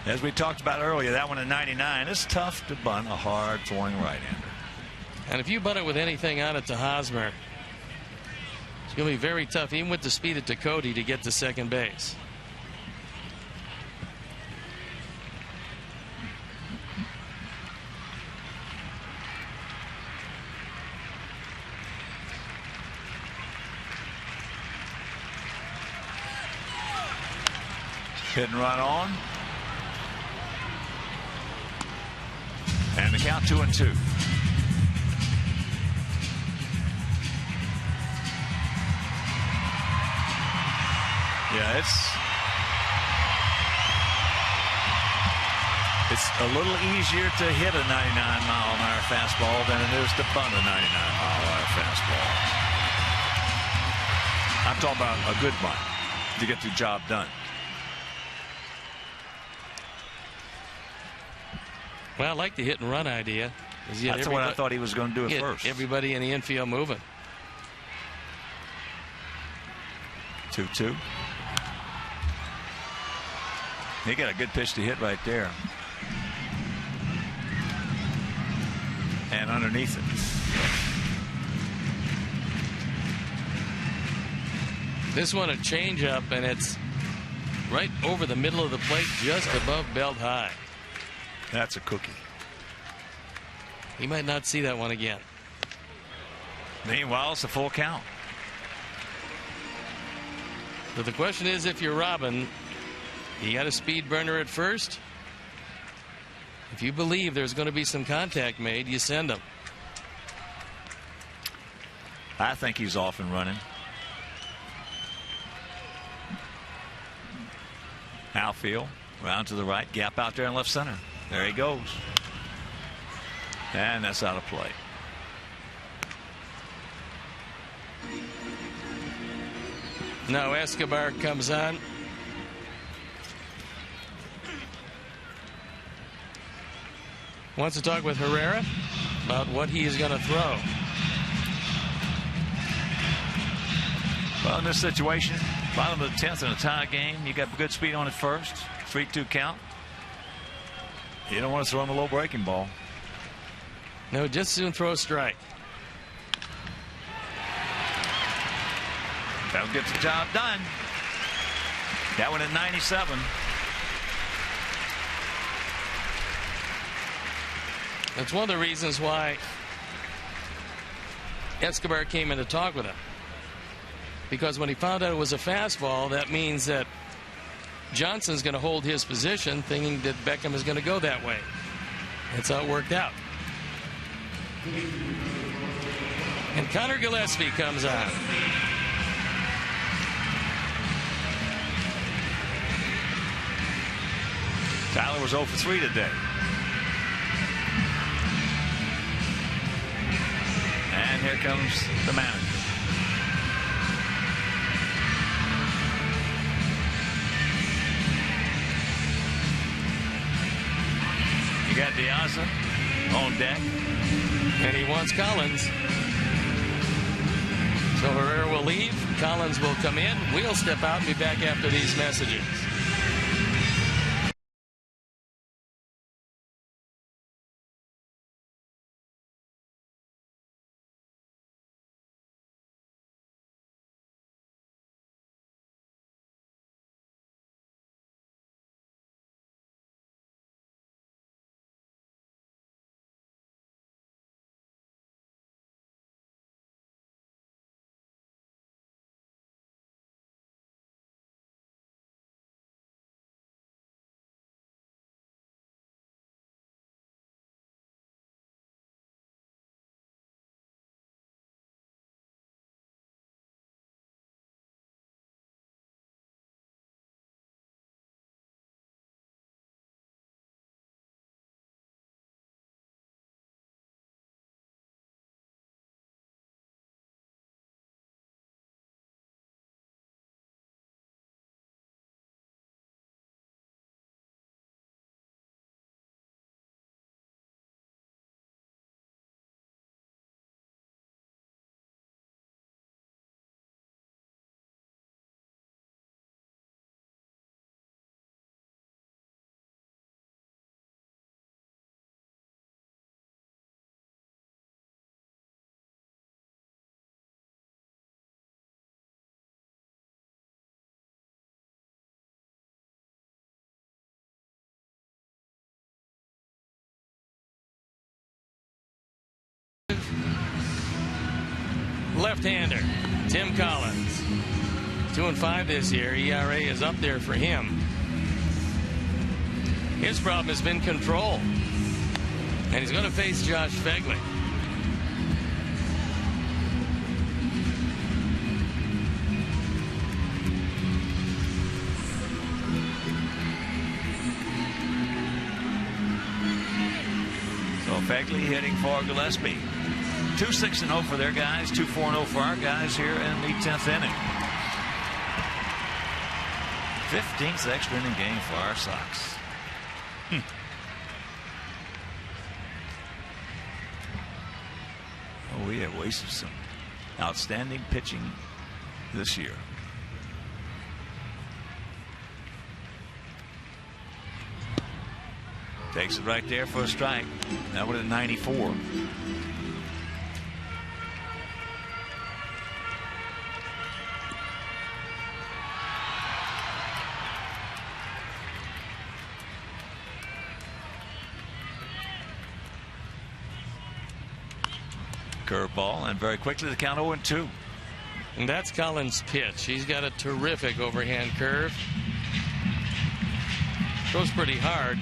As we talked about earlier, that one at 99 is tough to bunt a hard throwing right-hander. And if you bunt it with anything on it to Hosmer, it's going to be very tough, even with the speed of Takoti, to get to second base. Hit and run on. And the count 2-2. Yeah, it's a little easier to hit a 99-mile-an-hour fastball than it is to bunt a 99-mile-an-hour fastball. I'm talking about a good bunt to get the job done. Well, I like the hit and run idea. That's what I thought he was going to do at first. Everybody in the infield moving. 2-2. He got a good pitch to hit right there. And underneath it. This one a changeup, and it's right over the middle of the plate, just above belt high. That's a cookie. He might not see that one again. Meanwhile, it's a full count. But the question is, if you're Robin, you got a speed burner at first. If you believe there's going to be some contact made, you send him. I think he's off and running. Outfield, round to the right, gap out there in left center. There he goes. And that's out of play. Now Escobar comes on. Wants to talk with Herrera about what he is going to throw. Well, in this situation, bottom of the 10th in a tie game, you got good speed on it first. 3-2 count. You don't want to throw him a low breaking ball. No, just soon throw a strike. That'll get the job done. That one at 97. That's one of the reasons why Escobar came in to talk with him. Because when he found out it was a fastball, that means that Johnson's going to hold his position, thinking that Beckham is going to go that way. That's how it worked out. And Connor Gillespie comes on. Tyler was 0 for 3 today. And here comes the manager. You got Diaza on deck. And he wants Collins. So Herrera will leave. Collins will come in. We'll step out and be back after these messages. Left-hander, Tim Collins. 2-5 this year. ERA is up there for him. His problem has been control. And he's going to face Josh Fegley. So Fegley hitting for Gillespie. 2-6-0 for their guys, 2-4-0 for our guys here in the 10th inning. 15th extra inning game for our Sox. Oh, we have wasted some outstanding pitching this year. Takes it right there for a strike. That one at 94. Curveball, and very quickly the count 0-2. And that's Collins' pitch. He's got a terrific overhand curve. Goes pretty hard.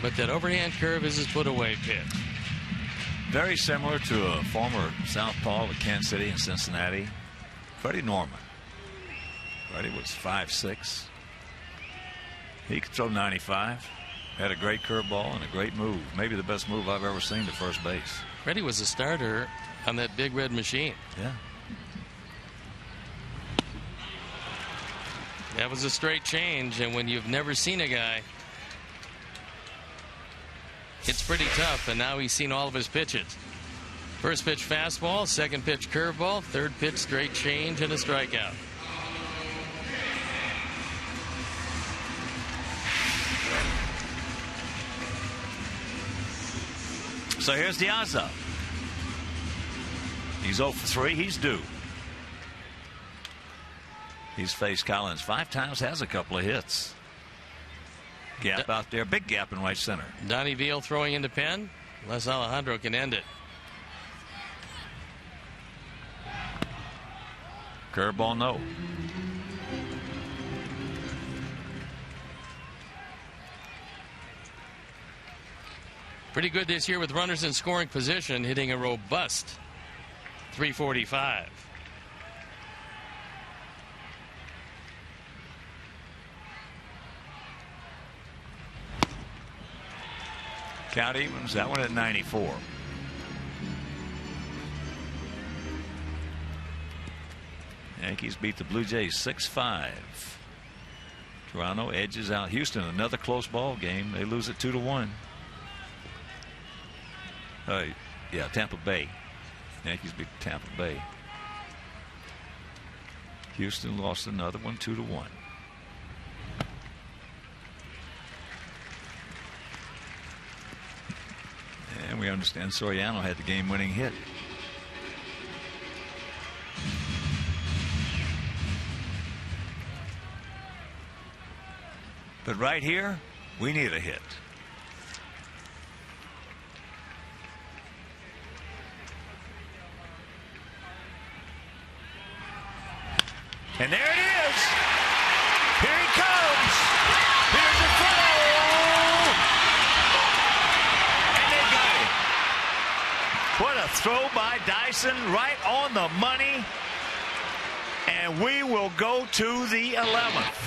But that overhand curve is his put-away pitch. Very similar to a former southpaw at Kansas City and Cincinnati, Freddie Norman. Freddie was 5'6". He could throw 95. Had a great curveball and a great move. Maybe the best move I've ever seen to first base. Freddie was a starter on that big red machine. Yeah. That was a straight change, and when you've never seen a guy, it's pretty tough, and now he's seen all of his pitches. First pitch fastball, second pitch curveball, third pitch straight change, and a strikeout. So here's Diaza. He's 0 for 3. He's due. He's faced Collins 5 times, has a couple of hits. Gap out there, big gap in right center. Donnie Veal throwing into pen. Les Alejandro can end it. Curveball, no. Pretty good this year with runners in scoring position, hitting a robust .345. Count evens, that one at 94. Yankees beat the Blue Jays 6-5. Toronto edges out Houston. Another close ball game. They lose it 2-1. Yeah, Tampa Bay. Yankees beat Tampa Bay. Houston lost another one 2-1. And we understand Soriano had the game-winning hit. But right here, we need a hit. And there it is. Here he comes. Here's the throw. And they got him. What a throw by Dyson, right on the money. And we will go to the 11th.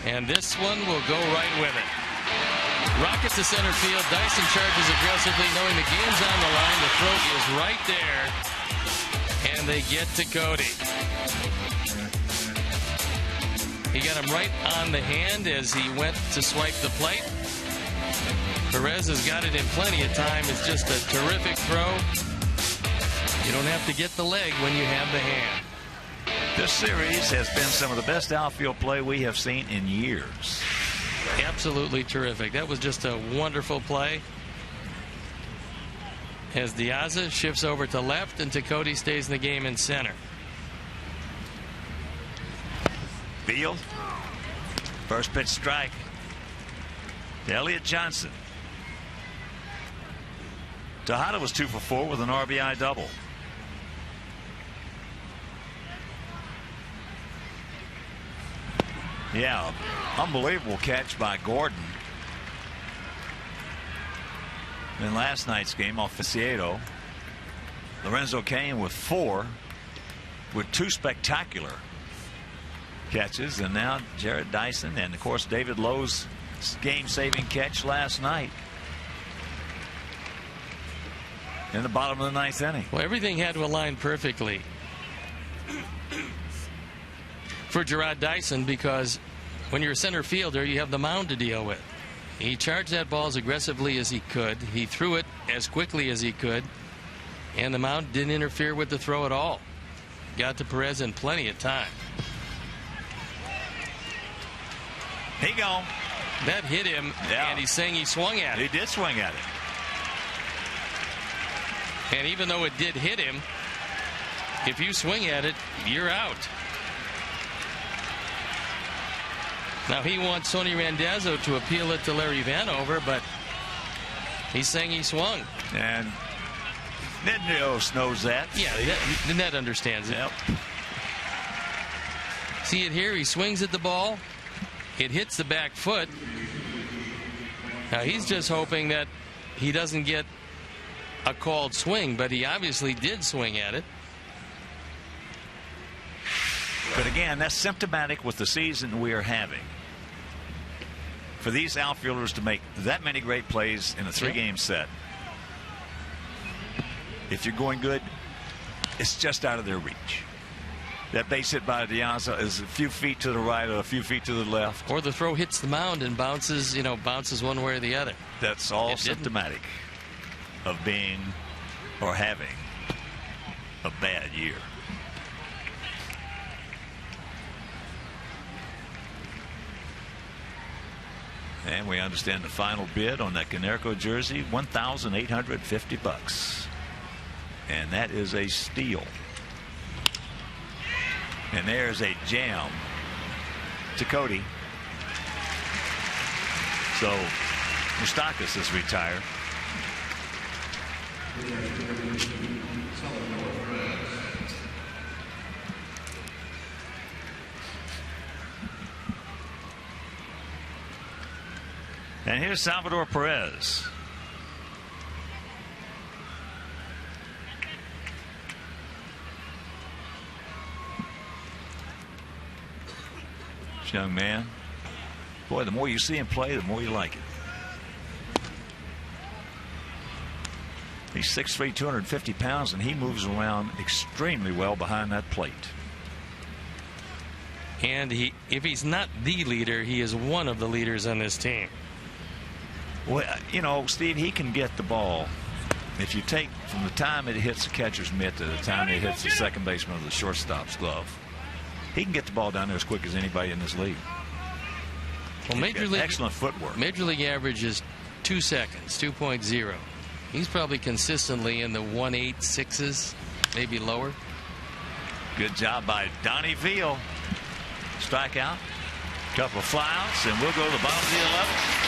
And this one will go right with it. Rockets to center field. Dyson charges aggressively, knowing the game's on the line. The throw is right there. And they get to Cody. He got him right on the hand as he went to swipe the plate. Perez has got it in plenty of time. It's just a terrific throw. You don't have to get the leg when you have the hand. This series has been some of the best outfield play we have seen in years. Absolutely terrific. That was just a wonderful play. As Diaza shifts over to left and Cody stays in the game in center. Field. First pitch strike. To Elliott Johnson. Tejada was 2 for 4 with an RBI double. Yeah, unbelievable catch by Gordon in last night's game off Faciedo. Lorenzo Cain with 4, with 2 spectacular catches, and now Jared Dyson, and of course David Lowe's game-saving catch last night in the bottom of the 9th inning. Well, everything had to align perfectly for Jarrod Dyson, because when you're a center fielder, you have the mound to deal with. He charged that ball as aggressively as he could. He threw it as quickly as he could, and the mound didn't interfere with the throw at all. Got to Perez in plenty of time. He gone. That hit him, Yeah. and he's saying he swung at it. He did swing at it. And even though it did hit him, if you swing at it, you're out. Now, he wants Sonny Randazzo to appeal it to Larry Vanover, but he's saying he swung. And Ned knows that. Yeah, the net understands it. Yep. See it here? He swings at the ball. It hits the back foot. Now, he's just hoping that he doesn't get a called swing, but he obviously did swing at it. But again, that's symptomatic with the season we are having. For these outfielders to make that many great plays in a 3-game set, if you're going good, it's just out of their reach. That base hit by Diaz is a few feet to the right or a few feet to the left. Or the throw hits the mound and bounces one way or the other. That's all symptomatic of being or having a bad year. And we understand the final bid on that Konerko jersey, $1,850. And that is a steal. And there's a jam to Cody. So Moustakas is retired. And here's Salvador Perez. This young man, boy, the more you see him play, the more you like it. He's 6'3", 250 pounds, and he moves around extremely well behind that plate. And if he's not the leader, he is one of the leaders on this team. Well, you know, Steve, he can get the ball. If you take from the time it hits the catcher's mitt to the time it hits the second baseman or the shortstop's glove, he can get the ball down there as quick as anybody in this league. Well, excellent footwork. Major League average is 2 seconds, 2.0. He's probably consistently in the 1.86s, maybe lower. Good job by Donnie Veal. Strikeout, couple of flyouts, and we'll go to the bottom of the 11th.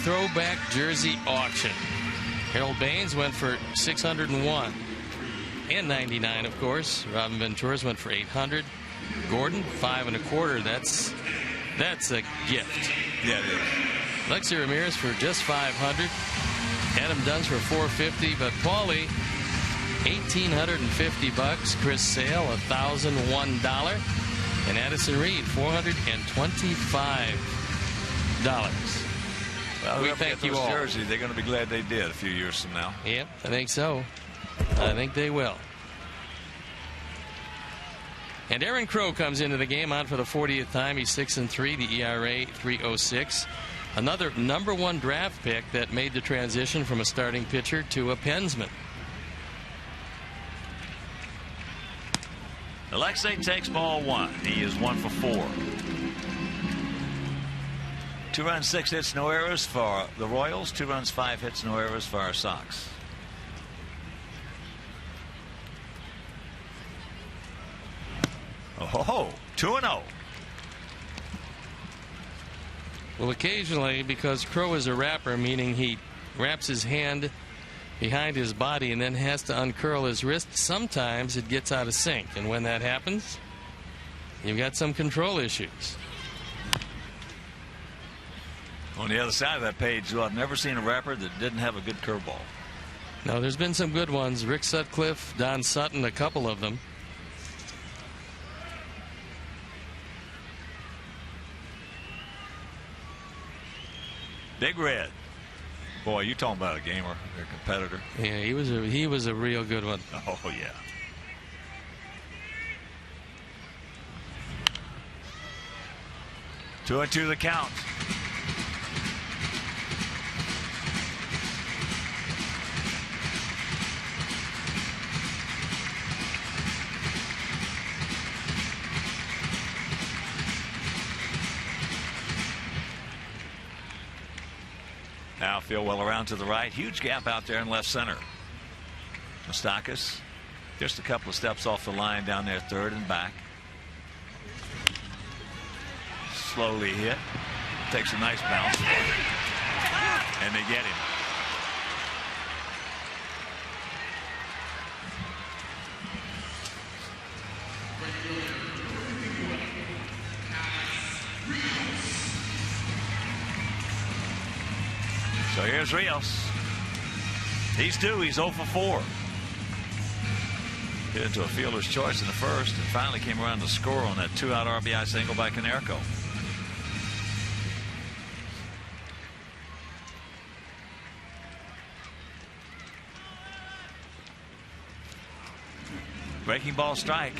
Throwback jersey auction. Harold Baines went for $601 and $99, of course. Robin Ventura's went for $800. Gordon $5 1/4. That's a gift. Yeah, it is. Lexi Ramirez for just $500. Adam Dunn's for $450. But Paulie, $1,850. Chris Sale $1,001. And Addison Reed $425. Well, we thank you all. Jersey, they're going to be glad they did a few years from now. Yep, I think so. I think they will. And Aaron Crow comes into the game on for the 40th time. He's 6-3, the ERA 3.06. Another #1 draft pick that made the transition from a starting pitcher to a pensman. Alexei takes ball 1. He is 1 for 4. 2 runs, 6 hits, no errors for the Royals. 2 runs, 5 hits, no errors for our Sox. Oh, 2-0. Well, occasionally, because Crow is a rapper, meaning he wraps his hand behind his body and then has to uncurl his wrist, sometimes it gets out of sync. And when that happens, you've got some control issues. On the other side of that page, well, I've never seen a rapper that didn't have a good curveball. No, there's been some good ones. Rick Sutcliffe, Don Sutton, a couple of them. Big Red. Boy, you talking about a gamer, a competitor. Yeah, he was a real good one. Oh, yeah. Two and two the count. Outfield well around to the right. Huge gap out there in left center. Moustakas just a couple of steps off the line down there, third and back. Slowly hit. Takes a nice bounce. And they get him. So here's Rios. He's due. He's 0 for 4. Hit into a fielder's choice in the first and finally came around to score on that 2-out RBI single by Konerko. Breaking ball strike.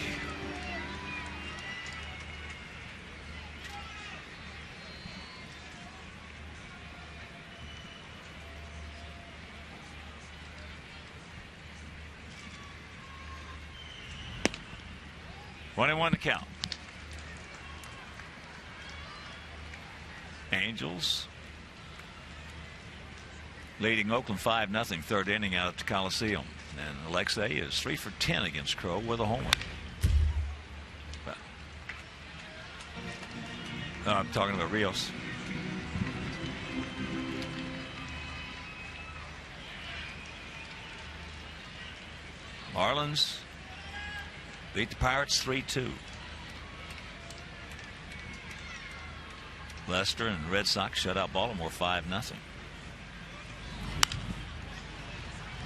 One and one to count. Angels leading Oakland 5-0 third inning out at the Coliseum. And Alexei is 3 for 10 against Crow with a homer. I'm talking about Rios. Marlins beat the Pirates 3-2. Lester and Red Sox shut out Baltimore 5-0.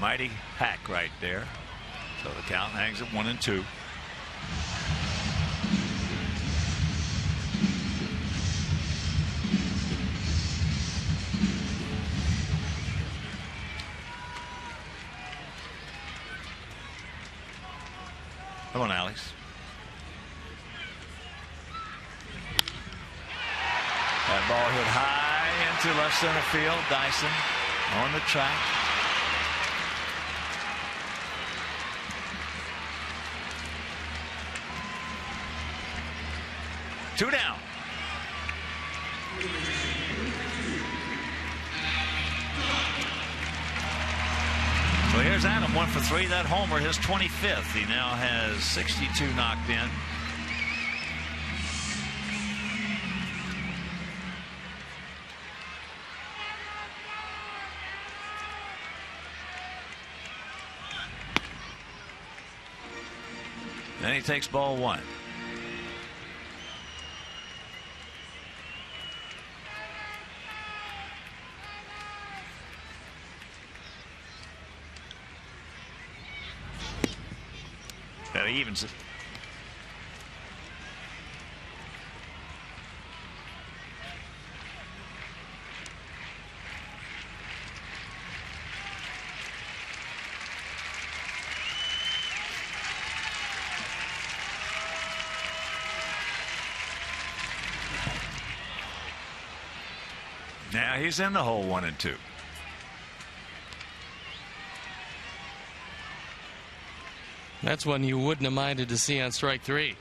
Mighty hack right there. So the count hangs at 1 and 2. Come on, Alex. That ball hit high into left center field. Dyson on the track. Two down. So here's Adam, 1 for 3. That homer, his 25th. He now has 62 knocked in. Then he takes ball 1. That evens it. Now he's in the hole 1-2. That's one you wouldn't have minded to see on strike 3.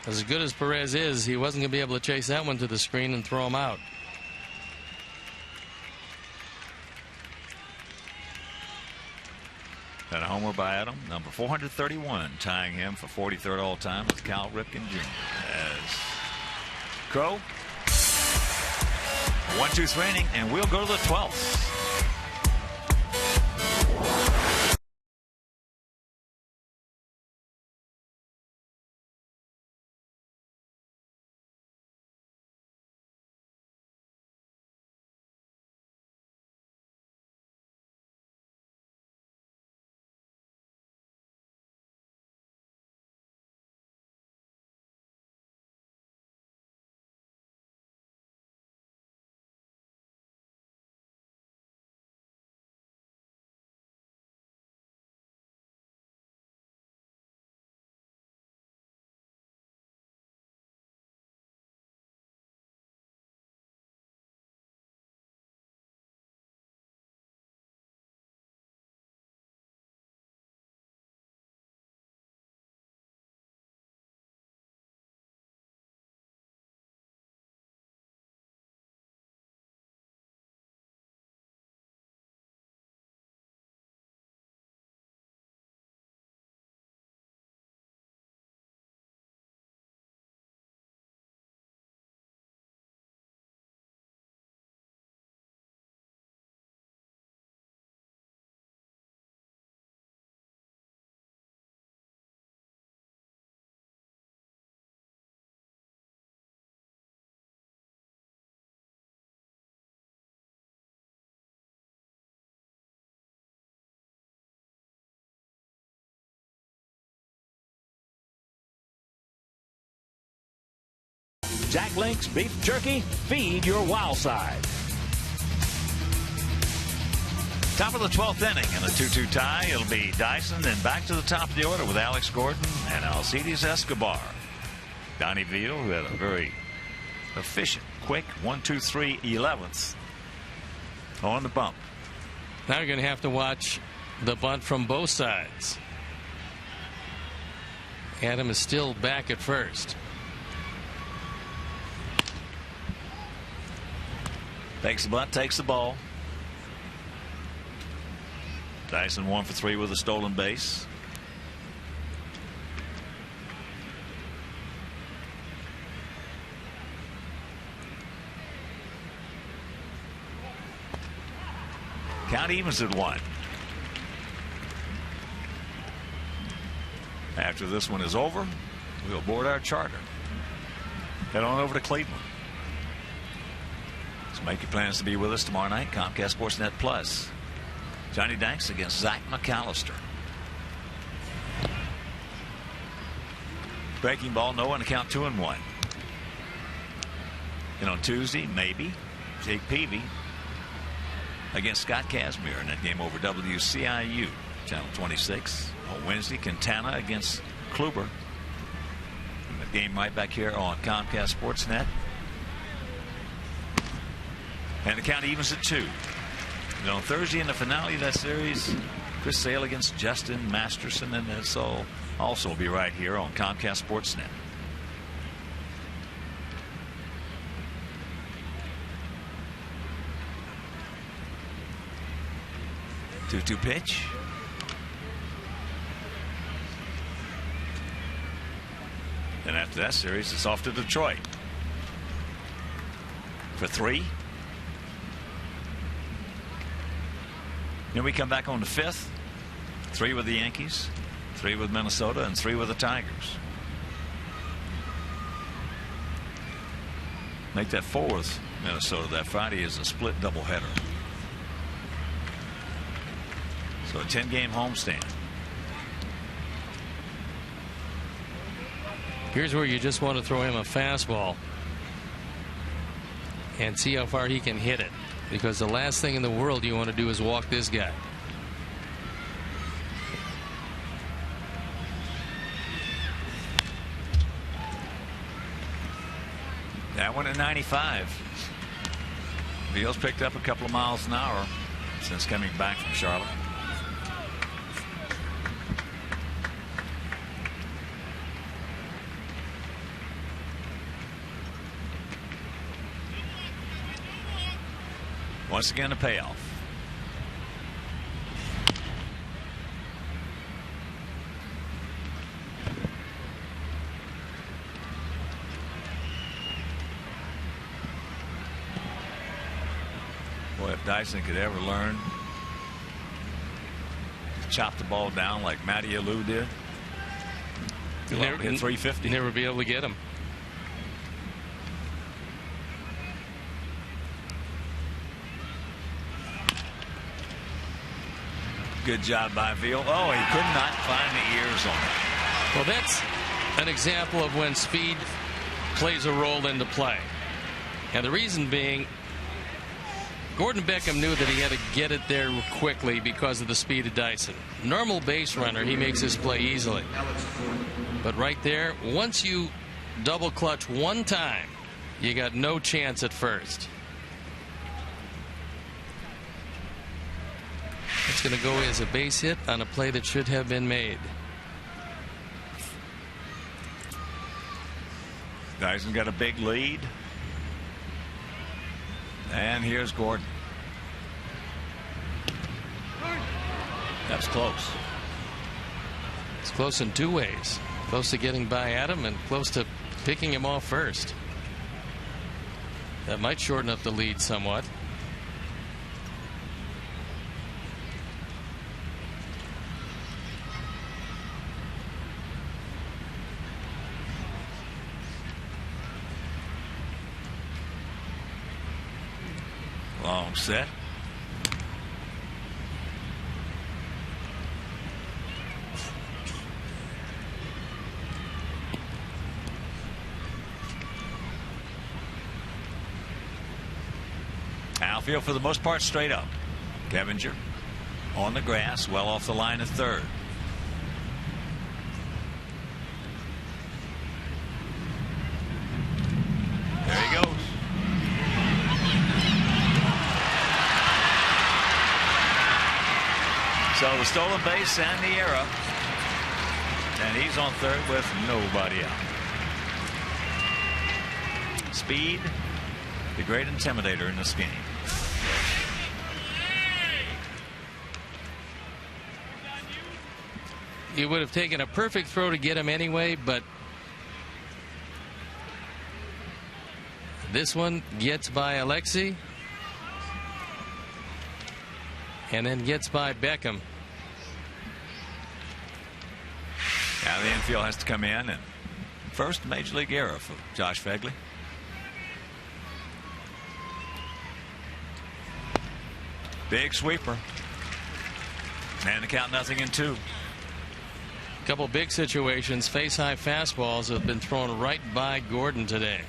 As good as Perez is, he wasn't going to be able to chase that one to the screen and throw him out. And a homer by Adam, number 431, tying him for 43rd all-time with Cal Ripken Jr. As Crow, 1-2-3 inning, and we'll go to the 12th. Jack Link's Beef Jerky. Feed your wild side. Top of the 12th inning in a 2-2 tie. It'll be Dyson, then back to the top of the order with Alex Gordon and Alcides Escobar. Donnie Veal, who had a very efficient, quick 1-2-3 11th on the bump. Now you're going to have to watch the bunt from both sides. Adam is still back at first. Takes the bunt, takes the ball. Dyson 1 for 3 with a stolen base. Count evens at 1. After this one is over, we'll board our charter. Head on over to Cleveland. So make your plans to be with us tomorrow night. Comcast Sportsnet Plus. Johnny Danks against Zach McAllister. Breaking ball, no one to count 2-1. And on Tuesday, maybe Jake Peavy against Scott Kazmir in that game over WCIU, Channel 26. On Wednesday, Quintana against Kluber. And the game right back here on Comcast Sportsnet. And the count evens at 2. And on Thursday in the finale of that series, Chris Sale against Justin Masterson, and this will also be right here on Comcast Sportsnet. Two pitch. And after that series, it's off to Detroit for 3. Then we come back on the 5th. 3 with the Yankees, 3 with Minnesota, and 3 with the Tigers. Make that 4 with Minnesota. That Friday is a split doubleheader. So a 10-game homestand. Here's where you just want to throw him a fastball and see how far he can hit it, because the last thing in the world you want to do is walk this guy. That one at 95. Beal's picked up a couple of miles an hour since coming back from Charlotte. Once again, a payoff. Boy, if Dyson could ever learn to chop the ball down like Matty Alou did, he'll hit 350. Never be able to get him. Good job by Veal. Oh, he could not find the ears on it. Well, that's an example of when speed plays a role into play. And the reason being, Gordon Beckham knew that he had to get it there quickly because of the speed of Dyson. Normal base runner, he makes his play easily. But right there, once you double clutch one time, you got no chance at first. It's going to go as a base hit on a play that should have been made. Dyson got a big lead. And here's Gordon. That's close. It's close in two ways. Close to getting by Adam and close to picking him off first. That might shorten up the lead somewhat. Long set. Outfield for the most part straight up. Kevinger on the grass, well off the line at third. There he goes. So the stolen base and the error. And he's on third with nobody out. Speed, the great intimidator in this game. You would have taken a perfect throw to get him anyway, but this one gets by Alexi and then gets by Beckham. Now the infield has to come in, and first major league error for Josh Phegley. Big sweeper. And the count 0-2. A couple big situations. Face high fastballs have been thrown right by Gordon today.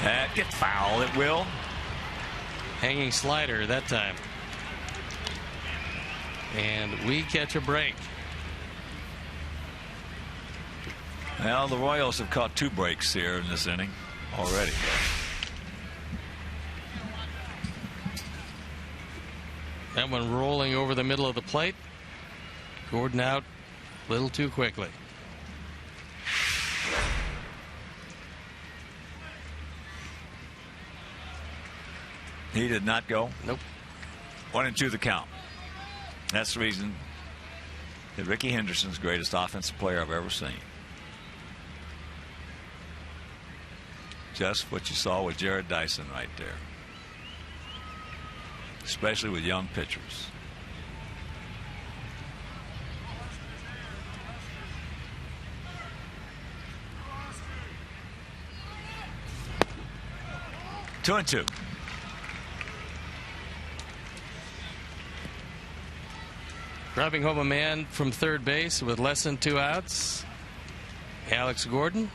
That gets foul. It will. Hanging slider that time. And we catch a break. Well, the Royals have caught 2 breaks here in this inning already. That one rolling over the middle of the plate. Gordon out a little too quickly. He did not go. Nope. 1-2 the count. That's the reason that Ricky Henderson's the greatest offensive player I've ever seen. Just what you saw with Jared Dyson right there. Especially with young pitchers. Two and two. Driving home a man from third base with less than 2 outs. Alex Gordon.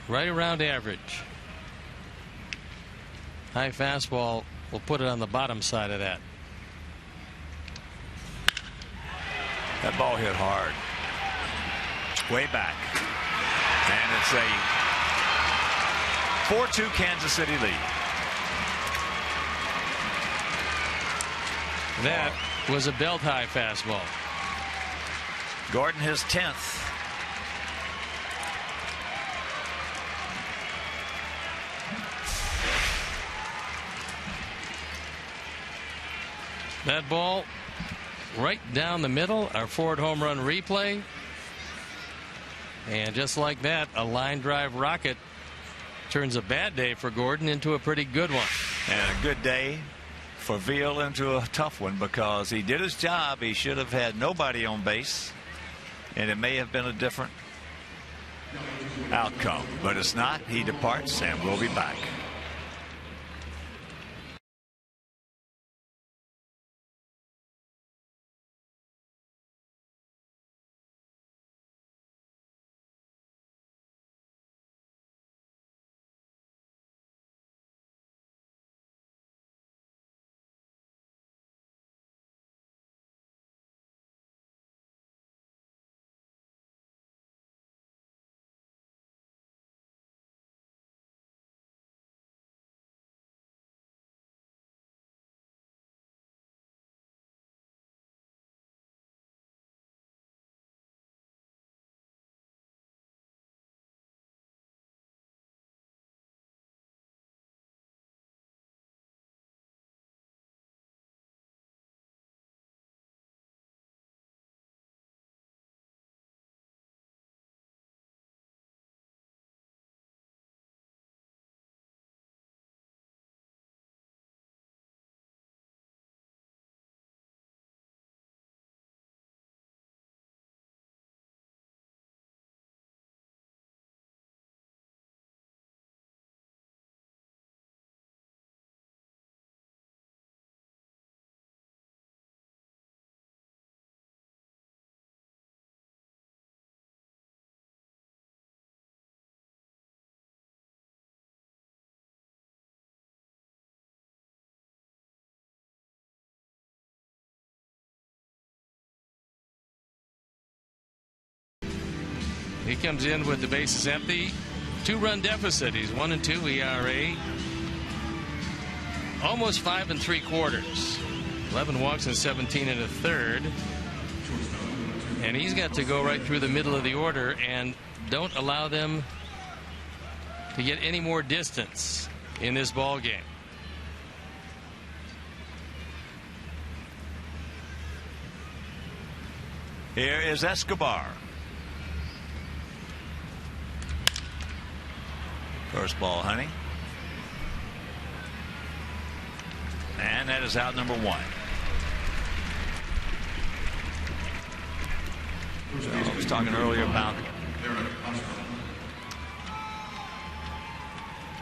Right around average. High fastball will put it on the bottom side of that. That ball hit hard. Way back. And it's a 4-2 Kansas City lead. That was a belt-high fastball. Gordon his 10th. That ball right down the middle. Our Ford home run replay. And just like that, a line drive rocket turns a bad day for Gordon into a pretty good one. And a good day for Veal into a tough one, because he did his job. He should have had nobody on base, and it may have been a different outcome. But it's not. He departs, and we'll be back. He comes in with the bases empty. 2-run deficit. He's 1-2 ERA. Almost 5 3/4. 11 walks and 17 1/3. And he's got to go right through the middle of the order and don't allow them to get any more distance in this ball game. Here is Escobar. First ball, Honey. And that is out number 1. I was talking earlier about,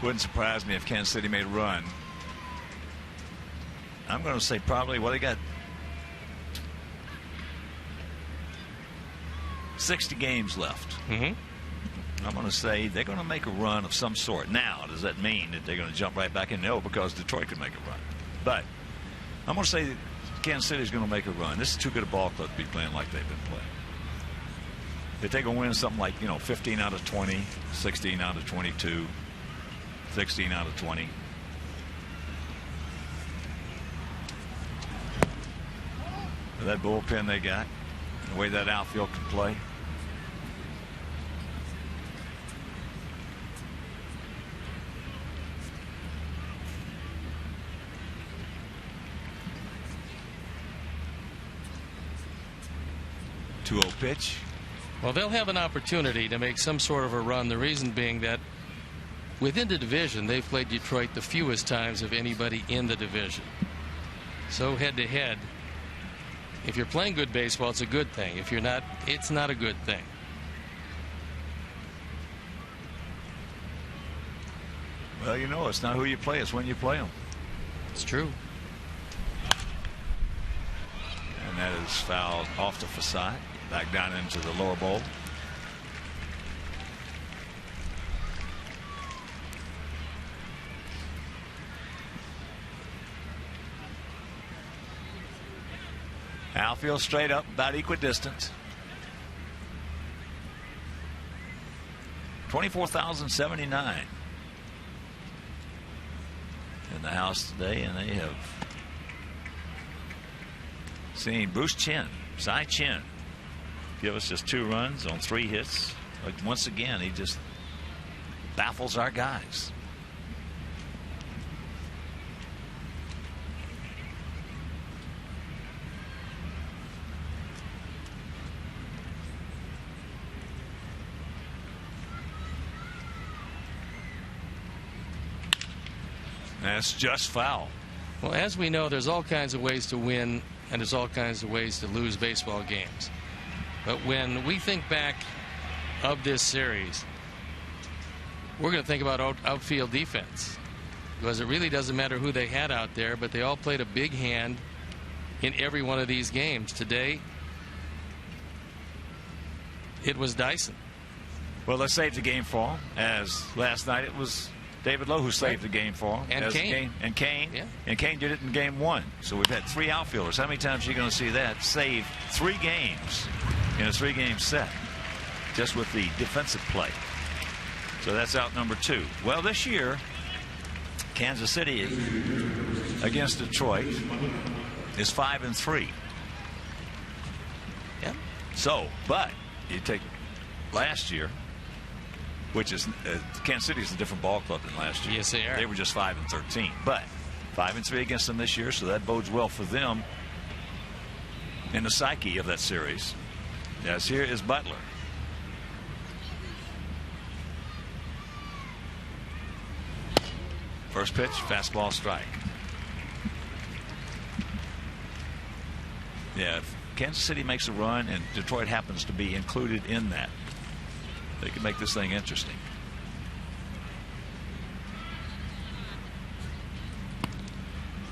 wouldn't surprise me if Kansas City made a run. I'm going to say probably, well, they got 60 games left. I'm going to say they're going to make a run of some sort. Now, does that mean that they're going to jump right back in? No, because Detroit could make a run. But I'm going to say Kansas City is going to make a run. This is too good a ball club to be playing like they've been playing. If they're going to win something like, 15 out of 20, 16 out of 22, 16 out of 20. That bullpen they got, the way that outfield can play. Pitch. Well, they'll have an opportunity to make some sort of a run. The reason being that within the division, they've played Detroit the fewest times of anybody in the division. So head to head, if you're playing good baseball, it's a good thing. If you're not, it's not a good thing. Well, it's not who you play, it's when you play them. It's true. And that is fouled off the facade. Back down into the lower bowl. outfield straight up, about equidistant. 24,079 in the house today, and they have seen Bruce Chen, Cy Chen, give us just 2 runs on 3 hits. Like, once again, he just baffles our guys. That's just foul. Well, as we know, there's all kinds of ways to win and there's all kinds of ways to lose baseball games. But when we think back of this series, we're going to think about outfield defense, because it really doesn't matter who they had out there, but they all played a big hand in every one of these games. Today, it was Dyson. Well, let's save the game for him, as last night it was David Lowe who saved the game for him. And Kane. And Kane. Yeah. And Kane did it in game 1. So we've had 3 outfielders. How many times are you going to see that save 3 games in a 3-game set just with the defensive play? So that's out number 2. Well, this year, Kansas City against Detroit is 5-3. Yeah. So, but you take last year, which is Kansas City is a different ball club than last year. Yes, they are. They were just 5-13, but 5-3 against them this year, so that bodes well for them in the psyche of that series. Yes, here is Butler. First pitch, fastball strike. Yeah, if Kansas City makes a run and Detroit happens to be included in that, they can make this thing interesting.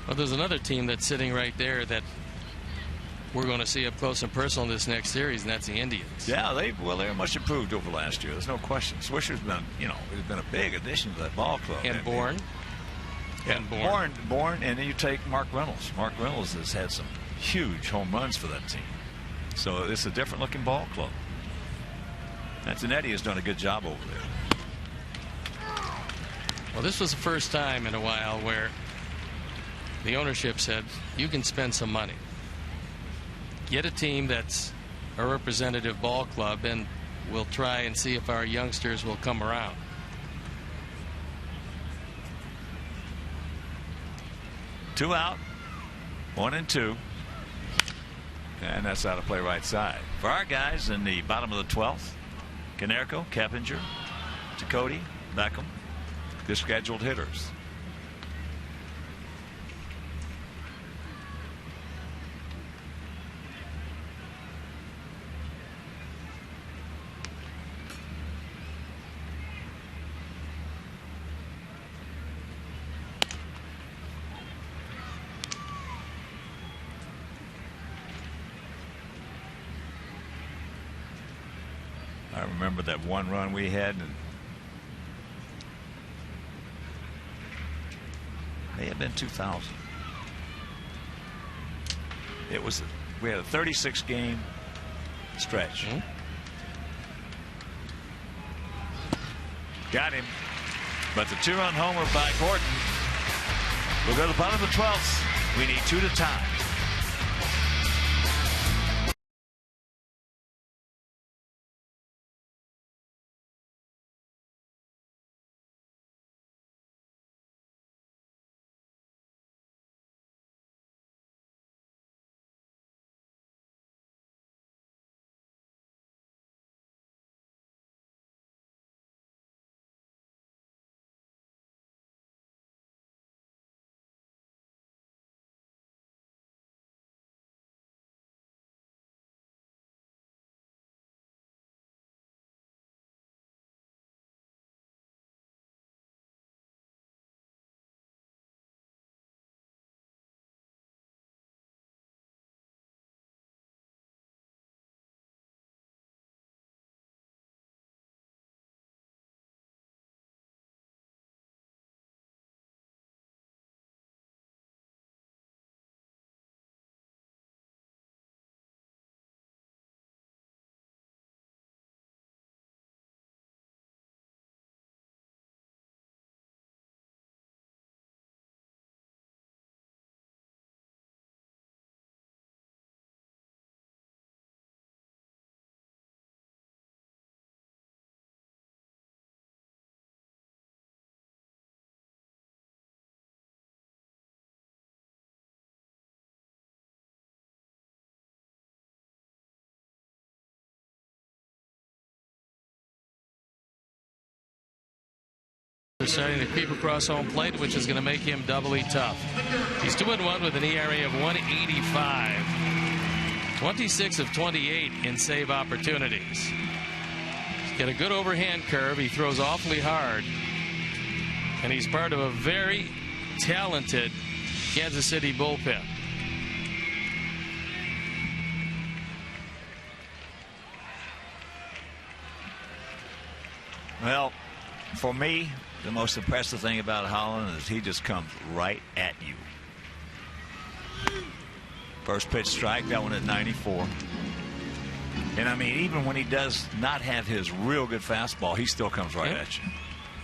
Well, there's another team that's sitting right there that we're going to see up close and personal in this next series, and that's the Indians. Yeah, they're much improved over last year. There's no question. Swisher's been, has been a big addition to that ball club. And Bourne. And Bourne, and then you take Mark Reynolds. Mark Reynolds has had some huge home runs for that team. So it's a different looking ball club. Cincinnati has done a good job over there. Well, this was the first time in a while where the ownership said, you can spend some money. Get a team that's a representative ball club, and we'll try and see if our youngsters will come around. Two out, 1-2. And that's out of play right side. For our guys in the bottom of the 12th, Konerko, Keppinger, Ducote, Beckham, the scheduled hitters. I remember that one run we had, and may have been 2000. We had a 36-game stretch. Got him, but the 2-run homer by Gordon will go to the bottom of the 12th. We need 2 to tie. They're starting to creep across home plate, which is going to make him doubly tough. He's 2-1 with an ERA of 185. 26 of 28 in save opportunities. He's got a good overhand curve. He throws awfully hard. And he's part of a very talented Kansas City bullpen. Well, for me, the most impressive thing about Holland is he just comes right at you. First pitch strike, that one at 94. And I mean, even when he does not have his real good fastball, he still comes right at you.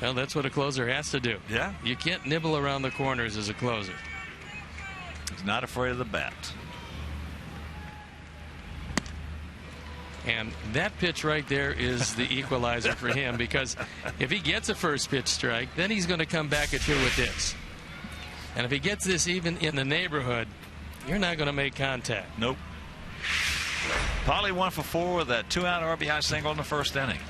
Well, that's what a closer has to do. Yeah. You can't nibble around the corners as a closer. He's not afraid of the bat. And that pitch right there is the equalizer for him, because if he gets a first pitch strike, then he's going to come back at you with this. And if he gets this even in the neighborhood, you're not going to make contact. Nope. Paulie 1 for 4 with that 2-out RBI single in the first inning.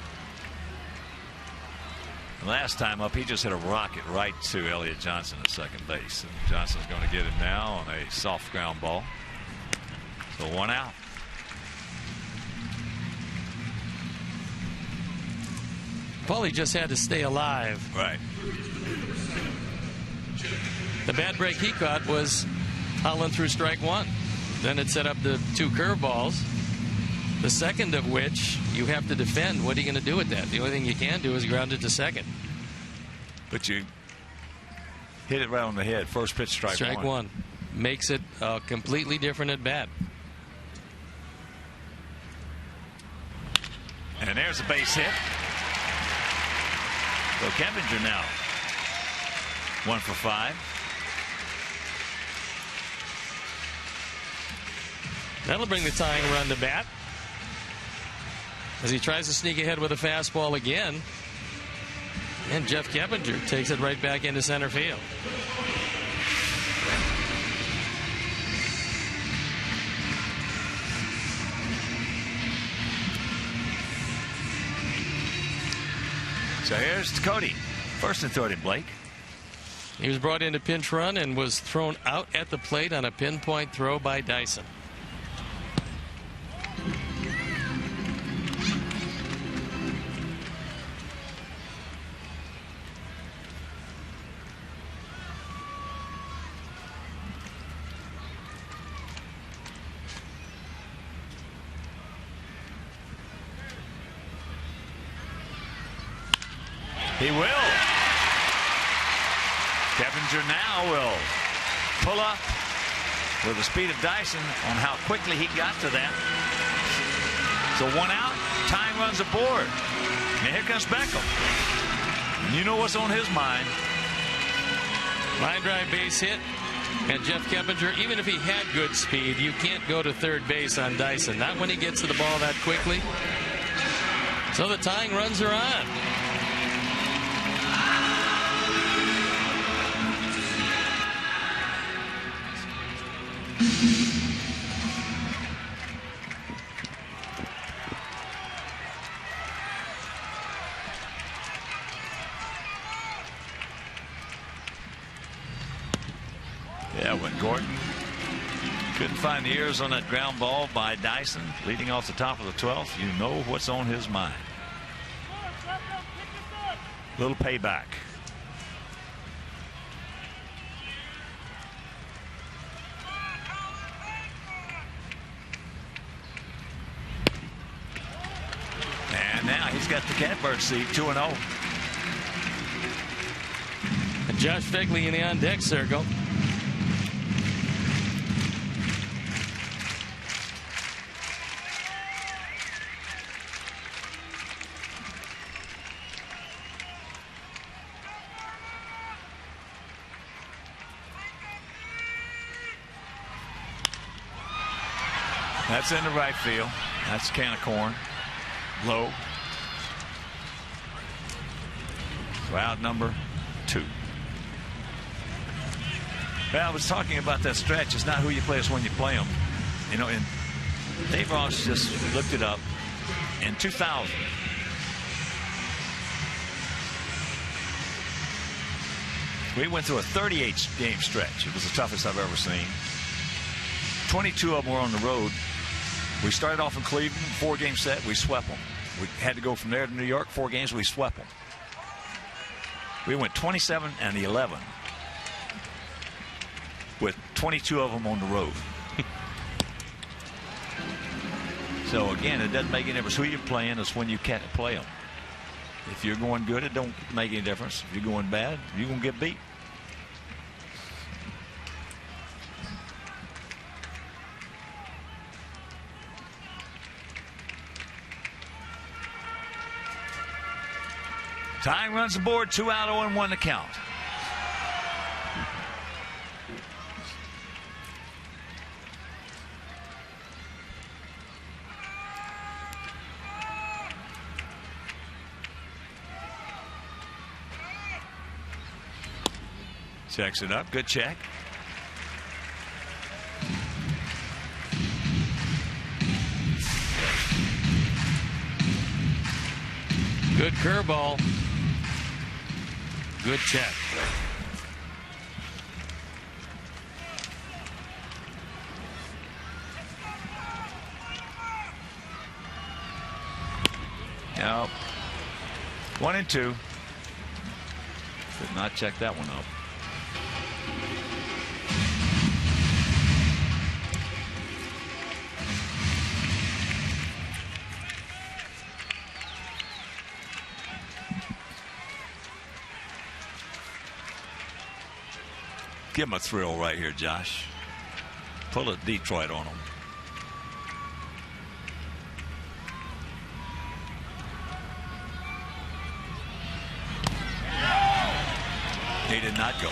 Last time up, he just hit a rocket right to Elliott Johnson at second base. And Johnson's going to get it now on a soft ground ball. So 1 out. Paulie just had to stay alive. Right. The bad break he caught was Holland through strike 1. Then it set up the 2 curveballs, the second of which you have to defend. What are you going to do with that? The only thing you can do is ground it to second. But you hit it right on the head. First pitch, strike 1. Makes it a completely different at bat. And there's a base hit. So Keppinger now 1 for 5. That'll bring the tying run to bat as he tries to sneak ahead with a fastball again. And Jeff Keppinger takes it right back into center field. So here's Cody. First and third in Blake. He was brought in to pinch run and was thrown out at the plate on a pinpoint throw by Dyson. He will. Keppinger now will pull up with the speed of Dyson on how quickly he got to that. So 1 out, tying runs aboard. And here comes Beckham. And you know what's on his mind. Line drive base hit. And Jeff Keppinger, even if he had good speed, you can't go to third base on Dyson. Not when he gets to the ball that quickly. So the tying runs are on. Yeah, when Gordon couldn't find the ears on that ground ball by Dyson leading off the top of the 12th, you know what's on his mind. Little payback. And now he's got the catbird seat, 2-0. And Josh Fegley in the on deck circle. That's in the right field. That's a can of corn. Low. So out number 2. Well, I was talking about that stretch. It's not who you play, it's when you play them. You know, and Dave Ross just looked it up. In 2000, We went through a 38-game stretch. It was the toughest I've ever seen. 22 of them were on the road. We started off in Cleveland, 4-game set. We swept them. We had to go from there to New York, 4 games. We swept them. We went 27-11 with 22 of them on the road. So, again, it doesn't make any difference who you're playing. It's when you can't play them. If you're going good, it don't make any difference. If you're going bad, you're going to get beat. Tying runs the board, 2 out, 0-1 to count. Checks it up. Good check. Good curveball. Good check. Now, 1-2. Did not check that one up. Give him a thrill right here, Josh. Pull a Detroit on him. He did not go.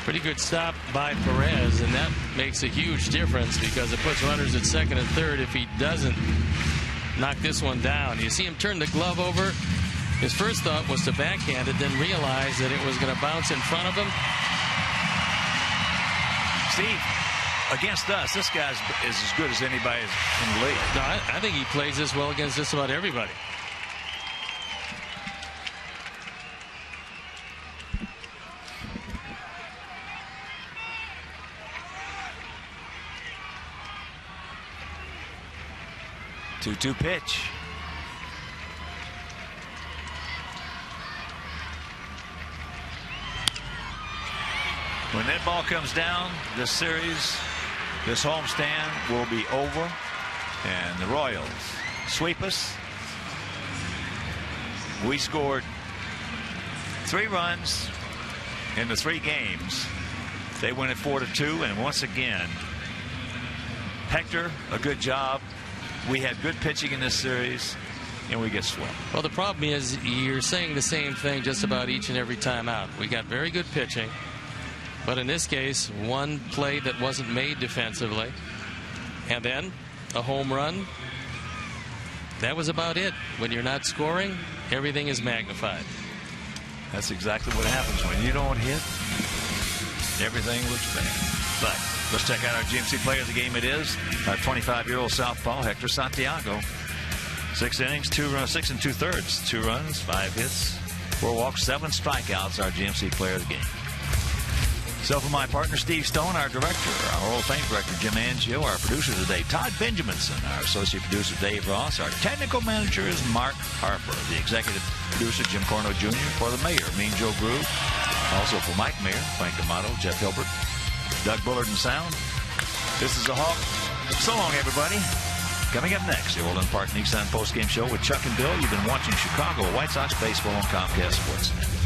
Pretty good stop by Perez, and that makes a huge difference because it puts runners at second and third if he doesn't knock this one down. You see him turn the glove over. His first thought was to backhand it, then realize that it was going to bounce in front of him. Steve, against us, this guy is as good as anybody in the league. No, I think he plays this well against just about everybody. Two-two pitch. When that ball comes down, this series, this homestand will be over, and the Royals sweep us. We scored 3 runs in the 3 games. They win it 4-2, and once again, Hector, a good job. We had good pitching in this series, and we get swept. Well, the problem is you're saying the same thing just about each and every time out. We got very good pitching. But in this case, one play that wasn't made defensively, and then a home run. That was about it. When you're not scoring, everything is magnified. That's exactly what happens when you don't hit. Everything looks bad. But let's check out our GMC player of the game. It is our 25-year-old southpaw, Hector Santiago. 6 innings, 6 2/3, 2 runs, 5 hits, 4 walks, 7 strikeouts. Our GMC player of the game. So for my partner, Steve Stone, our director, our Hall of Fame director, Jim Angio, our producer today, Todd Benjaminson, our associate producer, Dave Ross, our technical manager is Mark Harper, the executive producer, Jim Corno Jr., for the mayor, Mean Joe Groove, also for Mike Mayer, Frank D'Amato, Jeff Hilbert, Doug Bullard and Sound. This is a Hawk. So long, everybody. Coming up next, the Orland Park Nissan postgame show with Chuck and Bill. You've been watching Chicago White Sox baseball on Comcast Sportsnet.